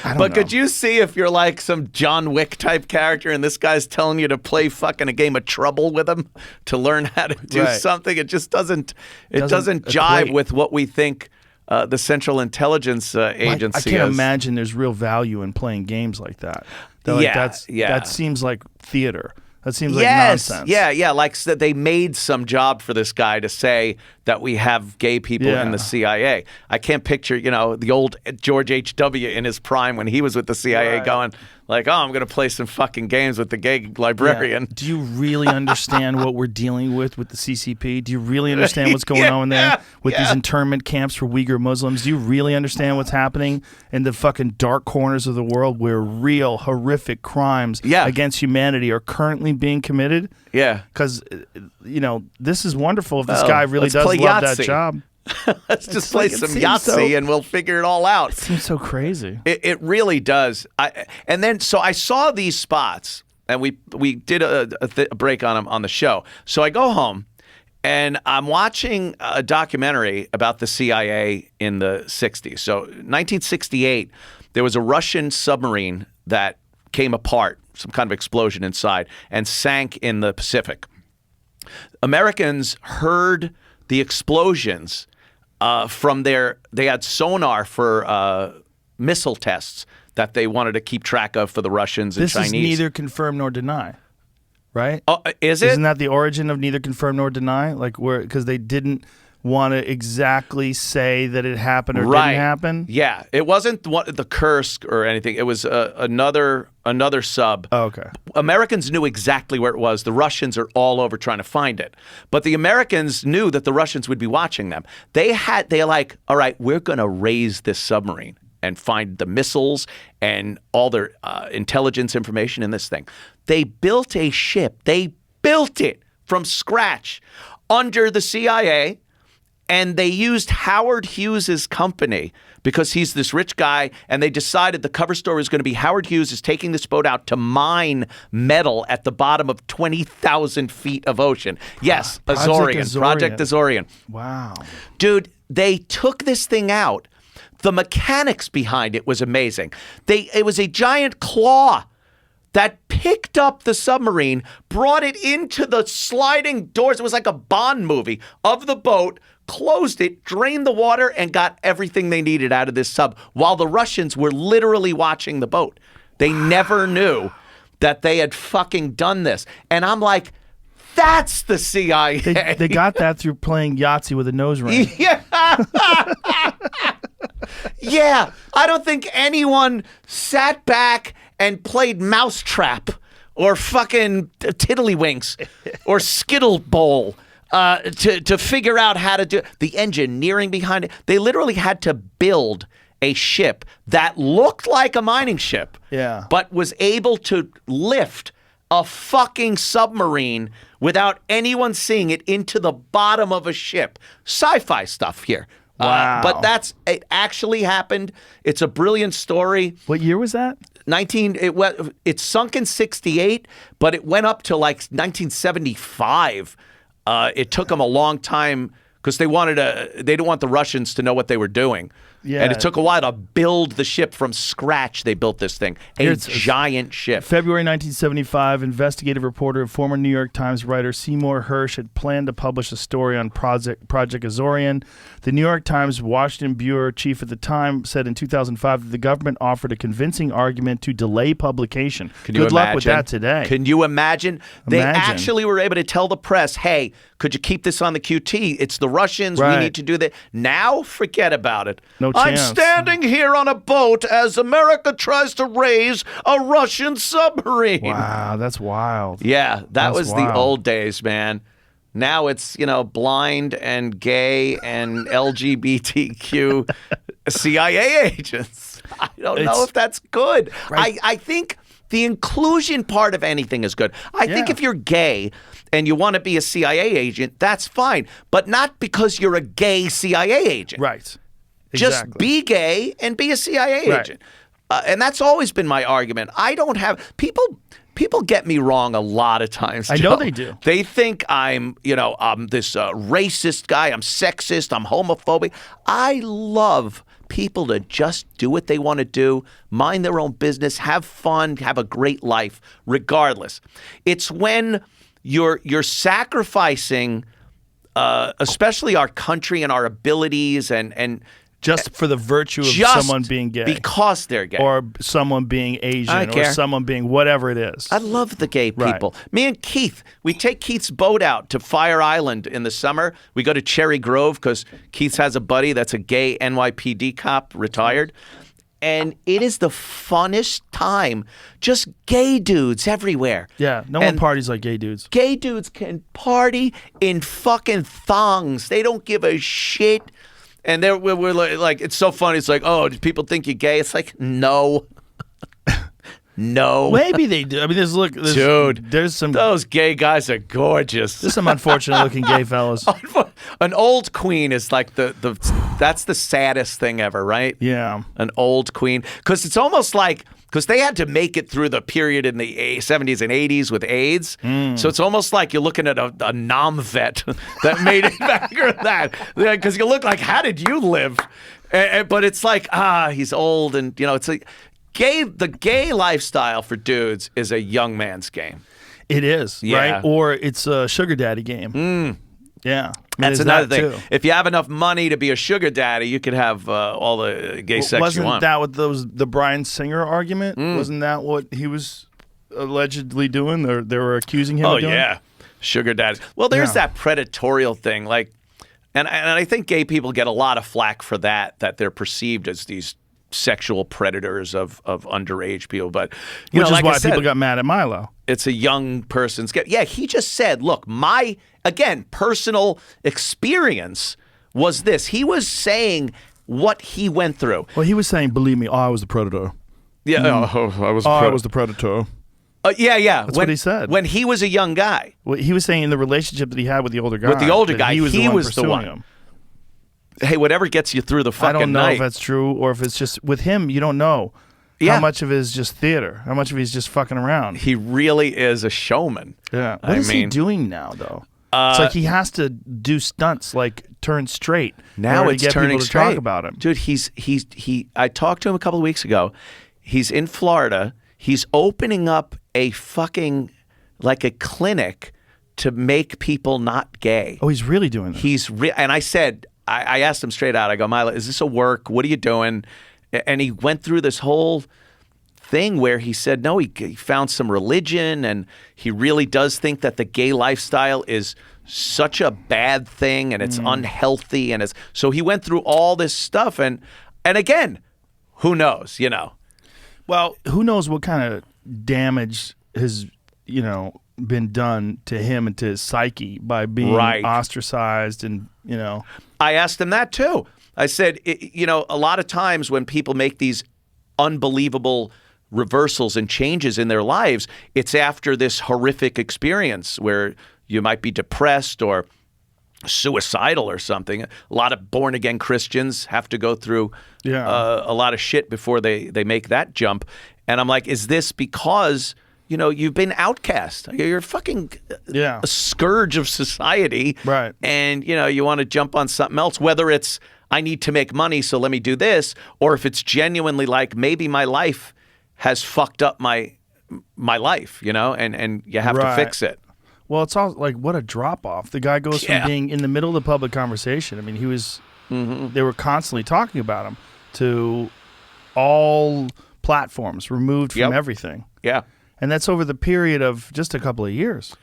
But know. could you see if you're like some John Wick type character and this guy's telling you to play fucking a game of Trouble with him to learn how to do something? It just doesn't jive equate with what we think the Central Intelligence Agency I can't is. imagine there's real value in playing games like that. That seems like theater. That seems like nonsense. Yeah. Like they made some job for this guy to say that we have gay people in the CIA. I can't picture, the old George H.W. in his prime when he was with the CIA going like, oh, I'm going to play some fucking games with the gay librarian. Yeah. Do you really understand what we're dealing with the CCP? Do you really understand what's going on there with these internment camps for Uyghur Muslims? Do you really understand what's happening in the fucking dark corners of the world where real horrific crimes against humanity are currently being committed? Yeah. Because, this is wonderful if this guy really does love that job. Let's just play some Yahtzee and we'll figure it all out. It seems so crazy. It really does. So I saw these spots, and we did a break on them on the show. So I go home, and I'm watching a documentary about the CIA in the 60s. So 1968, there was a Russian submarine that came apart, some kind of explosion inside, and sank in the Pacific. Americans heard the explosions from they had sonar for missile tests that they wanted to keep track of for the Russians and Chinese. This is neither confirm nor deny, right? Oh, is it? Isn't that the origin of neither confirm nor deny? Like because they didn't want to exactly say that it happened or didn't happen? Yeah. It wasn't the Kursk or anything. It was another sub. Oh, okay. Americans knew exactly where it was. The Russians are all over trying to find it. But the Americans knew that the Russians would be watching them. They're like, all right, we're going to raise this submarine and find the missiles and all their intelligence information in this thing. They built a ship. They built it from scratch under the CIA. And they used Howard Hughes's company because he's this rich guy, and they decided the cover story was going to be Howard Hughes is taking this boat out to mine metal at the bottom of 20,000 feet of ocean. Yes, Project Azorian. Wow. Dude, they took this thing out. The mechanics behind it was amazing. It was a giant claw that picked up the submarine, brought it into the sliding doors. It was like a Bond movie of the boat, closed it, drained the water, and got everything they needed out of this sub while the Russians were literally watching the boat. They never knew that they had fucking done this. And I'm like, that's the CIA. They got that through playing Yahtzee with a nose ring. Yeah. Yeah. I don't think anyone sat back and played Mousetrap or fucking Tiddlywinks or Skittle Bowl to figure out how to do it. The engineering behind it. They literally had to build a ship that looked like a mining ship, but was able to lift a fucking submarine without anyone seeing it into the bottom of a ship. Sci-fi stuff here. Wow. But it actually happened. It's a brilliant story. What year was that? it sunk in 68, but it went up to like 1975. It took them a long time because they didn't want the Russians to know what they were doing. Yeah. And it took a while to build the ship from scratch. They built this thing, a giant ship. February 1975, investigative reporter and former New York Times writer Seymour Hersh had planned to publish a story on Project Azorian. The New York Times Washington bureau chief at the time said in 2005 that the government offered a convincing argument to delay publication. Good luck with that today. Can you imagine? They actually were able to tell the press, hey, could you keep this on the QT? It's the Russians. Right. We need to do that. Now, forget about it. No I'm chance. standing here on a boat as America tries to raise a Russian submarine. Wow, that's wild. Yeah, That's was wild. the old days, man. Now it's, blind and gay and LGBTQ CIA agents. I don't know if that's good. Right. I think the inclusion part of anything is good. I think if you're gay and you want to be a CIA agent, that's fine. But not because you're a gay CIA agent. Right. Just Exactly. be gay and be a CIA Right. agent. And that's always been my argument. I don't have people get me wrong a lot of times. I Joe. know they do. They think I'm this racist guy. I'm sexist. I'm homophobic. I love people to just do what they want to do, mind their own business, have fun, have a great life, regardless. It's when you're sacrificing, especially our country and our abilities and Just for the virtue of just someone being gay. because they're gay. Or someone being Asian. I Or care. someone being whatever it is. I love the gay Right. people. Me and Keith, we take Keith's boat out to Fire Island in the summer. We go to Cherry Grove because Keith has a buddy that's a gay NYPD cop, retired. And it is the funnest time. Just gay dudes everywhere. Yeah, no one And parties like gay dudes. Gay dudes can party in fucking thongs. They don't give a shit. And we're like, it's so funny. It's like, oh, do people think you're gay? It's like, no. No. Maybe they do. I mean, Dude, there's some those gay guys are gorgeous. there's some unfortunate looking gay fellas. An old queen is like that's the saddest thing ever, right? Yeah. An old queen. Because it's almost like, because they had to make it through the period in the 70s and 80s with AIDS. So it's almost like you're looking at a nom-vet that made it back or that. Because you look like, how did you live? But it's like, he's old. And, it's like the gay lifestyle for dudes is a young man's game. It is, Yeah. right? Or it's a sugar daddy game. Yeah. That's There's another that, thing. too. If you have enough money to be a sugar daddy, you could have all the gay sex you Wasn't want. that what the Bryan Singer argument? Wasn't that what he was allegedly doing? They were accusing him Oh, of doing? yeah. Sugar daddies. Well, there's Yeah. that predatorial thing. Like, and I think gay people get a lot of flack for that they're perceived as these sexual predators of underage people. But, Which is like why I said, people got mad at Milo. it's a young person's game. Yeah, he just said, look, my, again, personal experience was this. He was saying what he went through. Well, he was saying, believe me, I was the predator. Yeah, I was the predator. yeah. That's what he said. When he was a young guy. Well, he was saying in the relationship that he had with the older guy. With the older that guy, he was he the one was the pursuing one. him. Hey, whatever gets you through the fucking I don't know night. if that's true or if it's just with him. You don't know Yeah. how much of it is just theater, how much of it is just fucking around. He really is a showman. Yeah. I What is he mean, doing now, though? It's like he has to do stunts, like turn straight. in now order it's to get turning people to straight. talk about him. Dude, I talked to him a couple of weeks ago. He's in Florida. He's opening up a fucking, like a clinic to make people not gay. Oh, he's really doing this. And I said, I asked him straight out, I go, Milo, is this a work? What are you doing? And he went through this whole thing where he said, no, he found some religion and he really does think that the gay lifestyle is such a bad thing and it's unhealthy. And so he went through all this stuff. And again, who knows, Well, who knows what kind of damage has, been done to him and to his psyche by being Right. ostracized and, I asked him that too. I said, a lot of times when people make these unbelievable reversals and changes in their lives, it's after this horrific experience where you might be depressed or suicidal or something. A lot of born-again Christians have to go through a lot of shit before they make that jump. And I'm like, is this because, you've been outcast? You're fucking a scourge of society. Right. And, you want to jump on something else, whether it's, I need to make money, so let me do this, or if it's genuinely like, maybe my life has fucked up my life, and you have to fix it. Well, it's all like, what a drop off. The guy goes from being in the middle of the public conversation. I mean, he was, they were constantly talking about him, to all platforms removed from everything. Yeah. And that's over the period of just a couple of years.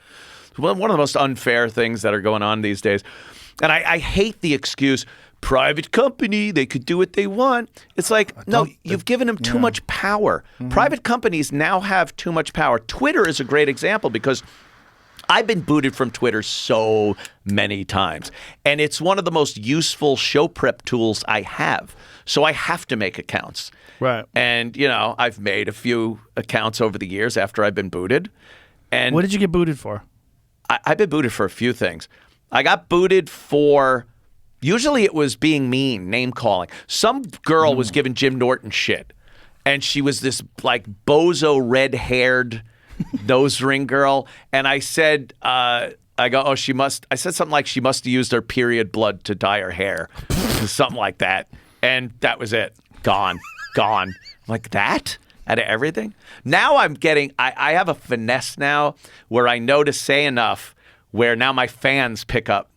Well, one of the most unfair things that are going on these days, and I hate the excuse, private company, they could do what they want. It's like, no, you've given them too much power. Private companies now have too much power. Twitter is a great example because I've been booted from Twitter so many times, and it's one of the most useful show prep tools I have. So I have to make accounts. Right. And, I've made a few accounts over the years after I've been booted. And what did you get booted for? I've been booted for a few things. I got booted for, usually it was being mean, name calling. Some girl was giving Jim Norton shit, and she was this like bozo red-haired nose ring girl. And I said, I said something like she must have used her period blood to dye her hair, something like that. And that was it. Gone. Like that? Out of everything? Now I'm getting, I have a finesse now where I know to say enough where now my fans pick up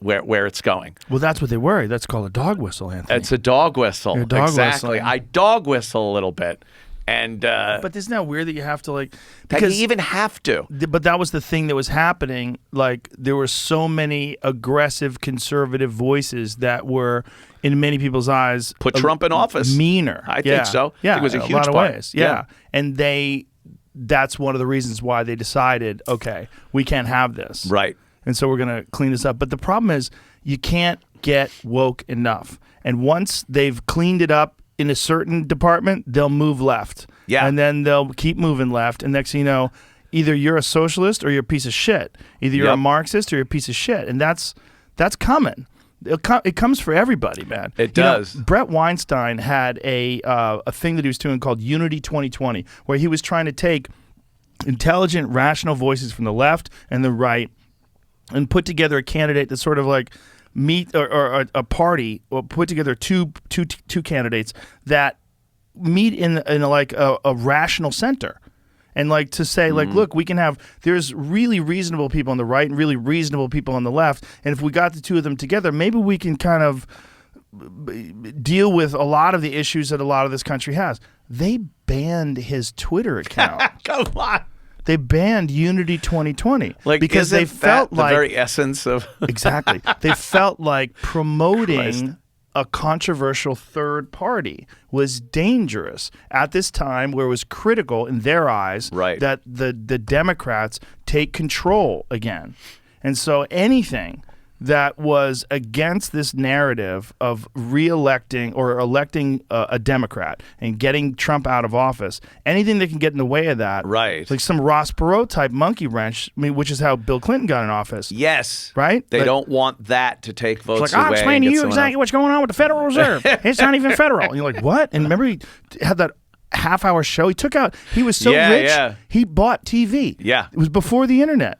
where it's going. Well, that's what they worry. That's called a dog whistle, Anthony. It's a dog whistle. You're a dog exactly. whistling. I dog whistle a little bit. And but isn't that weird that you have to that you even have to? But that was the thing that was happening. Like, there were so many aggressive conservative voices that were, in many people's eyes, put Trump in office. Meaner. I think so. Yeah, I think it was a in huge lot of part. ways. Yeah. And that's one of the reasons why they decided, okay, we can't have this. Right. And so we're going to clean this up. But the problem is, you can't get woke enough. And once they've cleaned it up in a certain department, they'll move left. Yeah. And then they'll keep moving left. And next thing you know, either you're a socialist or you're a piece of shit. Either you're a Marxist or you're a piece of shit. And that's coming. It comes for everybody, man. It does. Brett Weinstein had a thing that he was doing called Unity 2020, where he was trying to take intelligent, rational voices from the left and the right and put together a candidate that sort of like meet or a party, or put together two candidates that meet in like a rational center, and like to say like, look, we can have, there's really reasonable people on the right and really reasonable people on the left, and if we got the two of them together, maybe we can kind of deal with a lot of the issues that a lot of this country has. They banned his Twitter account. Come on. They banned Unity 2020 because they felt like the very essence of exactly. They felt like promoting a controversial third party was dangerous at this time, where it was critical in their eyes that the Democrats take control again. And so anything that was against this narrative of re-electing or electing a Democrat and getting Trump out of office, anything that can get in the way of that, like some Ross Perot type monkey wrench, which is how Bill Clinton got in office. Yes. Right? They don't want that to take votes away. I'll explain to you exactly what's going on with the Federal Reserve. It's not even federal. And you're like, what? And remember he had that half-hour show he took out. He was so rich, he bought TV. Yeah. It was before the internet.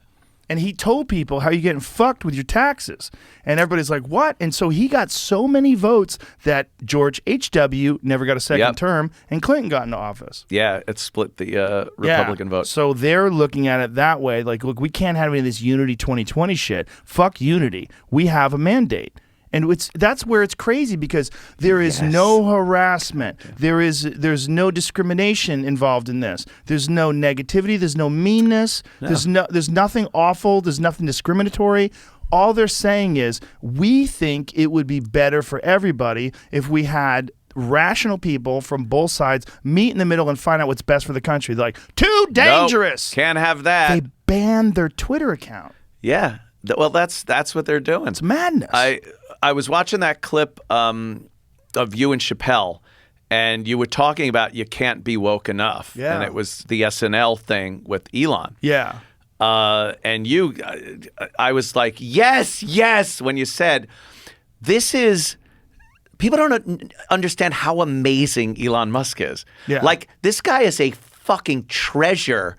And he told people how you're getting fucked with your taxes. And everybody's like, what? And so he got so many votes that George H.W. never got a second term and Clinton got into office. Yeah, it split the Republican vote. So they're looking at it that way. Like, look, we can't have any of this Unity 2020 shit. Fuck Unity. We have a mandate. And that's where it's crazy, because there is no harassment. There's no discrimination involved in this. There's no negativity. There's no meanness. No. There's nothing awful. There's nothing discriminatory. All they're saying is, we think it would be better for everybody if we had rational people from both sides meet in the middle and find out what's best for the country. They're like, too dangerous. Nope, can't have that. They banned their Twitter account. Yeah. Well, that's what they're doing. It's madness. I was watching that clip of you and Chappelle, and you were talking about you can't be woke enough. Yeah. And it was the SNL thing with Elon. Yeah. And I was like, yes, when you said, this is, people don't understand how amazing Elon Musk is. Yeah. Like, this guy is a fucking treasure,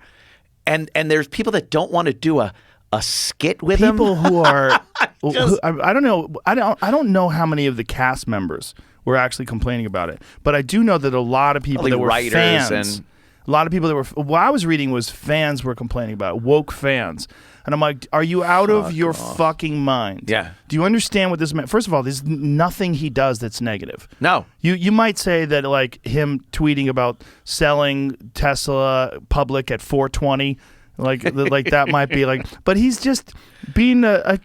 and there's people that don't want to do a skit with him. People who are, I don't know. I don't know how many of the cast members were actually complaining about it, but I do know that a lot of people Like that were writers fans, and- a lot of people that were, what I was reading was fans were complaining about it, woke fans. And I'm like, are you out of your fucking mind? Yeah. Do you understand what this meant? First of all, there's nothing he does that's negative. No. You might say that, like, him tweeting about selling Tesla public at 420, like that might be like, but he's just being a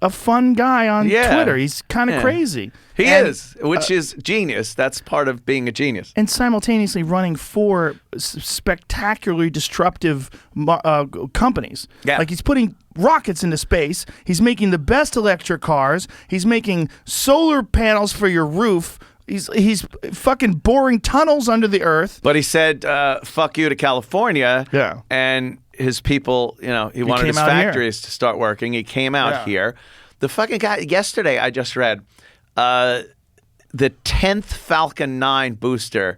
fun guy on Twitter. He's kind of crazy. He is, which is genius. That's part of being a genius. And simultaneously running 4 spectacularly disruptive companies. Yeah. Like, he's putting rockets into space. He's making the best electric cars. He's making solar panels for your roof. He's fucking boring tunnels under the earth. But he said, fuck you to California. Yeah. And his people, he wanted his came out here. factories to start working. He came out here. The fucking guy, yesterday I just read, the 10th Falcon 9 booster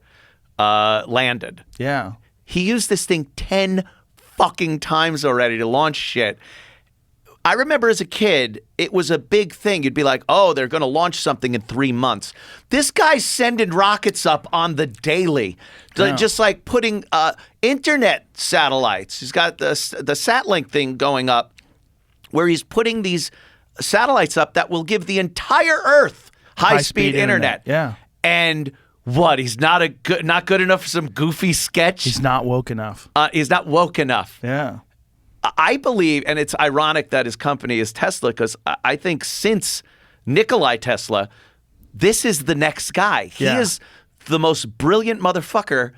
landed. Yeah. He used this thing 10 fucking times already to launch shit. I remember as a kid, it was a big thing. You'd be like, oh, they're going to launch something in 3 months. This guy's sending rockets up on the daily. Just like putting internet satellites. He's got the Satlink thing going up where he's putting these satellites up that will give the entire Earth high-speed internet. Yeah. And what? He's not good enough for some goofy sketch? He's not woke enough. He's not woke enough. Yeah. I believe, and it's ironic that his company is Tesla, because I think since Nikolai Tesla, this is the next guy. He is the most brilliant motherfucker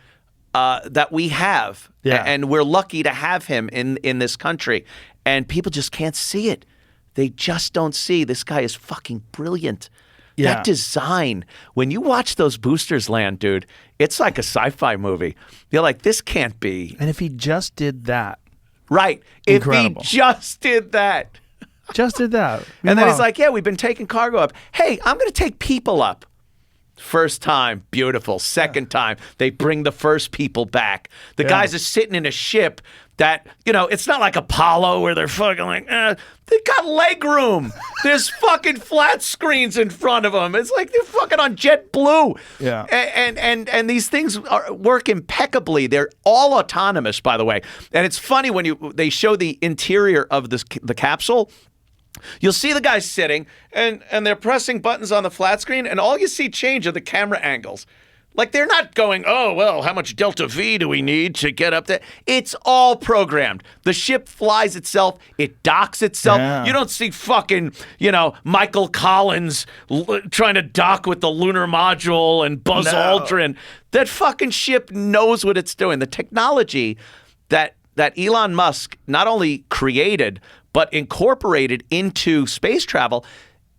that we have. Yeah. And we're lucky to have him in this country. And people just can't see it. They just don't see this guy is fucking brilliant. Yeah. That design, when you watch those boosters land, dude, it's like a sci-fi movie. You're like, this can't be. And if he just did that. Right. Incredible. If he just did that. Just did that. And then he's like, yeah, we've been taking cargo up. Hey, I'm going to take people up. First time, beautiful. Second time, they bring the first people back. The guys are sitting in a ship that, it's not like Apollo where they're fucking like, they got leg room. There's fucking flat screens in front of them. It's like they're fucking on JetBlue. Yeah. And these things work impeccably. They're all autonomous, by the way. And it's funny when they show the interior of the capsule. You'll see the guys sitting, and they're pressing buttons on the flat screen, and all you see change are the camera angles. Like, they're not going, oh, well, how much Delta V do we need to get up there? It's all programmed. The ship flies itself. It docks itself. Yeah. You don't see fucking, Michael Collins trying to dock with the lunar module and Buzz Aldrin. That fucking ship knows what it's doing. The technology that Elon Musk not only created, but incorporated into space travel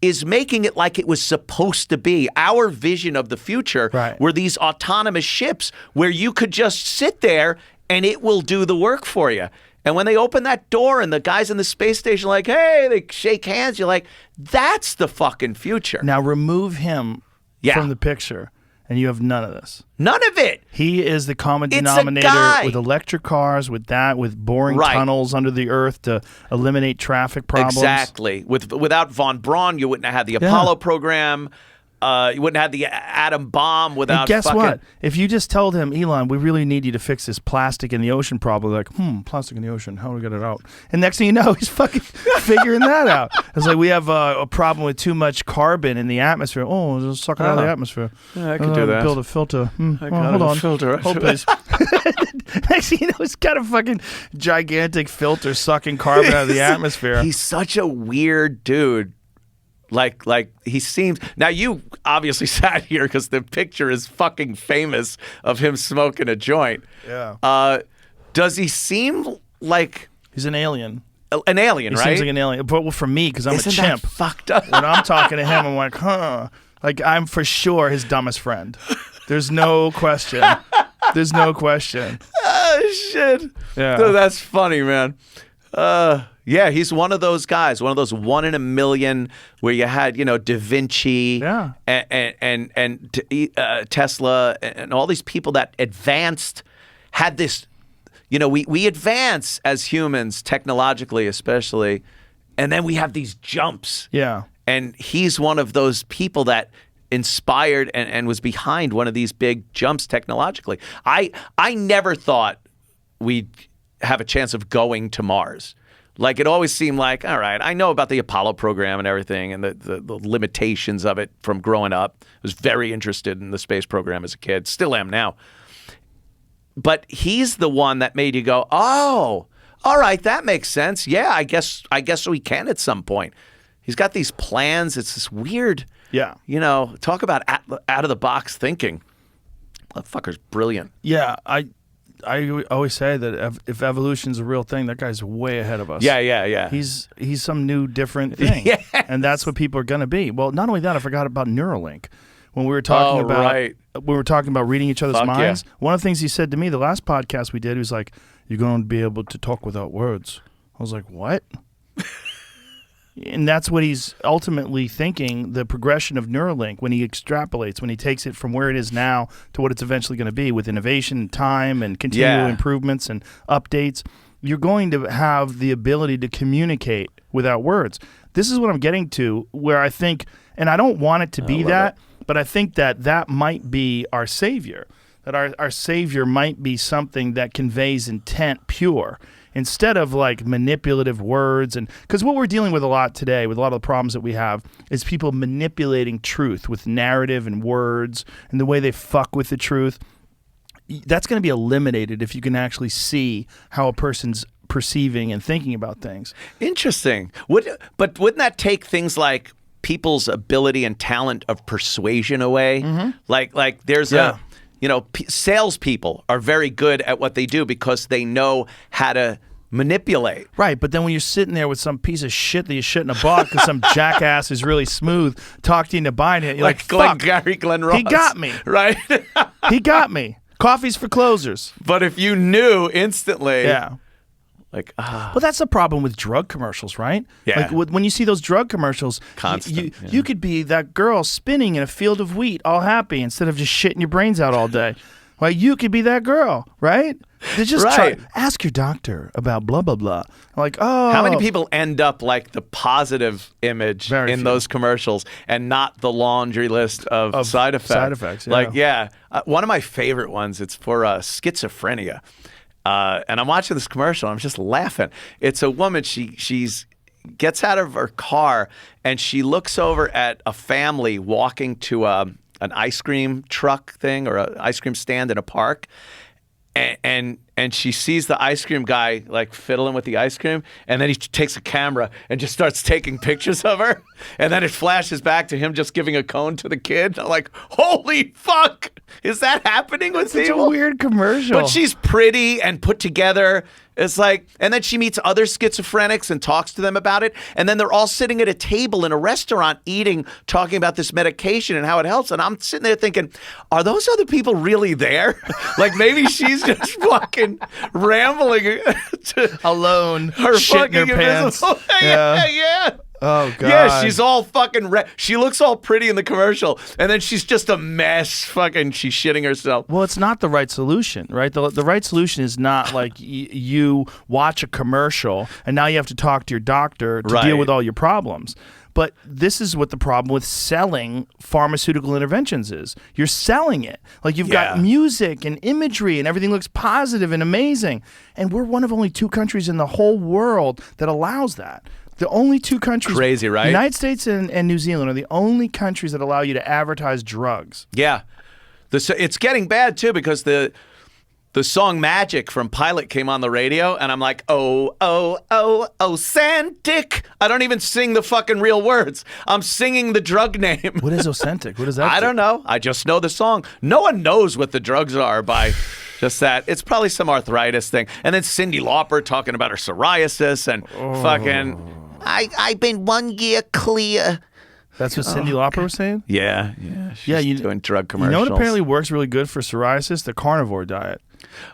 is making it like it was supposed to be. Our vision of the future were these autonomous ships where you could just sit there and it will do the work for you. And when they open that door and the guys in the space station are like, hey, they shake hands, you're like, that's the fucking future. Now remove him from the picture and you have none of this. None of it. He is the common denominator with electric cars, with boring tunnels under the earth to eliminate traffic problems. Exactly. Without von Braun, you wouldn't have had the Apollo program. You wouldn't have the atom bomb without. And guess what? If you just told him, Elon, we really need you to fix this plastic in the ocean problem, like, plastic in the ocean, how do we get it out? And next thing you know, he's fucking figuring that out. It's like, we have a problem with too much carbon in the atmosphere. Oh, just suck it out of the atmosphere. Yeah, I can do that. Build a filter. Hold on. Filter. Hold, please. Next thing you know, he's got a fucking gigantic filter sucking carbon out of the atmosphere. He's such a weird dude. Like he seems. Now, you obviously sat here because the picture is fucking famous of him smoking a joint. Yeah. Does he seem like he's an alien? An alien, right? He seems like an alien. But for me, because I'm a chimp. That fucked up? When I'm talking to him, I'm like, like, I'm for sure his dumbest friend. There's no question. There's no question. Oh shit. Yeah. Dude, that's funny, man. Yeah, he's one of those guys, one of those 1 in a million where you had, Da Vinci and Tesla and all these people that advanced, had this, we advance as humans, technologically especially, and then we have these jumps. Yeah. And he's one of those people that inspired and was behind one of these big jumps technologically. I never thought we'd have a chance of going to Mars. Like, it always seemed like, all right, I know about the Apollo program and everything and the limitations of it from growing up. I was very interested in the space program as a kid. Still am now. But he's the one that made you go, oh, all right, that makes sense. Yeah, I guess we can at some point. He's got these plans. It's this weird, talk about out of the box thinking. That fucker's brilliant. Yeah, I always say that if evolution's a real thing, that guy's way ahead of us. Yeah. He's some new, different thing. Yes. And that's what people are going to be. Well, not only that, I forgot about Neuralink. When we were talking about reading each other's minds, one of the things he said to me the last podcast we did, he was like, "You're going to be able to talk without words." I was like, "What?" And that's what he's ultimately thinking, the progression of Neuralink, when he extrapolates, when he takes it from where it is now to what it's eventually going to be with innovation and time and continual improvements and updates. You're going to have the ability to communicate without words. This is what I'm getting to, where I think, and I don't want it to be that, but I think that might be our savior, that our savior might be something that conveys intent pure, instead of like manipulative words. And because what we're dealing with a lot today, with a lot of the problems that we have, is people manipulating truth with narrative and words and the way they fuck with the truth. That's going to be eliminated if you can actually see how a person's perceiving and thinking about things. Interesting. But wouldn't that take things like people's ability and talent of persuasion away? Mm-hmm. Like there's salespeople are very good at what they do because they know how to manipulate. Right, but then when you're sitting there with some piece of shit that you shouldn't have bought because some jackass is really smooth, talk to you into buying it, you're like fuck. Glenn Ross. He got me. Right? He got me. Coffee's for closers. But if you knew instantly. Yeah. Like, Well, that's the problem with drug commercials, right? Yeah. Like when you see those drug commercials, you could be that girl spinning in a field of wheat, all happy, instead of just shitting your brains out all day. Like, you could be that girl, right? They just ask your doctor about blah blah blah. Like, oh, how many people end up like the positive image Very in few. Those commercials and not the laundry list of side effects? Side effects, yeah. Like, one of my favorite ones. It's for schizophrenia. And I'm watching this commercial. I'm just laughing. It's a woman. She's gets out of her car and she looks over at a family walking to an ice cream truck thing or an ice cream stand in a park, and she sees the ice cream guy like fiddling with the ice cream, and then he takes a camera and just starts taking pictures of her, and then it flashes back to him just giving a cone to the kid. I'm like, holy fuck, is that happening with Such people? a weird commercial. But she's pretty and put together. It's like, and then she meets other schizophrenics and talks to them about it. And then they're all sitting at a table in a restaurant eating, talking about this medication and how it helps. And I'm sitting there thinking, are those other people really there? Like maybe she's just fucking rambling alone, her shitting her fucking pants. Yeah. Oh, God. Yeah, she's all fucking she looks all pretty in the commercial, and then she's just a mess. Fucking, she's shitting herself. Well, it's not the right solution, right? The right solution is not like you watch a commercial and now you have to talk to your doctor to deal with all your problems. But this is what the problem with selling pharmaceutical interventions is. You're selling it. Like you've got music and imagery and everything looks positive and amazing. And we're one of only 2 countries in the whole world that allows that. The only 2 countries, crazy, right? United States and New Zealand are the only countries that allow you to advertise drugs. Yeah. It's getting bad, too, because the song Magic from Pilot came on the radio, and I'm like, oh, Santic. I don't even sing the fucking real words. I'm singing the drug name. What is Ozempic? What is that? I don't know. I just know the song. No one knows what the drugs are by just that. It's probably some arthritis thing. And then Cyndi Lauper talking about her psoriasis and fucking, I've been 1 year clear. That's what Cyndi Lauper was saying? Yeah. She's doing drug commercials. You know what apparently works really good for psoriasis? The carnivore diet.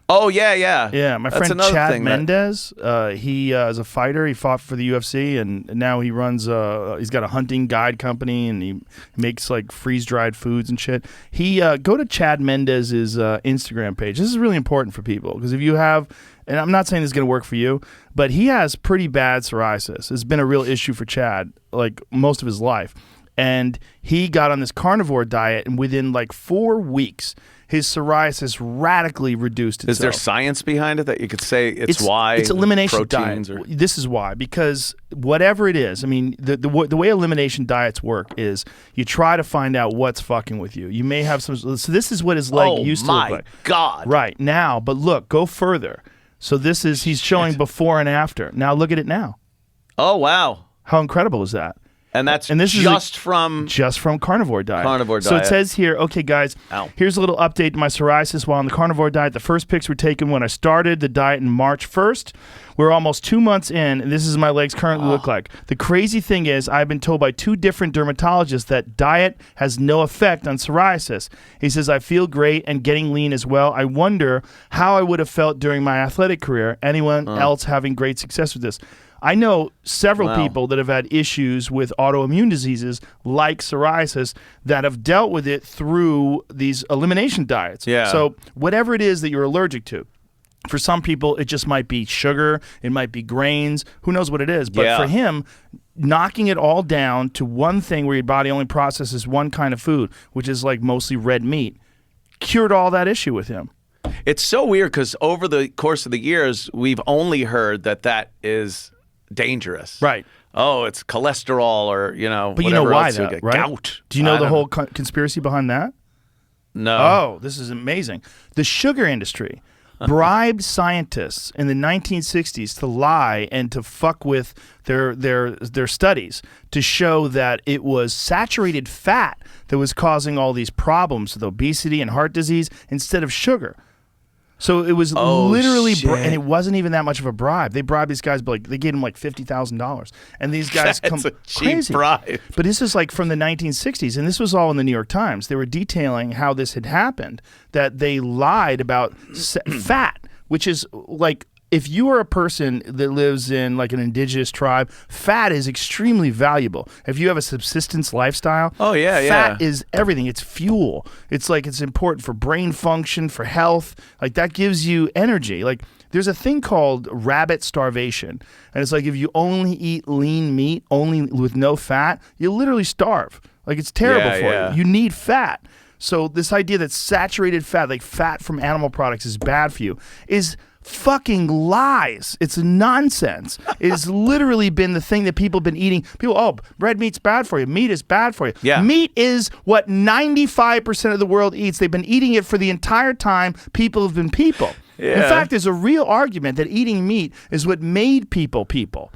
Oh, yeah, yeah. Yeah, my That's friend another Chad thing that- Mendez, he is a fighter. He fought for the UFC, and now he runs, he's got a hunting guide company, and he makes like freeze-dried foods and shit. He, go to Chad Mendez's Instagram page. This is really important for people, because if you have, and I'm not saying this is going to work for you, but he has pretty bad psoriasis. It's been a real issue for Chad, like most of his life. And he got on this carnivore diet, and within like 4 weeks, his psoriasis radically reduced itself. Is there science behind it that you could say it's why? It's elimination proteins diet. or- This is why, because whatever it is, I mean, the way elimination diets work is you try to find out what's fucking with you. You may have some. So this is what his leg used to look like. Oh, my God. Right now, but look, go further. So this is he's showing before and after. Now look at it now. Oh, wow. How incredible is that? And that's And this is just from... Just from carnivore diet. Carnivore So it diet. says here, okay, guys, Ow. here's a little update to my psoriasis while on the carnivore diet. The first pics were taken when I started the diet in March 1st. We're almost 2 months in, and this is my legs currently look like. The crazy thing is I've been told by 2 different dermatologists that diet has no effect on psoriasis. He says, I feel great and getting lean as well. I wonder how I would have felt during my athletic career. Anyone else having great success with this? I know several people that have had issues with autoimmune diseases like psoriasis that have dealt with it through these elimination diets. Yeah. So whatever it is that you're allergic to, for some people, it just might be sugar, it might be grains, who knows what it is. But Yeah. for him, knocking it all down to one thing where your body only processes one kind of food, which is like mostly red meat, cured all that issue with him. It's so weird because over the course of the years, we've only heard that is dangerous. Right. Oh, it's cholesterol or, But you know whatever why else you that, get. right? Gout. Do you know I the don't whole conspiracy behind that? No. Oh, this is amazing. The sugar industry bribed scientists in the 1960s to lie and to fuck with their studies to show that it was saturated fat that was causing all these problems with obesity and heart disease instead of sugar. So it was literally, and it wasn't even that much of a bribe. They bribed these guys, but like they gave them like $50,000, and these guys That's come a cheap crazy. bribe. But this is like from the 1960s, and this was all in the New York Times. They were detailing how this had happened, that they lied about fat, which is like, if you are a person that lives in like an indigenous tribe, fat is extremely valuable. If you have a subsistence lifestyle, fat is everything. It's fuel. It's like it's important for brain function, for health. Like that gives you energy. Like there's a thing called rabbit starvation. And it's like if you only eat lean meat, only with no fat, you literally starve. Like it's terrible for you. You need fat. So this idea that saturated fat, like fat from animal products is bad for you, is fucking lies. It's nonsense. It has literally been the thing that people have been eating. People, red meat's bad for you. Meat is bad for you. Yeah. Meat is what 95% of the world eats. They've been eating it for the entire time people have been people. Yeah. In fact, there's a real argument that eating meat is what made people people.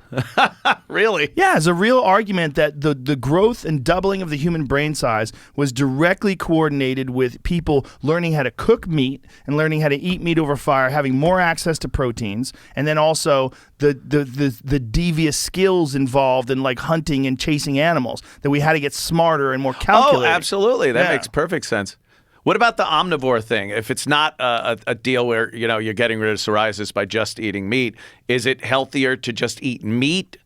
Really? Yeah, there's a real argument that the growth and doubling of the human brain size was directly coordinated with people learning how to cook meat and learning how to eat meat over fire, having more access to proteins, and then also the devious skills involved in like hunting and chasing animals, that we had to get smarter and more calculated. Oh, absolutely. That Yeah. makes perfect sense. What about the omnivore thing? If it's not a deal where you're getting rid of psoriasis by just eating meat, is it healthier to just eat meat,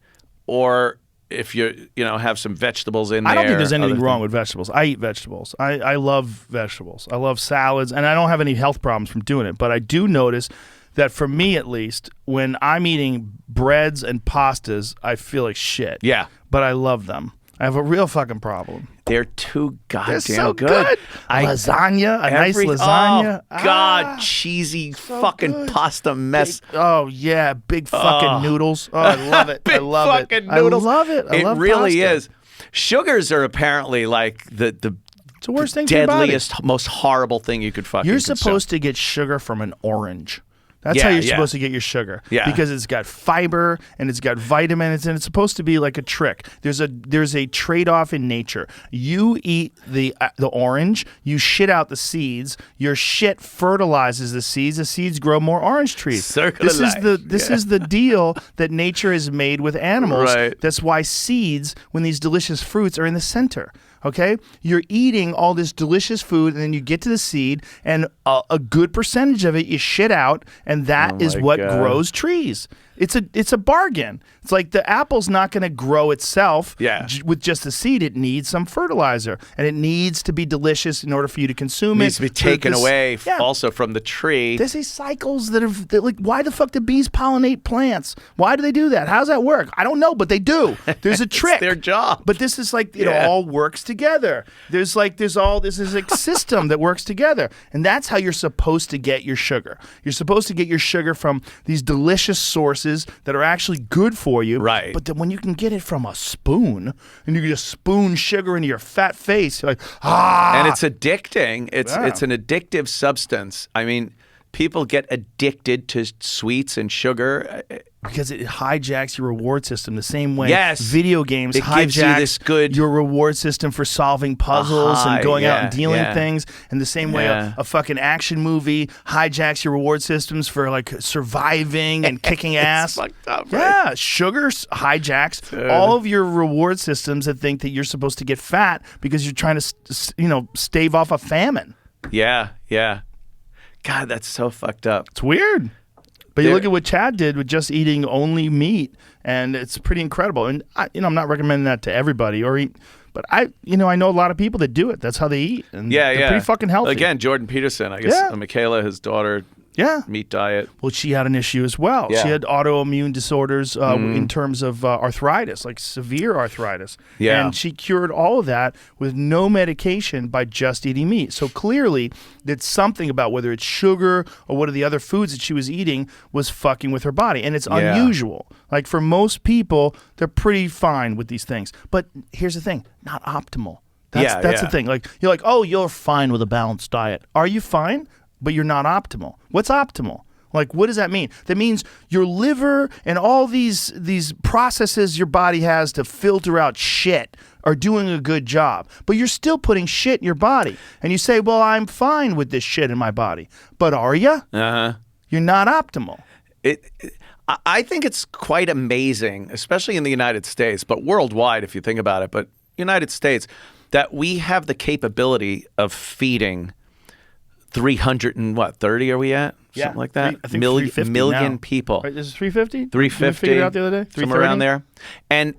or if you have some vegetables in there? I don't think there's anything other wrong things? with vegetables. I eat vegetables. I love vegetables. I love salads, and I don't have any health problems from doing it. But I do notice that for me, at least, when I'm eating breads and pastas, I feel like shit. Yeah. But I love them. I have a real fucking problem. They're too goddamn They're so good. Lasagna, a nice lasagna. Oh, God, cheesy fucking good. pasta mess. Big fucking noodles. Oh, I love it. I Big love it. fucking noodles. I love it. I love really pasta. is. Sugars are apparently like the It's the worst thing for your body. deadliest, most horrible thing you could fucking You're consume. supposed to get sugar from an orange. That's how you're supposed to get your sugar. Yeah. Because it's got fiber and it's got vitamins and it's supposed to be like a trick. There's a trade-off in nature. You eat the orange, you shit out the seeds, your shit fertilizes the seeds grow more orange trees. This is the deal that nature has made with animals. Right. That's why seeds, when these delicious fruits are in the center. Okay, you're eating all this delicious food, and then you get to the seed, and a good percentage of it you shit out, and that is what grows trees. It's a bargain. It's like the apple's not going to grow itself with just the seed. It needs some fertilizer, and it needs to be delicious in order for you to consume it. Needs to be taken away also from the tree. There's these cycles that like, why the fuck do bees pollinate plants? Why do they do that? How does that work? I don't know, but they do. There's a trick. It's their job. But this is like, it all works together. This is a system that works together. And that's how you're supposed to get your sugar. You're supposed to get your sugar from these delicious sources that are actually good for you. Right. But then when you can get it from a spoon, and you can just spoon sugar into your fat face, you're like, And it's addicting. It's an addictive substance. I mean, people get addicted to sweets and sugar. Because it hijacks your reward system the same way video games gives you this good your reward system for solving puzzles and going out and dealing things. And the same way a fucking action movie hijacks your reward systems for like surviving and kicking ass. Fucked up, right? Yeah, sugar hijacks all of your reward systems that think that you're supposed to get fat because you're trying to stave off a famine. Yeah. God, that's so fucked up. It's weird. But you look at what Chad did with just eating only meat, and it's pretty incredible. And I'm not recommending that to everybody but I know a lot of people that do it. That's how they eat, and they're pretty fucking healthy. Again, Jordan Peterson, I guess Michaela, his daughter, meat diet. Well, she had an issue as well. Yeah. She had autoimmune disorders in terms of arthritis, like severe arthritis. Yeah. And she cured all of that with no medication by just eating meat. So clearly, it's something about whether it's sugar or what are the other foods that she was eating was fucking with her body. And it's unusual. Like for most people, they're pretty fine with these things. But here's the thing, not optimal. That's the thing. Like you're like, oh, you're fine with a balanced diet. Are you fine? But you're not optimal. What's optimal? Like, what does that mean? That means your liver and all these processes your body has to filter out shit are doing a good job. But you're still putting shit in your body. And you say, well, I'm fine with this shit in my body. But are you? Uh-huh. You're not optimal. I think it's quite amazing, especially in the United States, but worldwide if you think about it, but United States, that we have the capability of feeding 330 are we at? Something like that? I think million now. people. Right, is it 350? 350. Figured it out the other day? Somewhere around there. And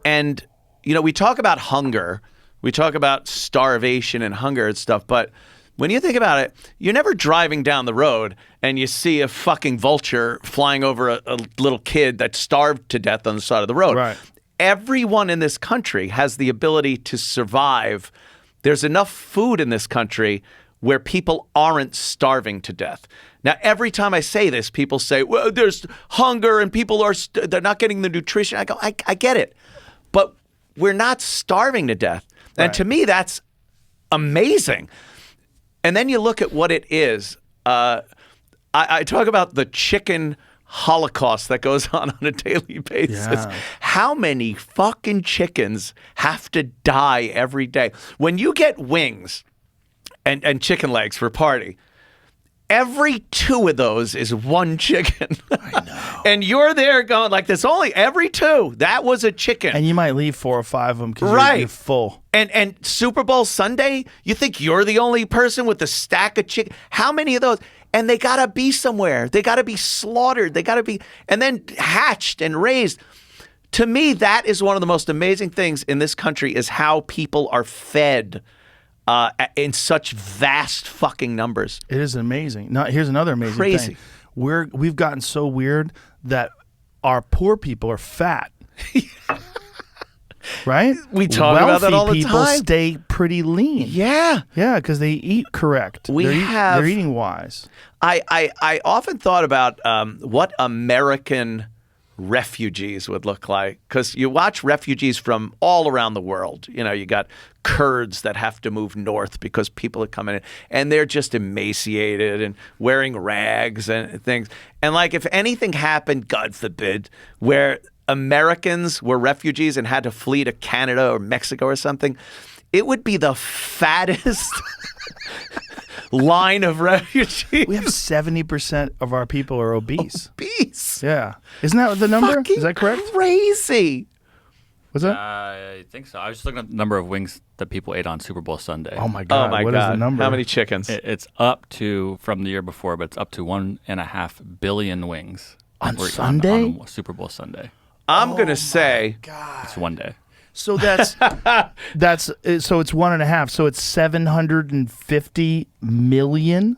we talk about hunger. We talk about starvation and hunger and stuff, but when you think about it, you're never driving down the road and you see a fucking vulture flying over a little kid that's starved to death on the side of the road. Right. Everyone in this country has the ability to survive. There's enough food in this country where people aren't starving to death. Now, every time I say this, people say, well, there's hunger and people they're not getting the nutrition. I go, I get it. But we're not starving to death. Right. And to me, that's amazing. And then you look at what it is. I talk about the chicken holocaust that goes on a daily basis. Yeah. How many fucking chickens have to die every day? When you get wings and chicken legs for a party, every 2 of those is one chicken. I know. And you're there going like this, only every 2. That was a chicken. And you might leave 4 or 5 of them because you're full. And Super Bowl Sunday, you think you're the only person with a stack of chicken? How many of those? And they gotta be somewhere. They gotta be slaughtered. They gotta be, and then hatched and raised. To me, that is one of the most amazing things in this country is how people are fed in such vast fucking numbers. It is amazing. Now, here's another amazing Crazy. thing. We've gotten so weird that our poor people are fat. Right? We talk about that all the people time. stay pretty lean. Yeah. Yeah, because they eat correct. They're eating wise. I often thought about what American refugees would look like. Because you watch refugees from all around the world. You know, you got Kurds that have to move north because people are coming in, and they're just emaciated and wearing rags and things. And like, if anything happened, God forbid, where Americans were refugees and had to flee to Canada or Mexico or something, it would be the fattest line of refugees. We have 70% of our people are obese. Obese. Yeah. Isn't that the number? Fucking Is that correct? Crazy. Was that? I think so. I was just looking at the number of wings that people ate on Super Bowl Sunday. Oh my God. Oh my What is God. the number? How many chickens? It's up to, from the year before, but it's up to 1.5 billion wings. On were Sunday? on Super Bowl Sunday. I'm going to say It's one day. So that's so it's 1.5. So it's 750 million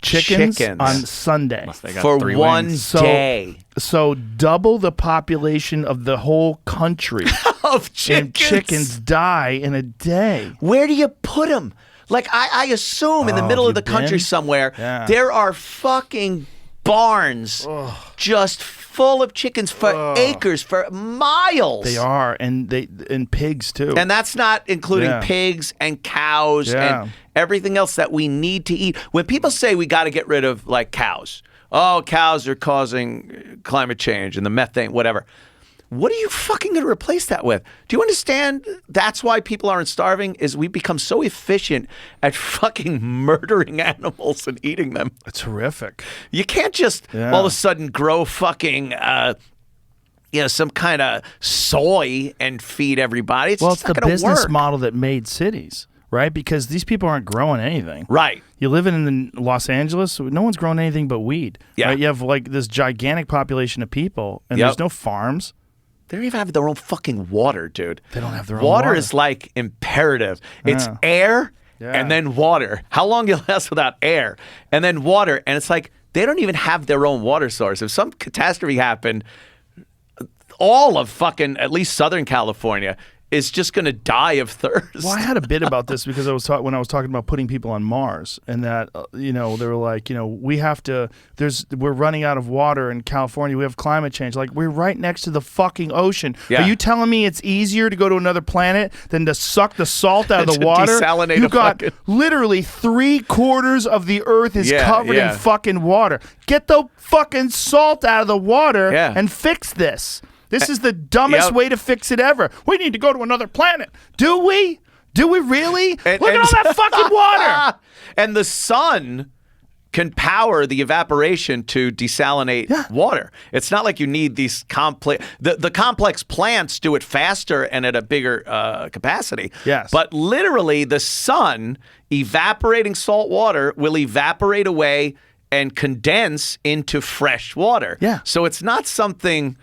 chickens on Sunday Unless they got for 3 one wings. day So double the population of the whole country. of And chickens die in a day. Where do you put them? Like, I assume in the Oh, middle of you've the country been? somewhere, Yeah. there are fucking barns just full of chickens for acres, for miles. They are, and pigs too. And that's not including Yeah. pigs and cows Yeah. and everything else that we need to eat. When people say we got to get rid of, like, cows, oh, cows are causing climate change and the methane, whatever. What are you fucking going to replace that with? Do you understand that's why people aren't starving? Is we become so efficient at fucking murdering animals and eating them. It's horrific. You can't just Yeah. all of a sudden grow fucking, some kind of soy and feed everybody. It's Well, just it's not the gonna business work. model that made cities, right? Because these people aren't growing anything. Right. You live in Los Angeles, no one's growing anything but weed. Yeah. Right? You have like this gigantic population of people, and Yep. there's no farms. They don't even have their own fucking water, dude. They don't have their own water. water. Is like imperative. It's Yeah. air Yeah. and then water. How long you last without air and then water? And it's like they don't even have their own water source. If some catastrophe happened, all of fucking at least Southern California is just going to die of thirst. Well, I had a bit about this because when I was talking about putting people on Mars, and that they were like, we have to. We're running out of water in California. We have climate change. Like, we're right next to the fucking ocean. Yeah. Are you telling me it's easier to go to another planet than to suck the salt out of the To water? desalinate You a got fucking- literally 3/4 of the Earth is Yeah, covered yeah. in fucking water. Get the fucking salt out of the water Yeah. and fix this. This is the dumbest Yep. way to fix it ever. We need to go to another planet. Do we? Do we really? And- Look at and- all that fucking water. And the sun can power the evaporation to desalinate Yeah. water. It's not like you need these complex. The complex plants do it faster and at a bigger capacity. Yes. But literally, the sun evaporating salt water will evaporate away and condense into fresh water. Yeah. So it's not something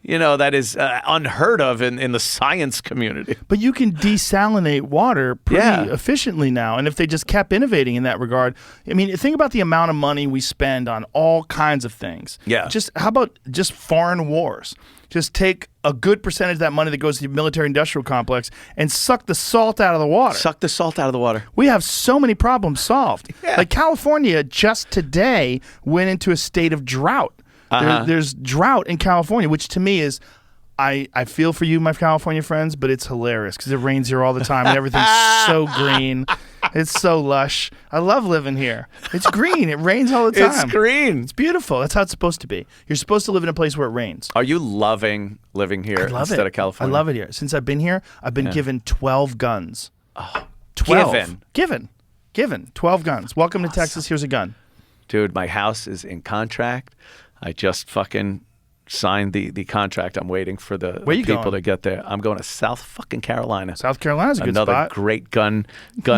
that is unheard of in the science community. But you can desalinate water pretty Yeah. efficiently now. And if they just kept innovating in that regard, I mean, think about the amount of money we spend on all kinds of things. Yeah. How about just foreign wars? Just take a good percentage of that money that goes to the military-industrial complex and suck the salt out of the water. Suck the salt out of the water. We have so many problems solved. Yeah. Like California just today went into a state of drought. There's drought in California, which to me is, I feel for you, my California friends, but it's hilarious because it rains here all the time and everything's so green. It's so lush. I love living here. It's green. It rains all the time. It's green. It's beautiful. That's how it's supposed to be. You're supposed to live in a place where it rains. Are you loving living here I love instead it. of California? I love it here. Since I've been here, I've been given 12 guns. 12. Given. 12 guns. Welcome to Texas. Here's a gun. Dude, my house is in contract. I just fucking signed the contract. I'm waiting for the Where you people going? to get there. I'm going to South fucking Carolina. South Carolina's a good Another spot. great gun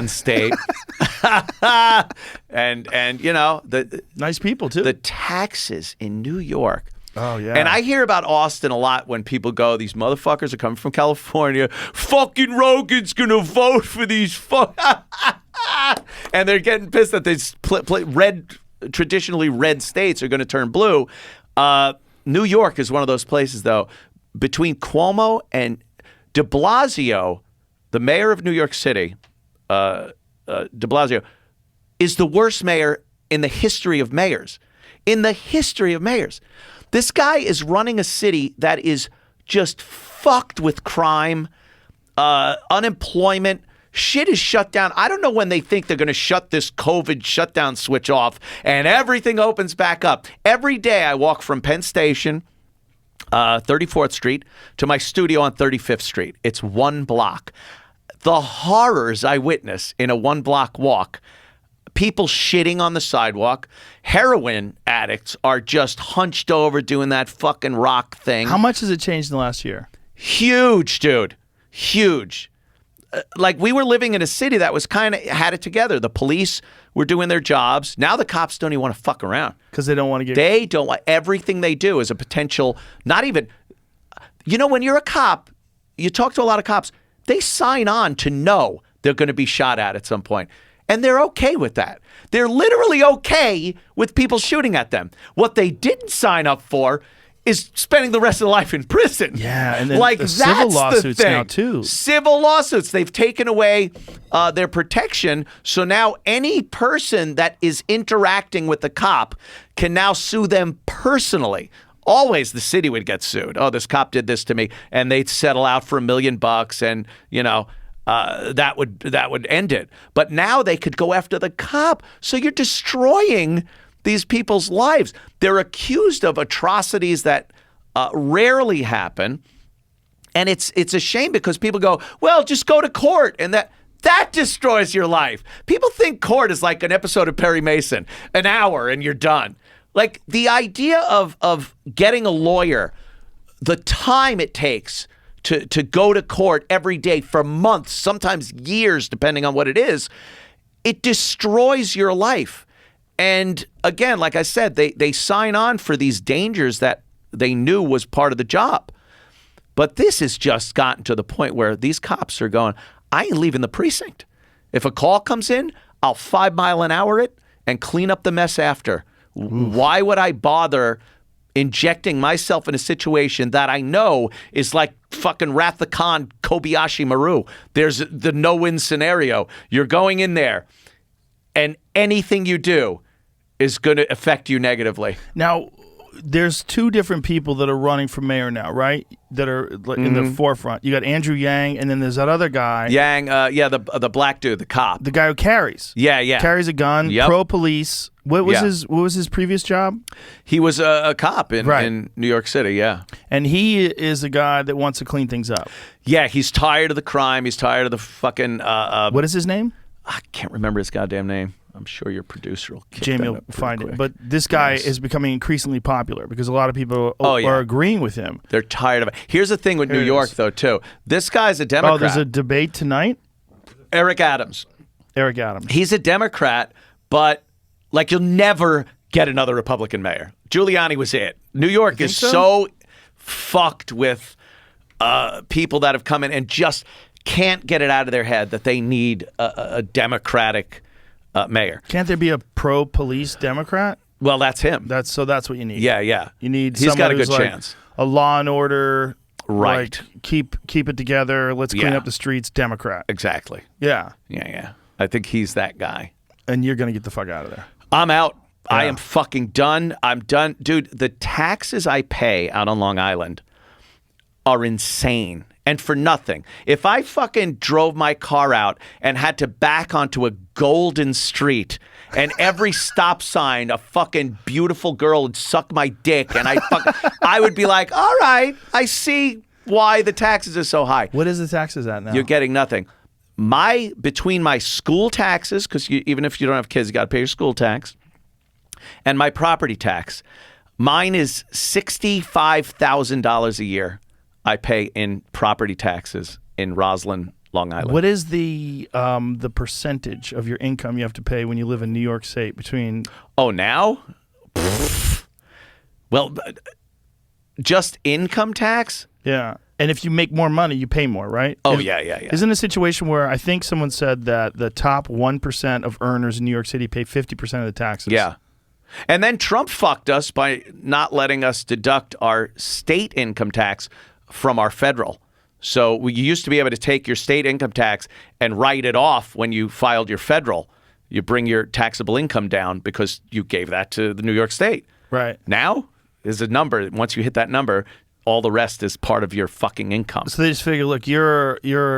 state. and the Nice people, too. the taxes in New York. Oh, yeah. And I hear about Austin a lot when people go, these motherfuckers are coming from California. Fucking Rogan's going to vote for these and they're getting pissed that these traditionally red states are going to turn blue. New York is one of those places, though. Between Cuomo and de Blasio, the mayor of New York City, de Blasio, is the worst mayor in the history of mayors. in the history of mayors. This guy is running a city that is just fucked with crime, unemployment. Shit is shut down. I don't know when they think they're going to shut this COVID shutdown switch off and everything opens back up. Every day I walk from Penn Station, 34th Street, to my studio on 35th Street. It's 1 block. The horrors I witness in a 1 block walk, people shitting on the sidewalk, heroin addicts are just hunched over doing that fucking rock thing. How much has it changed in the last year? Huge, dude. Huge. Like, we were living in a city that was kind of had it together. The police were doing their jobs. Now the cops don't even want to fuck around. Because they don't want to get... They don't want... Everything they do is a potential... Not even... You know, when you're a cop, you talk to a lot of cops, they sign on to know they're going to be shot at some point. And they're okay with that. They're literally okay with people shooting at them. What they didn't sign up for is spending the rest of their life in prison. Yeah, and then like, the civil that's lawsuits the thing. now, too. Civil lawsuits. They've taken away their protection. So now any person that is interacting with the cop can now sue them personally. Always the city would get sued. Oh, this cop did this to me. And they'd settle out for $1 million and, you know, that would end it. But now they could go after the cop. So you're destroying these people's lives. They're accused of atrocities that rarely happen. And it's a shame because people go, well, just go to court. And that destroys your life. People think court is like an episode of Perry Mason, an hour and you're done. Like, the idea of getting a lawyer, the time it takes to go to court every day for months, sometimes years, depending on what it is, it destroys your life. And again, like I said, they sign on for these dangers that they knew was part of the job. But this has just gotten to the point where these cops are going, I ain't leaving the precinct. If a call comes in, I'll 5 mile an hour it and clean up the mess after. Why would I bother injecting myself in a situation that I know is like fucking Wrath of Khan, Kobayashi Maru? There's the no-win scenario. You're going in there, and anything you do is going to affect you negatively. Now, there's 2 different people that are running for mayor now, right? That are in the forefront. You got Andrew Yang, and then there's that other guy. Yang, the black dude, the cop. The guy who carries. Yeah. Carries a gun, pro-police. What was his previous job? He was a cop in New York City, yeah. And he is a guy that wants to clean things up. Yeah, he's tired of the crime. He's tired of the fucking... what is his name? I can't remember his goddamn name. I'm sure your producer will kick Jamie that will up find quick. it. But this guy is becoming increasingly popular because a lot of people are agreeing with him. They're tired of it. Here's the thing with New York, though, too. This guy's a Democrat. Oh, there's a debate tonight? Eric Adams. He's a Democrat, but like, you'll never get another Republican mayor. Giuliani was it. New York is so fucked with people that have come in and just can't get it out of their head that they need a Democratic mayor. Can't there be a pro-police Democrat? Well, that's him. That's what you need. Yeah. You need He's got a good like chance. A law and order, right? Like, keep it together. Let's clean up the streets. Democrat. Exactly. Yeah. I think he's that guy. And you're gonna get the fuck out of there. I'm out. Yeah. I am fucking done. I'm done, dude. The taxes I pay out on Long Island are insane. And for nothing. If I fucking drove my car out and had to back onto a golden street and every stop sign a fucking beautiful girl would suck my dick and I would be like, all right, I see why the taxes are so high. What is the taxes at now? You're getting nothing. Between my school taxes, because even if you don't have kids, you got to pay your school tax, and my property tax, mine is $65,000 a year. I pay in property taxes in Roslyn, Long Island. What is the percentage of your income you have to pay when you live in New York State between? Oh, now? Well, just income tax? Yeah. And if you make more money, you pay more, right? Oh, yeah. Isn't it a situation where I think someone said that the top 1% of earners in New York City pay 50% of the taxes? Yeah. And then Trump fucked us by not letting us deduct our state income tax from our federal. So you used to be able to take your state income tax and write it off when you filed your federal. You bring your taxable income down because you gave that to the New York State. Right. Now is a number. Once you hit that number, all the rest is part of your fucking income. So they just figure, look, you're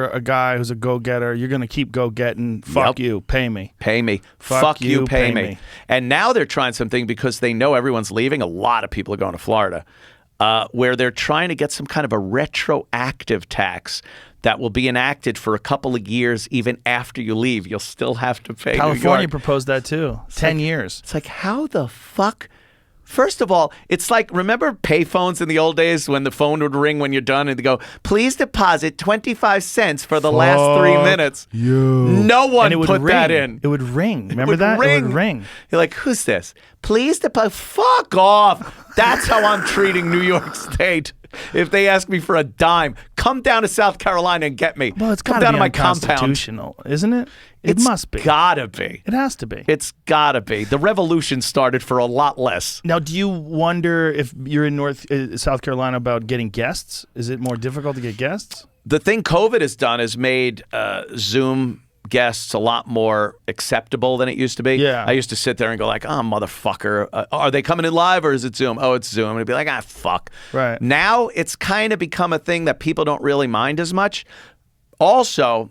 a guy who's a go-getter. You're going to keep go-getting. Fuck you. Pay me. Pay me. Fuck you. Pay me. And now they're trying something because they know everyone's leaving. A lot of people are going to Florida, where they're trying to get some kind of a retroactive tax that will be enacted for a couple of years. Even after you leave, you'll still have to pay. California proposed that too. 10 years. It's like, how the fuck? First of all, it's like, remember payphones in the old days when the phone would ring when you're done and they go, please deposit 25 cents for the last 3 minutes. No one put that in. It would ring. Remember that? It would ring. You're like, who's this? Please deposit. Fuck off. That's how I'm treating New York State. If they ask me for a dime, come down to South Carolina and get me. Well, it's come gotta down be to my compound. Unconstitutional, isn't it? It must be. Gotta be. It has to be. It's gotta be. The revolution started for a lot less. Now, do you wonder if you're in South Carolina about getting guests? Is it more difficult to get guests? The thing COVID has done is made Zoom guests a lot more acceptable than it used to be. Yeah. I used to sit there and go like, oh, motherfucker, are they coming in live or is it Zoom? Oh, it's Zoom. And it'd be like, ah, fuck. Right. Now it's kind of become a thing that people don't really mind as much. Also,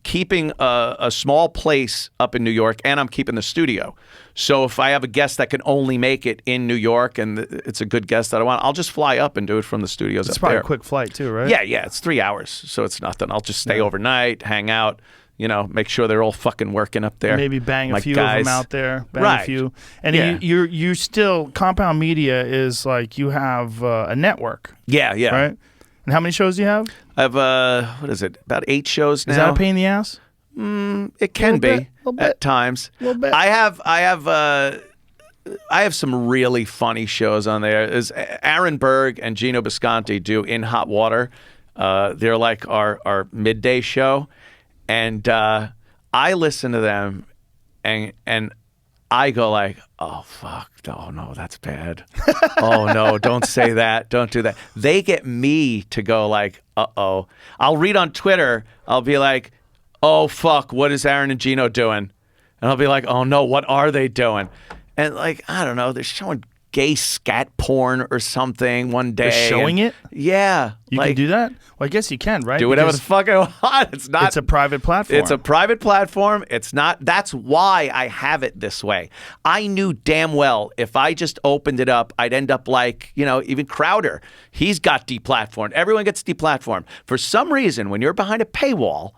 keeping a small place up in New York, and I'm keeping the studio. So if I have a guest that can only make it in New York and it's a good guest that I want, I'll just fly up and do it from the studios It's up probably there. a quick flight too, right? Yeah, it's 3 hours, so it's nothing. I'll just stay overnight, hang out, make sure they're all fucking working up there. Maybe bang My a few guys. of them out there. Bang Right. a few. And Yeah. you're still, Compound Media is like, you have a network, Yeah. right? And how many shows do you have? I have, what is it, about 8 shows now? Is that a pain in the ass? It can be Little bit. at times. Little bit. I have some really funny shows on there. Is Aaron Berg and Gino Bisconti do In Hot Water. They're like our midday show, and I listen to them, and I go like, oh fuck, oh no, that's bad. Oh no, don't say that, don't do that. They get me to go like, uh-oh. I'll read on Twitter, I'll be like, oh fuck, what is Aaron and Gino doing? And I'll be like, oh no, what are they doing? And like, I don't know, they're showing gay scat porn or something one day. They're showing it? Yeah. You can do that? Well, I guess you can, right? Do whatever the Because fuck I want. It's not. it's a private platform. It's a private platform. It's not. That's why I have it this way. I knew damn well if I just opened it up, I'd end up like, even Crowder. He's got deplatformed. Everyone gets deplatformed. For some reason, when you're behind a paywall,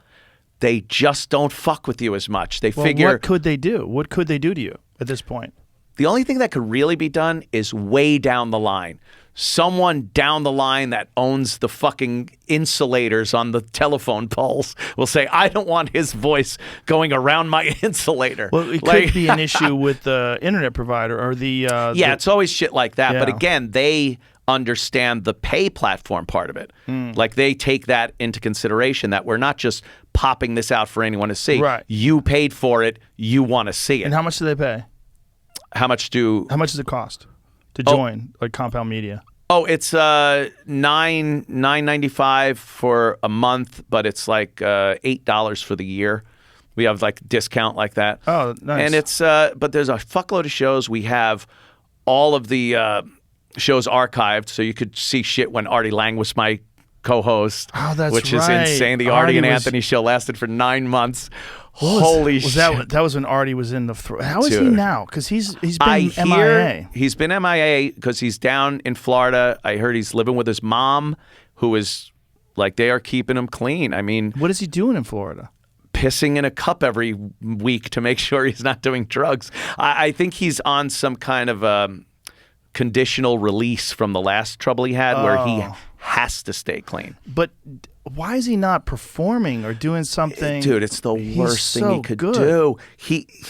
they just don't fuck with you as much. They figure. What could they do? What could they do to you at this point? The only thing that could really be done is way down the line. Someone down the line that owns the fucking insulators on the telephone poles will say, I don't want his voice going around my insulator. Well, it could be an issue with the internet provider or the... Yeah, it's always shit like that. But Yeah. again, they understand the pay platform part of it. Like they take that into consideration that we're not just popping this out for anyone to see. Right. You paid for it. You want to see it. And how much do they pay? How much does it cost to join like Compound Media? Oh, it's $9.95 for a month, but it's like $8 for the year. We have like discount like that. Oh, nice. And it's but there's a fuckload of shows. We have all of the shows archived, so you could see shit when Artie Lange was my co-host. Oh, that's which is right. insane. The Artie Artie and was- Anthony show lasted for 9 months. What Holy was shit! that was when Artie was in the How is he Dude. now? Because he's been I MIA. hear he's been MIA because he's down in Florida. I heard he's living with his mom, who is like they are keeping him clean. I mean, What is he doing in Florida? pissing in a cup every week to make sure he's not doing drugs. I think he's on some kind of conditional release from the last trouble he had where he has to stay clean. But why is he not performing or doing something? Dude, it's the He's worst thing so he could good. do.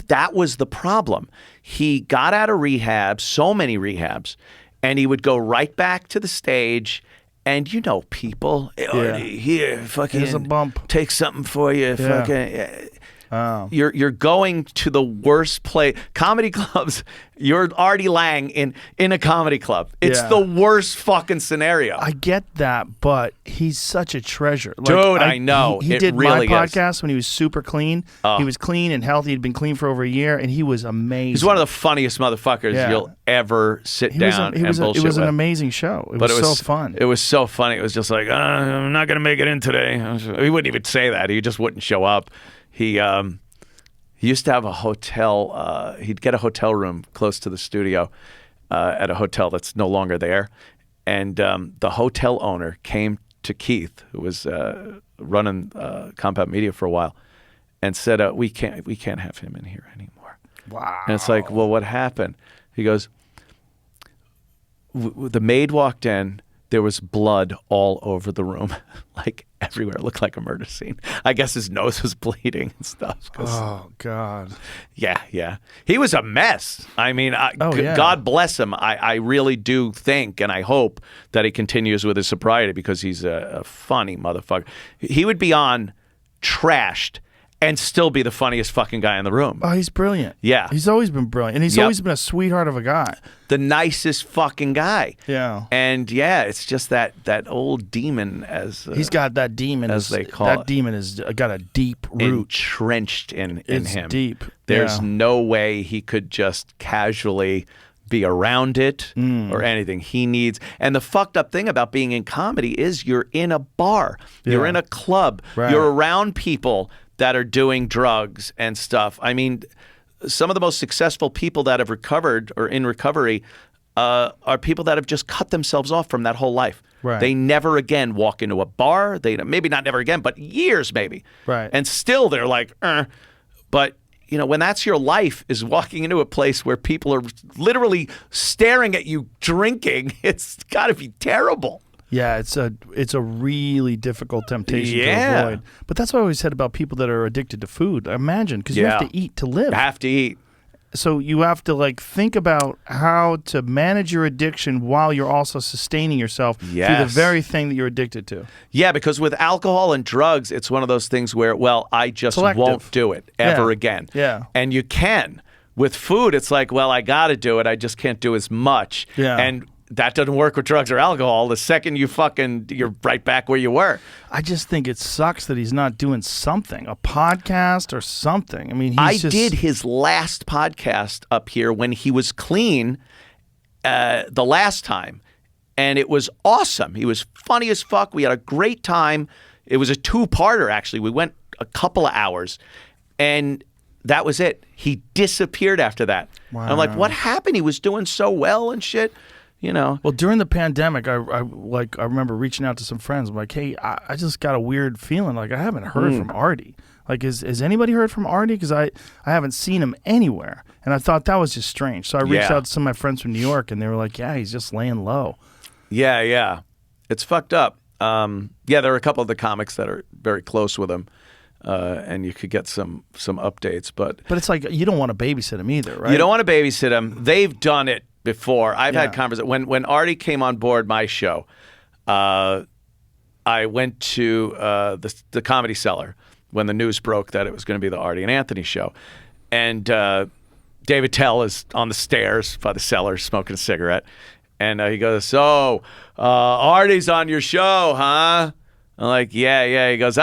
That was the problem. He got out of rehab, so many rehabs, and he would go right back to the stage. And people, Artie, here, fucking Here's a bump. take something for you. Fucking. You're going to the worst place. Comedy clubs, you're Artie Lange in a comedy club. It's the worst fucking scenario. I get that, but he's such a treasure. Like, Dude, I know. He It did really my is. podcast when he was super clean. He was clean and healthy. He'd been clean for over a year, and he was amazing. He's one of the funniest motherfuckers you'll ever sit down and bullshit It was with. an amazing show. It was so fun. It was so funny. It was just like, I'm not going to make it in today. He wouldn't even say that. He just wouldn't show up. He used to have a hotel. He'd get a hotel room close to the studio at a hotel that's no longer there. And the hotel owner came to Keith, who was running Compound Media for a while, and said, we can't have him in here anymore. Wow. And it's like, well, what happened? He goes, the maid walked in. There was blood all over the room, like everywhere. It looked like a murder scene. I guess his nose was bleeding and stuff. Oh, God. Yeah. He was a mess. I mean, God bless him. I really do think and I hope that he continues with his sobriety because he's a funny motherfucker. He would be on Trashed and still be the funniest fucking guy in the room. Oh, he's brilliant. Yeah. He's always been brilliant. And he's always been a sweetheart of a guy. The nicest fucking guy. Yeah. And it's just that old demon he's got that demon as they call that it. Demon has got a deep root. Entrenched in it's him. Deep. There's no way he could just casually be around it or anything. He needs, and the fucked up thing about being in comedy is you're in a bar, you're in a club, you're around people that are doing drugs and stuff. I mean, some of the most successful people that have recovered or in recovery are people that have just cut themselves off from that whole life. Right. They never again walk into a bar. They maybe not never again, but years maybe. Right. And still they're like, But when that's your life, is walking into a place where people are literally staring at you drinking, it's got to be terrible. Yeah, it's a really difficult temptation to avoid. But that's what I always said about people that are addicted to food. Imagine, because you have to eat to live. Have to eat. So you have to think about how to manage your addiction while you're also sustaining yourself through the very thing that you're addicted to. Yeah, because with alcohol and drugs, it's one of those things where, I just won't do it ever again. Yeah. And you can. With food, it's like, I got to do it. I just can't do as much. Yeah. And that doesn't work with drugs or alcohol. The second you're right back where you were. I just think it sucks that he's not doing something, a podcast or something. I mean, I did his last podcast up here when he was clean the last time, and it was awesome. He was funny as fuck. We had a great time. It was a two-parter, actually. We went a couple of hours, and that was it. He disappeared after that. Wow. I'm like, what happened? He was doing so well and shit. Well, during the pandemic, I remember reaching out to some friends. I'm like, hey, I just got a weird feeling. Like, I haven't heard from Artie. Like, has anybody heard from Artie? Because I haven't seen him anywhere. And I thought that was just strange. So I reached out to some of my friends from New York, and they were like, yeah, he's just laying low. Yeah. It's fucked up. There are a couple of the comics that are very close with him. And you could get some updates. But it's like, you don't want to babysit him either, right? You don't want to babysit him. They've done it before. I've had conversations. When Artie came on board my show, I went to the Comedy Cellar when the news broke that it was going to be the Artie and Anthony show. And David Tell is on the stairs by the cellar smoking a cigarette. And he goes, so Artie's on your show, huh? I'm like, yeah. He goes,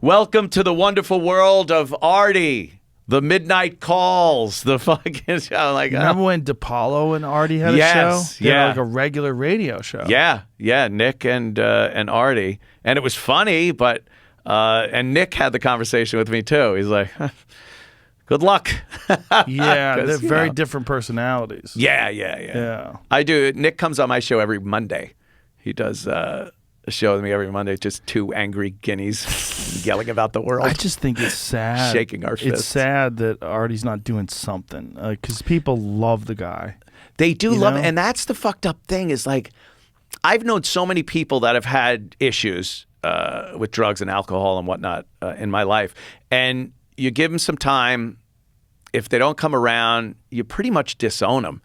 welcome to the wonderful world of Artie. The midnight calls, the fucking show. Like, remember when DePaulo and Artie had a show? They had like a regular radio show. Yeah. Nick and Artie, and it was funny. But and Nick had the conversation with me too. He's like, good luck. Yeah, they're very different personalities. Yeah. I do. Nick comes on my show every Monday. He does a show with me every Monday, just two angry guineas yelling about the world. I just think it's sad. Shaking our fists. It's sad that Artie's not doing something, because people love the guy. They do love it, and that's the fucked up thing is, like, I've known so many people that have had issues with drugs and alcohol and whatnot in my life, and you give them some time. If they don't come around, you pretty much disown them.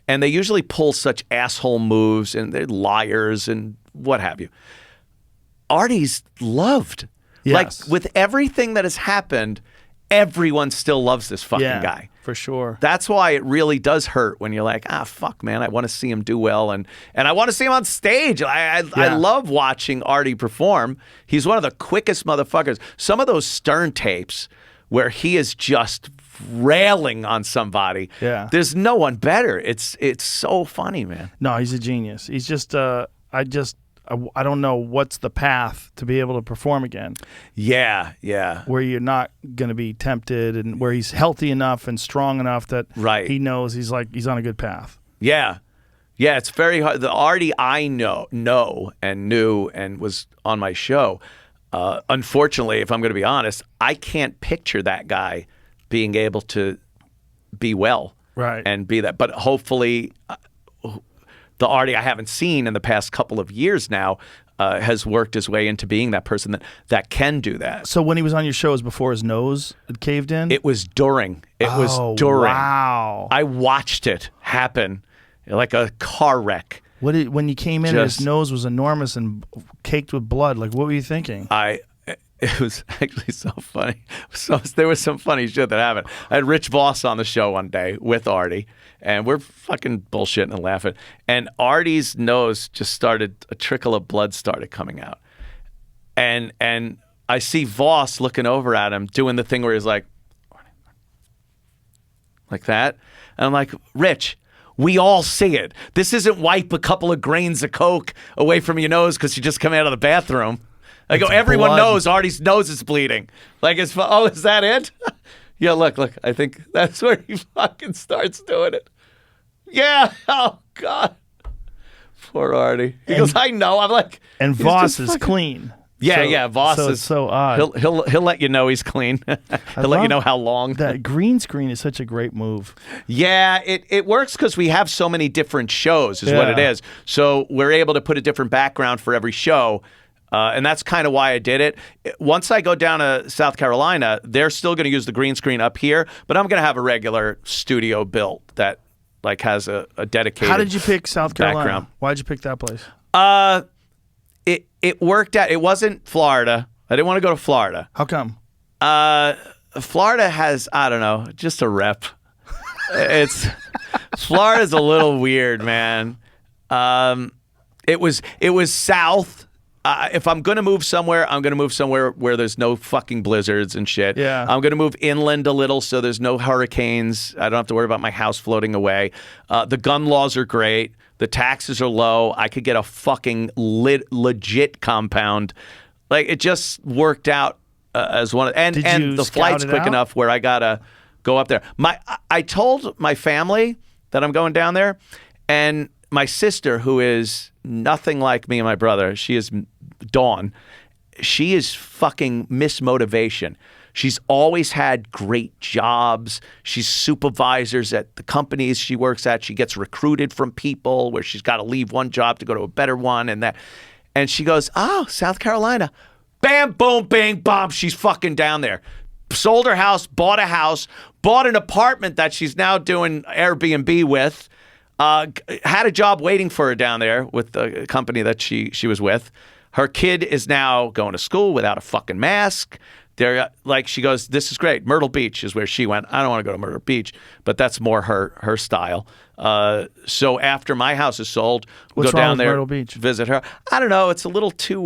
And they usually pull such asshole moves, and they're liars and what have you. Artie's loved. Yes. Like, with everything that has happened, everyone still loves this fucking guy. For sure. That's why it really does hurt when you're like, fuck, man, I want to see him do well, and I want to see him on stage. I love watching Artie perform. He's one of the quickest motherfuckers. Some of those Stern tapes where he is just railing on somebody. Yeah. There's no one better. It's so funny, man. No, he's a genius. He's just I don't know what's the path to be able to perform again. Yeah. Where you're not going to be tempted, and where he's healthy enough and strong enough that he knows he's on a good path. Yeah. Yeah, it's very hard. The Artie I know and knew and was on my show, unfortunately, if I'm going to be honest, I can't picture that guy being able to be well and be that. But hopefully the Artie I haven't seen in the past couple of years now has worked his way into being that person that can do that. So when he was on your show, it was before his nose had caved in? It was during. Wow. I watched it happen like a car wreck. When you came in, his nose was enormous and caked with blood. Like, what were you thinking? It was actually so funny. There was some funny shit that happened. I had Rich Voss on the show one day with Artie, and we're fucking bullshitting and laughing. And Artie's nose just started, a trickle of blood started coming out. And I see Voss looking over at him, doing the thing where he's like that. And I'm like, Rich, we all see it. This isn't wipe a couple of grains of Coke away from your nose because you just come out of the bathroom. I go, everyone knows Artie's nose is bleeding. Like, is that it? Yeah, look. I think that's where he fucking starts doing it. Yeah. Oh, God. Poor Artie. He goes, I know. I'm like. And Voss is clean. Yeah, Voss is. It's so odd. He'll let you know he's clean. He'll let you know how long. That green screen is such a great move. Yeah, it works because we have so many different shows is what it is. So we're able to put a different background for every show. And that's kind of why I did it. Once I go down to South Carolina, they're still going to use the green screen up here, but I'm going to have a regular studio built that like has a dedicated. How did you pick South Carolina? Background. Why'd you pick that place? It worked out. It wasn't Florida. I didn't want to go to Florida. How come? Florida has, I don't know, just a rep. Florida's a little weird, man. It was south. If I'm going to move somewhere, I'm going to move somewhere where there's no fucking blizzards and shit. Yeah. I'm going to move inland a little so there's no hurricanes. I don't have to worry about my house floating away. The gun laws are great. The taxes are low. I could get a fucking legit compound. Like, it just worked out as one of, and the flight's quick enough where I got to go up there. I told my family that I'm going down there, and my sister, who is nothing like me and my brother, she is Dawn. She is fucking Miss Motivation. She's always had great jobs. She's supervisors at the companies she works at. She gets recruited from people where she's got to leave one job to go to a better one and that. And she goes, oh, South Carolina. Bam, boom, bang, bomb. She's fucking down there. Sold her house, bought a house, bought an apartment that she's now doing Airbnb with. Had a job waiting for her down there with the company that she was with. Her kid is now going to school without a fucking mask. They're like, she goes, this is great. Myrtle Beach is where she went. I don't want to go to Myrtle Beach, but that's more her style. So after my house is sold, we'll go down there, Myrtle Beach? Visit her. I don't know. It's a little too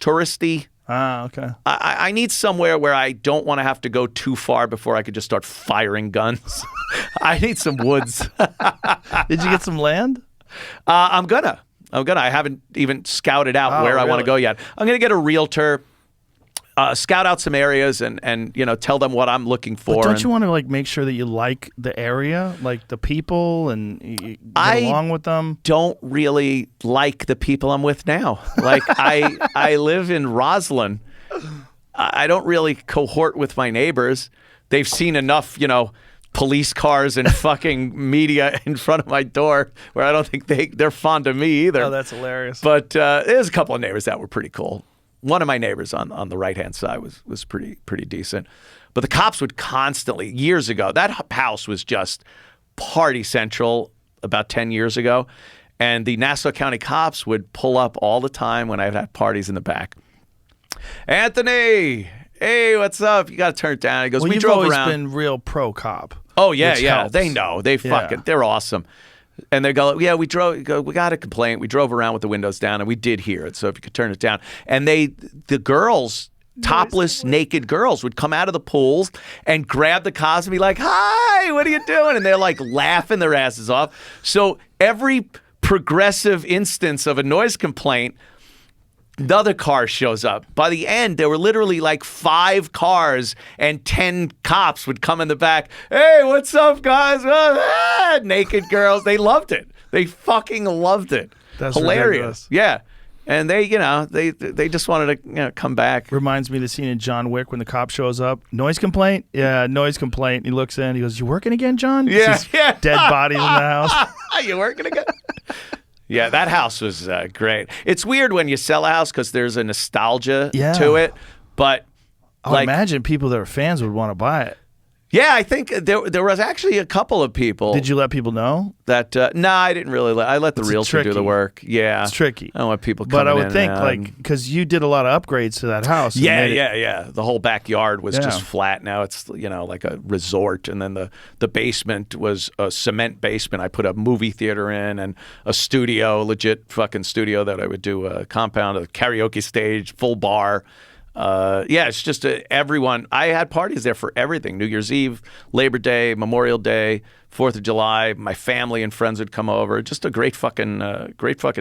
touristy. Ah, okay. I need somewhere where I don't want to have to go too far before I could just start firing guns. I need some woods. Did you get some land? I'm gonna. I haven't even scouted out where I want to go yet. I'm gonna get a realtor, scout out some areas, and tell them what I'm looking for. But don't you want to make sure that you like the area, like the people, and you get along with them? Don't really like the people I'm with now. Like I live in Roslyn. I don't really cohort with my neighbors. They've seen enough, police cars and fucking media in front of my door where I don't think they're fond of me either. Oh, that's hilarious. But there's a couple of neighbors that were pretty cool. One of my neighbors on the right-hand side was pretty decent. But the cops would constantly, years ago, that house was just party central about 10 years ago. And the Nassau County cops would pull up all the time when I had parties in the back. Anthony, hey, what's up? You got to turn it down. He goes, Well, we you've drove always around. been real pro cop. Oh, yeah, which yeah. helps. They know. They they're awesome. And they go, yeah, we got a complaint. We drove around with the windows down, and we did hear it. So if you could turn it down. And the girls, topless, naked girls would come out of the pools and grab the cars and be like, hi, what are you doing? And they're like laughing their asses off. So every progressive instance of a noise complaint, another car shows up. By the end, there were literally like 5 cars and 10 cops would come in the back. Hey, what's up, guys? Naked girls. They loved it. They fucking loved it. That's hilarious. ridiculous. Yeah. And they, they just wanted to come back. Reminds me of the scene in John Wick when the cop shows up. Noise complaint? Yeah, noise complaint. He looks in. He goes, you working again, John? Yeah, yeah. Dead bodies in the house. Are you working again? Yeah, that house was great. It's weird when you sell a house because there's a nostalgia to it. But I imagine people that are fans would want to buy it. Yeah, I think there was actually a couple of people. Did you let people know? That no, I didn't really. I let the realtor do the work. Yeah, it's tricky. I don't want people coming in. But I would think because you did a lot of upgrades to that house. Yeah. The whole backyard was just flat. Now it's like a resort, and then the basement was a cement basement. I put a movie theater in and a studio, legit fucking studio that I would do a compound, a karaoke stage, full bar. It's just everyone. I had parties there for everything. New Year's Eve, Labor Day, Memorial Day, 4th of July. My family and friends would come over. Just a great fucking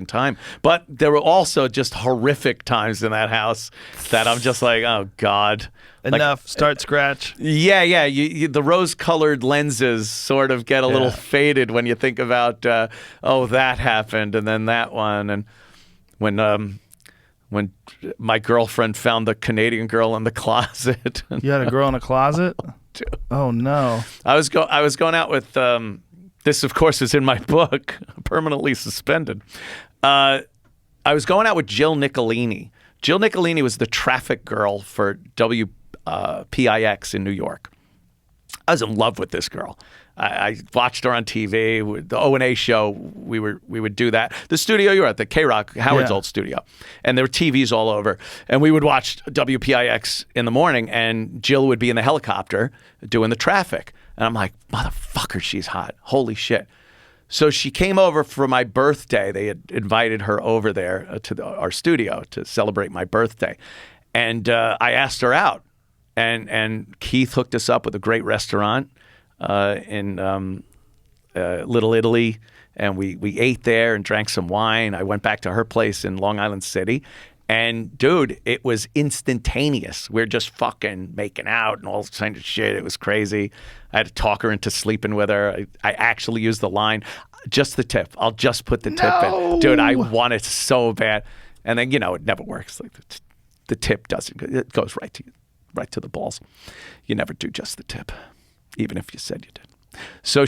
time. But there were also just horrific times in that house that I'm just like, oh God. Enough. Start scratch. Yeah. The rose-colored lenses sort of get a little faded when you think about, that happened and then that one. And when my girlfriend found the Canadian girl in the closet. You had a girl in a closet? Oh, no. I was going out with, this of course is in my book, Permanently Suspended. I was going out with Jill Nicolini. Jill Nicolini was the traffic girl for WPIX in New York. I was in love with this girl. I watched her on TV, the O&A show. We would do that. The studio you were at, the K-Rock, Howard's old studio, and there were TVs all over. And we would watch WPIX in the morning, and Jill would be in the helicopter doing the traffic. And I'm like, motherfucker, she's hot. Holy shit. So she came over for my birthday. They had invited her over there to our studio to celebrate my birthday. And I asked her out. And Keith hooked us up with a great restaurant in Little Italy, and we ate there and drank some wine. I went back to her place in Long Island City, and dude, it was instantaneous. We're just fucking making out and all kinds of shit. It was crazy. I had to talk her into sleeping with her. I actually used the line, just the tip. I'll just put the tip in. Dude, I want it so bad. And then, it never works. Like the tip doesn't, it goes right to the balls. You never do just the tip, even if you said you did. So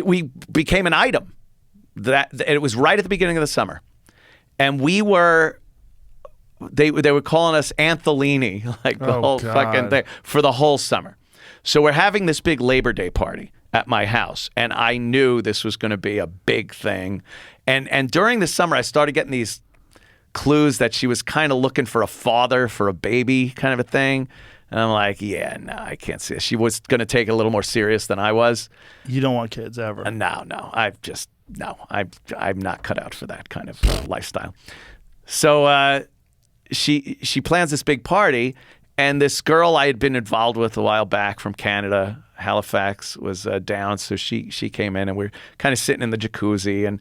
we became an item. It was right at the beginning of the summer, and they were calling us Antholini, like the whole fucking thing for the whole summer. So we're having this big Labor Day party at my house, and I knew this was going to be a big thing. And during the summer, I started getting these clues that she was kind of looking for a father for a baby kind of a thing. And I'm like, yeah, no, I can't see it. She was going to take it a little more serious than I was. You don't want kids ever. No. I'm not cut out for that kind of lifestyle. So she plans this big party, and this girl I had been involved with a while back from Canada, Halifax, was down. So she came in, and we're kind of sitting in the jacuzzi, and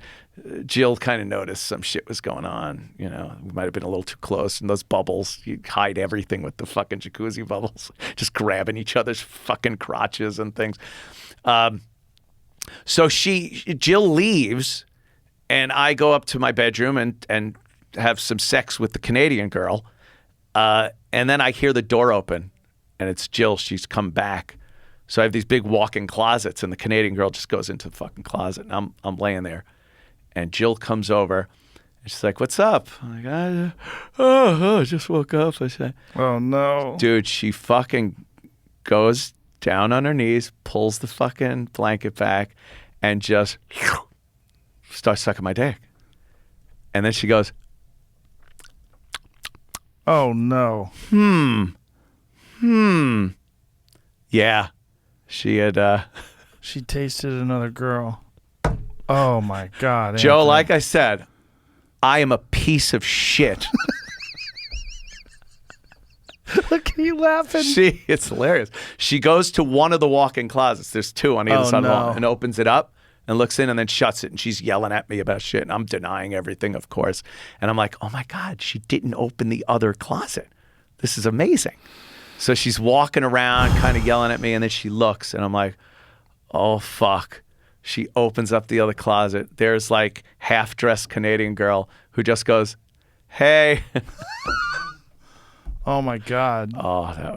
Jill kind of noticed some shit was going on. We might have been a little too close. And those bubbles, you hide everything with the fucking jacuzzi bubbles, just grabbing each other's fucking crotches and things. So Jill leaves, and I go up to my bedroom and have some sex with the Canadian girl. And then I hear the door open, and it's Jill. She's come back. So I have these big walk-in closets, and the Canadian girl just goes into the fucking closet, and I'm laying there. And Jill comes over, and she's like, what's up? I'm like, I just woke up. I said, oh, no. Dude, she fucking goes down on her knees, pulls the fucking blanket back, and just starts sucking my dick. And then she goes, Oh, no. Yeah. She had... She tasted another girl. Oh, my God. Joe, Anthony. like I said, I am a piece of shit. Look at you laughing. It's hilarious. She goes to one of the walk-in closets. There's two on either side of the wall, and opens it up and looks in and then shuts it. And she's yelling at me about shit. And I'm denying everything, of course. And I'm like, oh my God, she didn't open the other closet. This is amazing. So she's walking around kind of yelling at me. And then she looks and I'm like, oh, fuck. She opens up the other closet. There's like half-dressed Canadian girl who just goes, hey. Oh, my God. Oh, It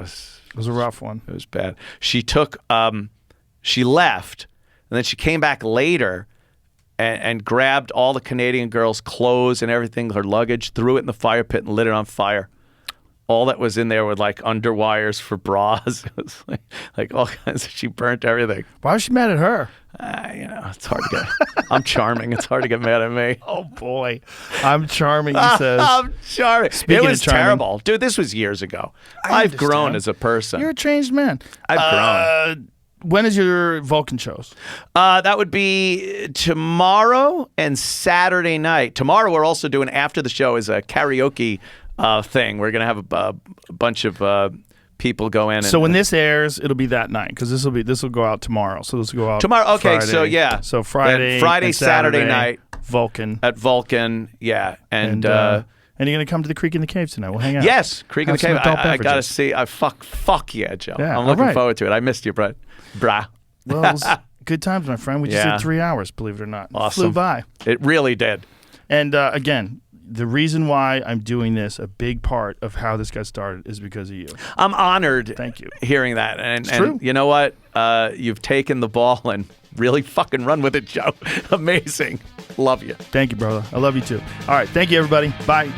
was a rough one. It was bad. She took, she left, and then she came back later and grabbed all the Canadian girl's clothes and everything, her luggage, threw it in the fire pit and lit it on fire. All that was in there were like underwires for bras. It was like all kinds of, she burnt everything. Why was she mad at her? It's hard to get, I'm charming. It's hard to get mad at me. Oh, boy. I'm charming, he says. I'm charming. Speaking it was of charming, terrible. Dude, this was years ago. I've grown as a person. You're a changed man. I've grown. When is your Vulcan shows? That would be tomorrow and Saturday night. Tomorrow we're also doing, after the show, is a karaoke thing. We're going to have a bunch of people go in. So when this airs, it'll be that night because this will go out tomorrow. So this will go out tomorrow. Okay, Friday. so yeah. So Friday, and Saturday night. Vulcan. At Vulcan, yeah. And you're going to come to the Creek in the Caves tonight. We'll hang out. Yes, Creek in the Have Cave. some adult I got to beverages. see. Fuck yeah, Joe. Yeah, I'm looking all right. forward to it. I missed you, brah. Well, it was good times, my friend. We just Yeah. did 3 hours, believe it or not. Awesome. Flew by. It really did. And again, the reason why I'm doing this, a big part of how this got started, is because of you. I'm honored. Thank you. Hearing that, and true. you know what? You've taken the ball and really fucking run with it, Joe. Amazing. Love you. Thank you, brother. I love you too. All right. Thank you, everybody. Bye.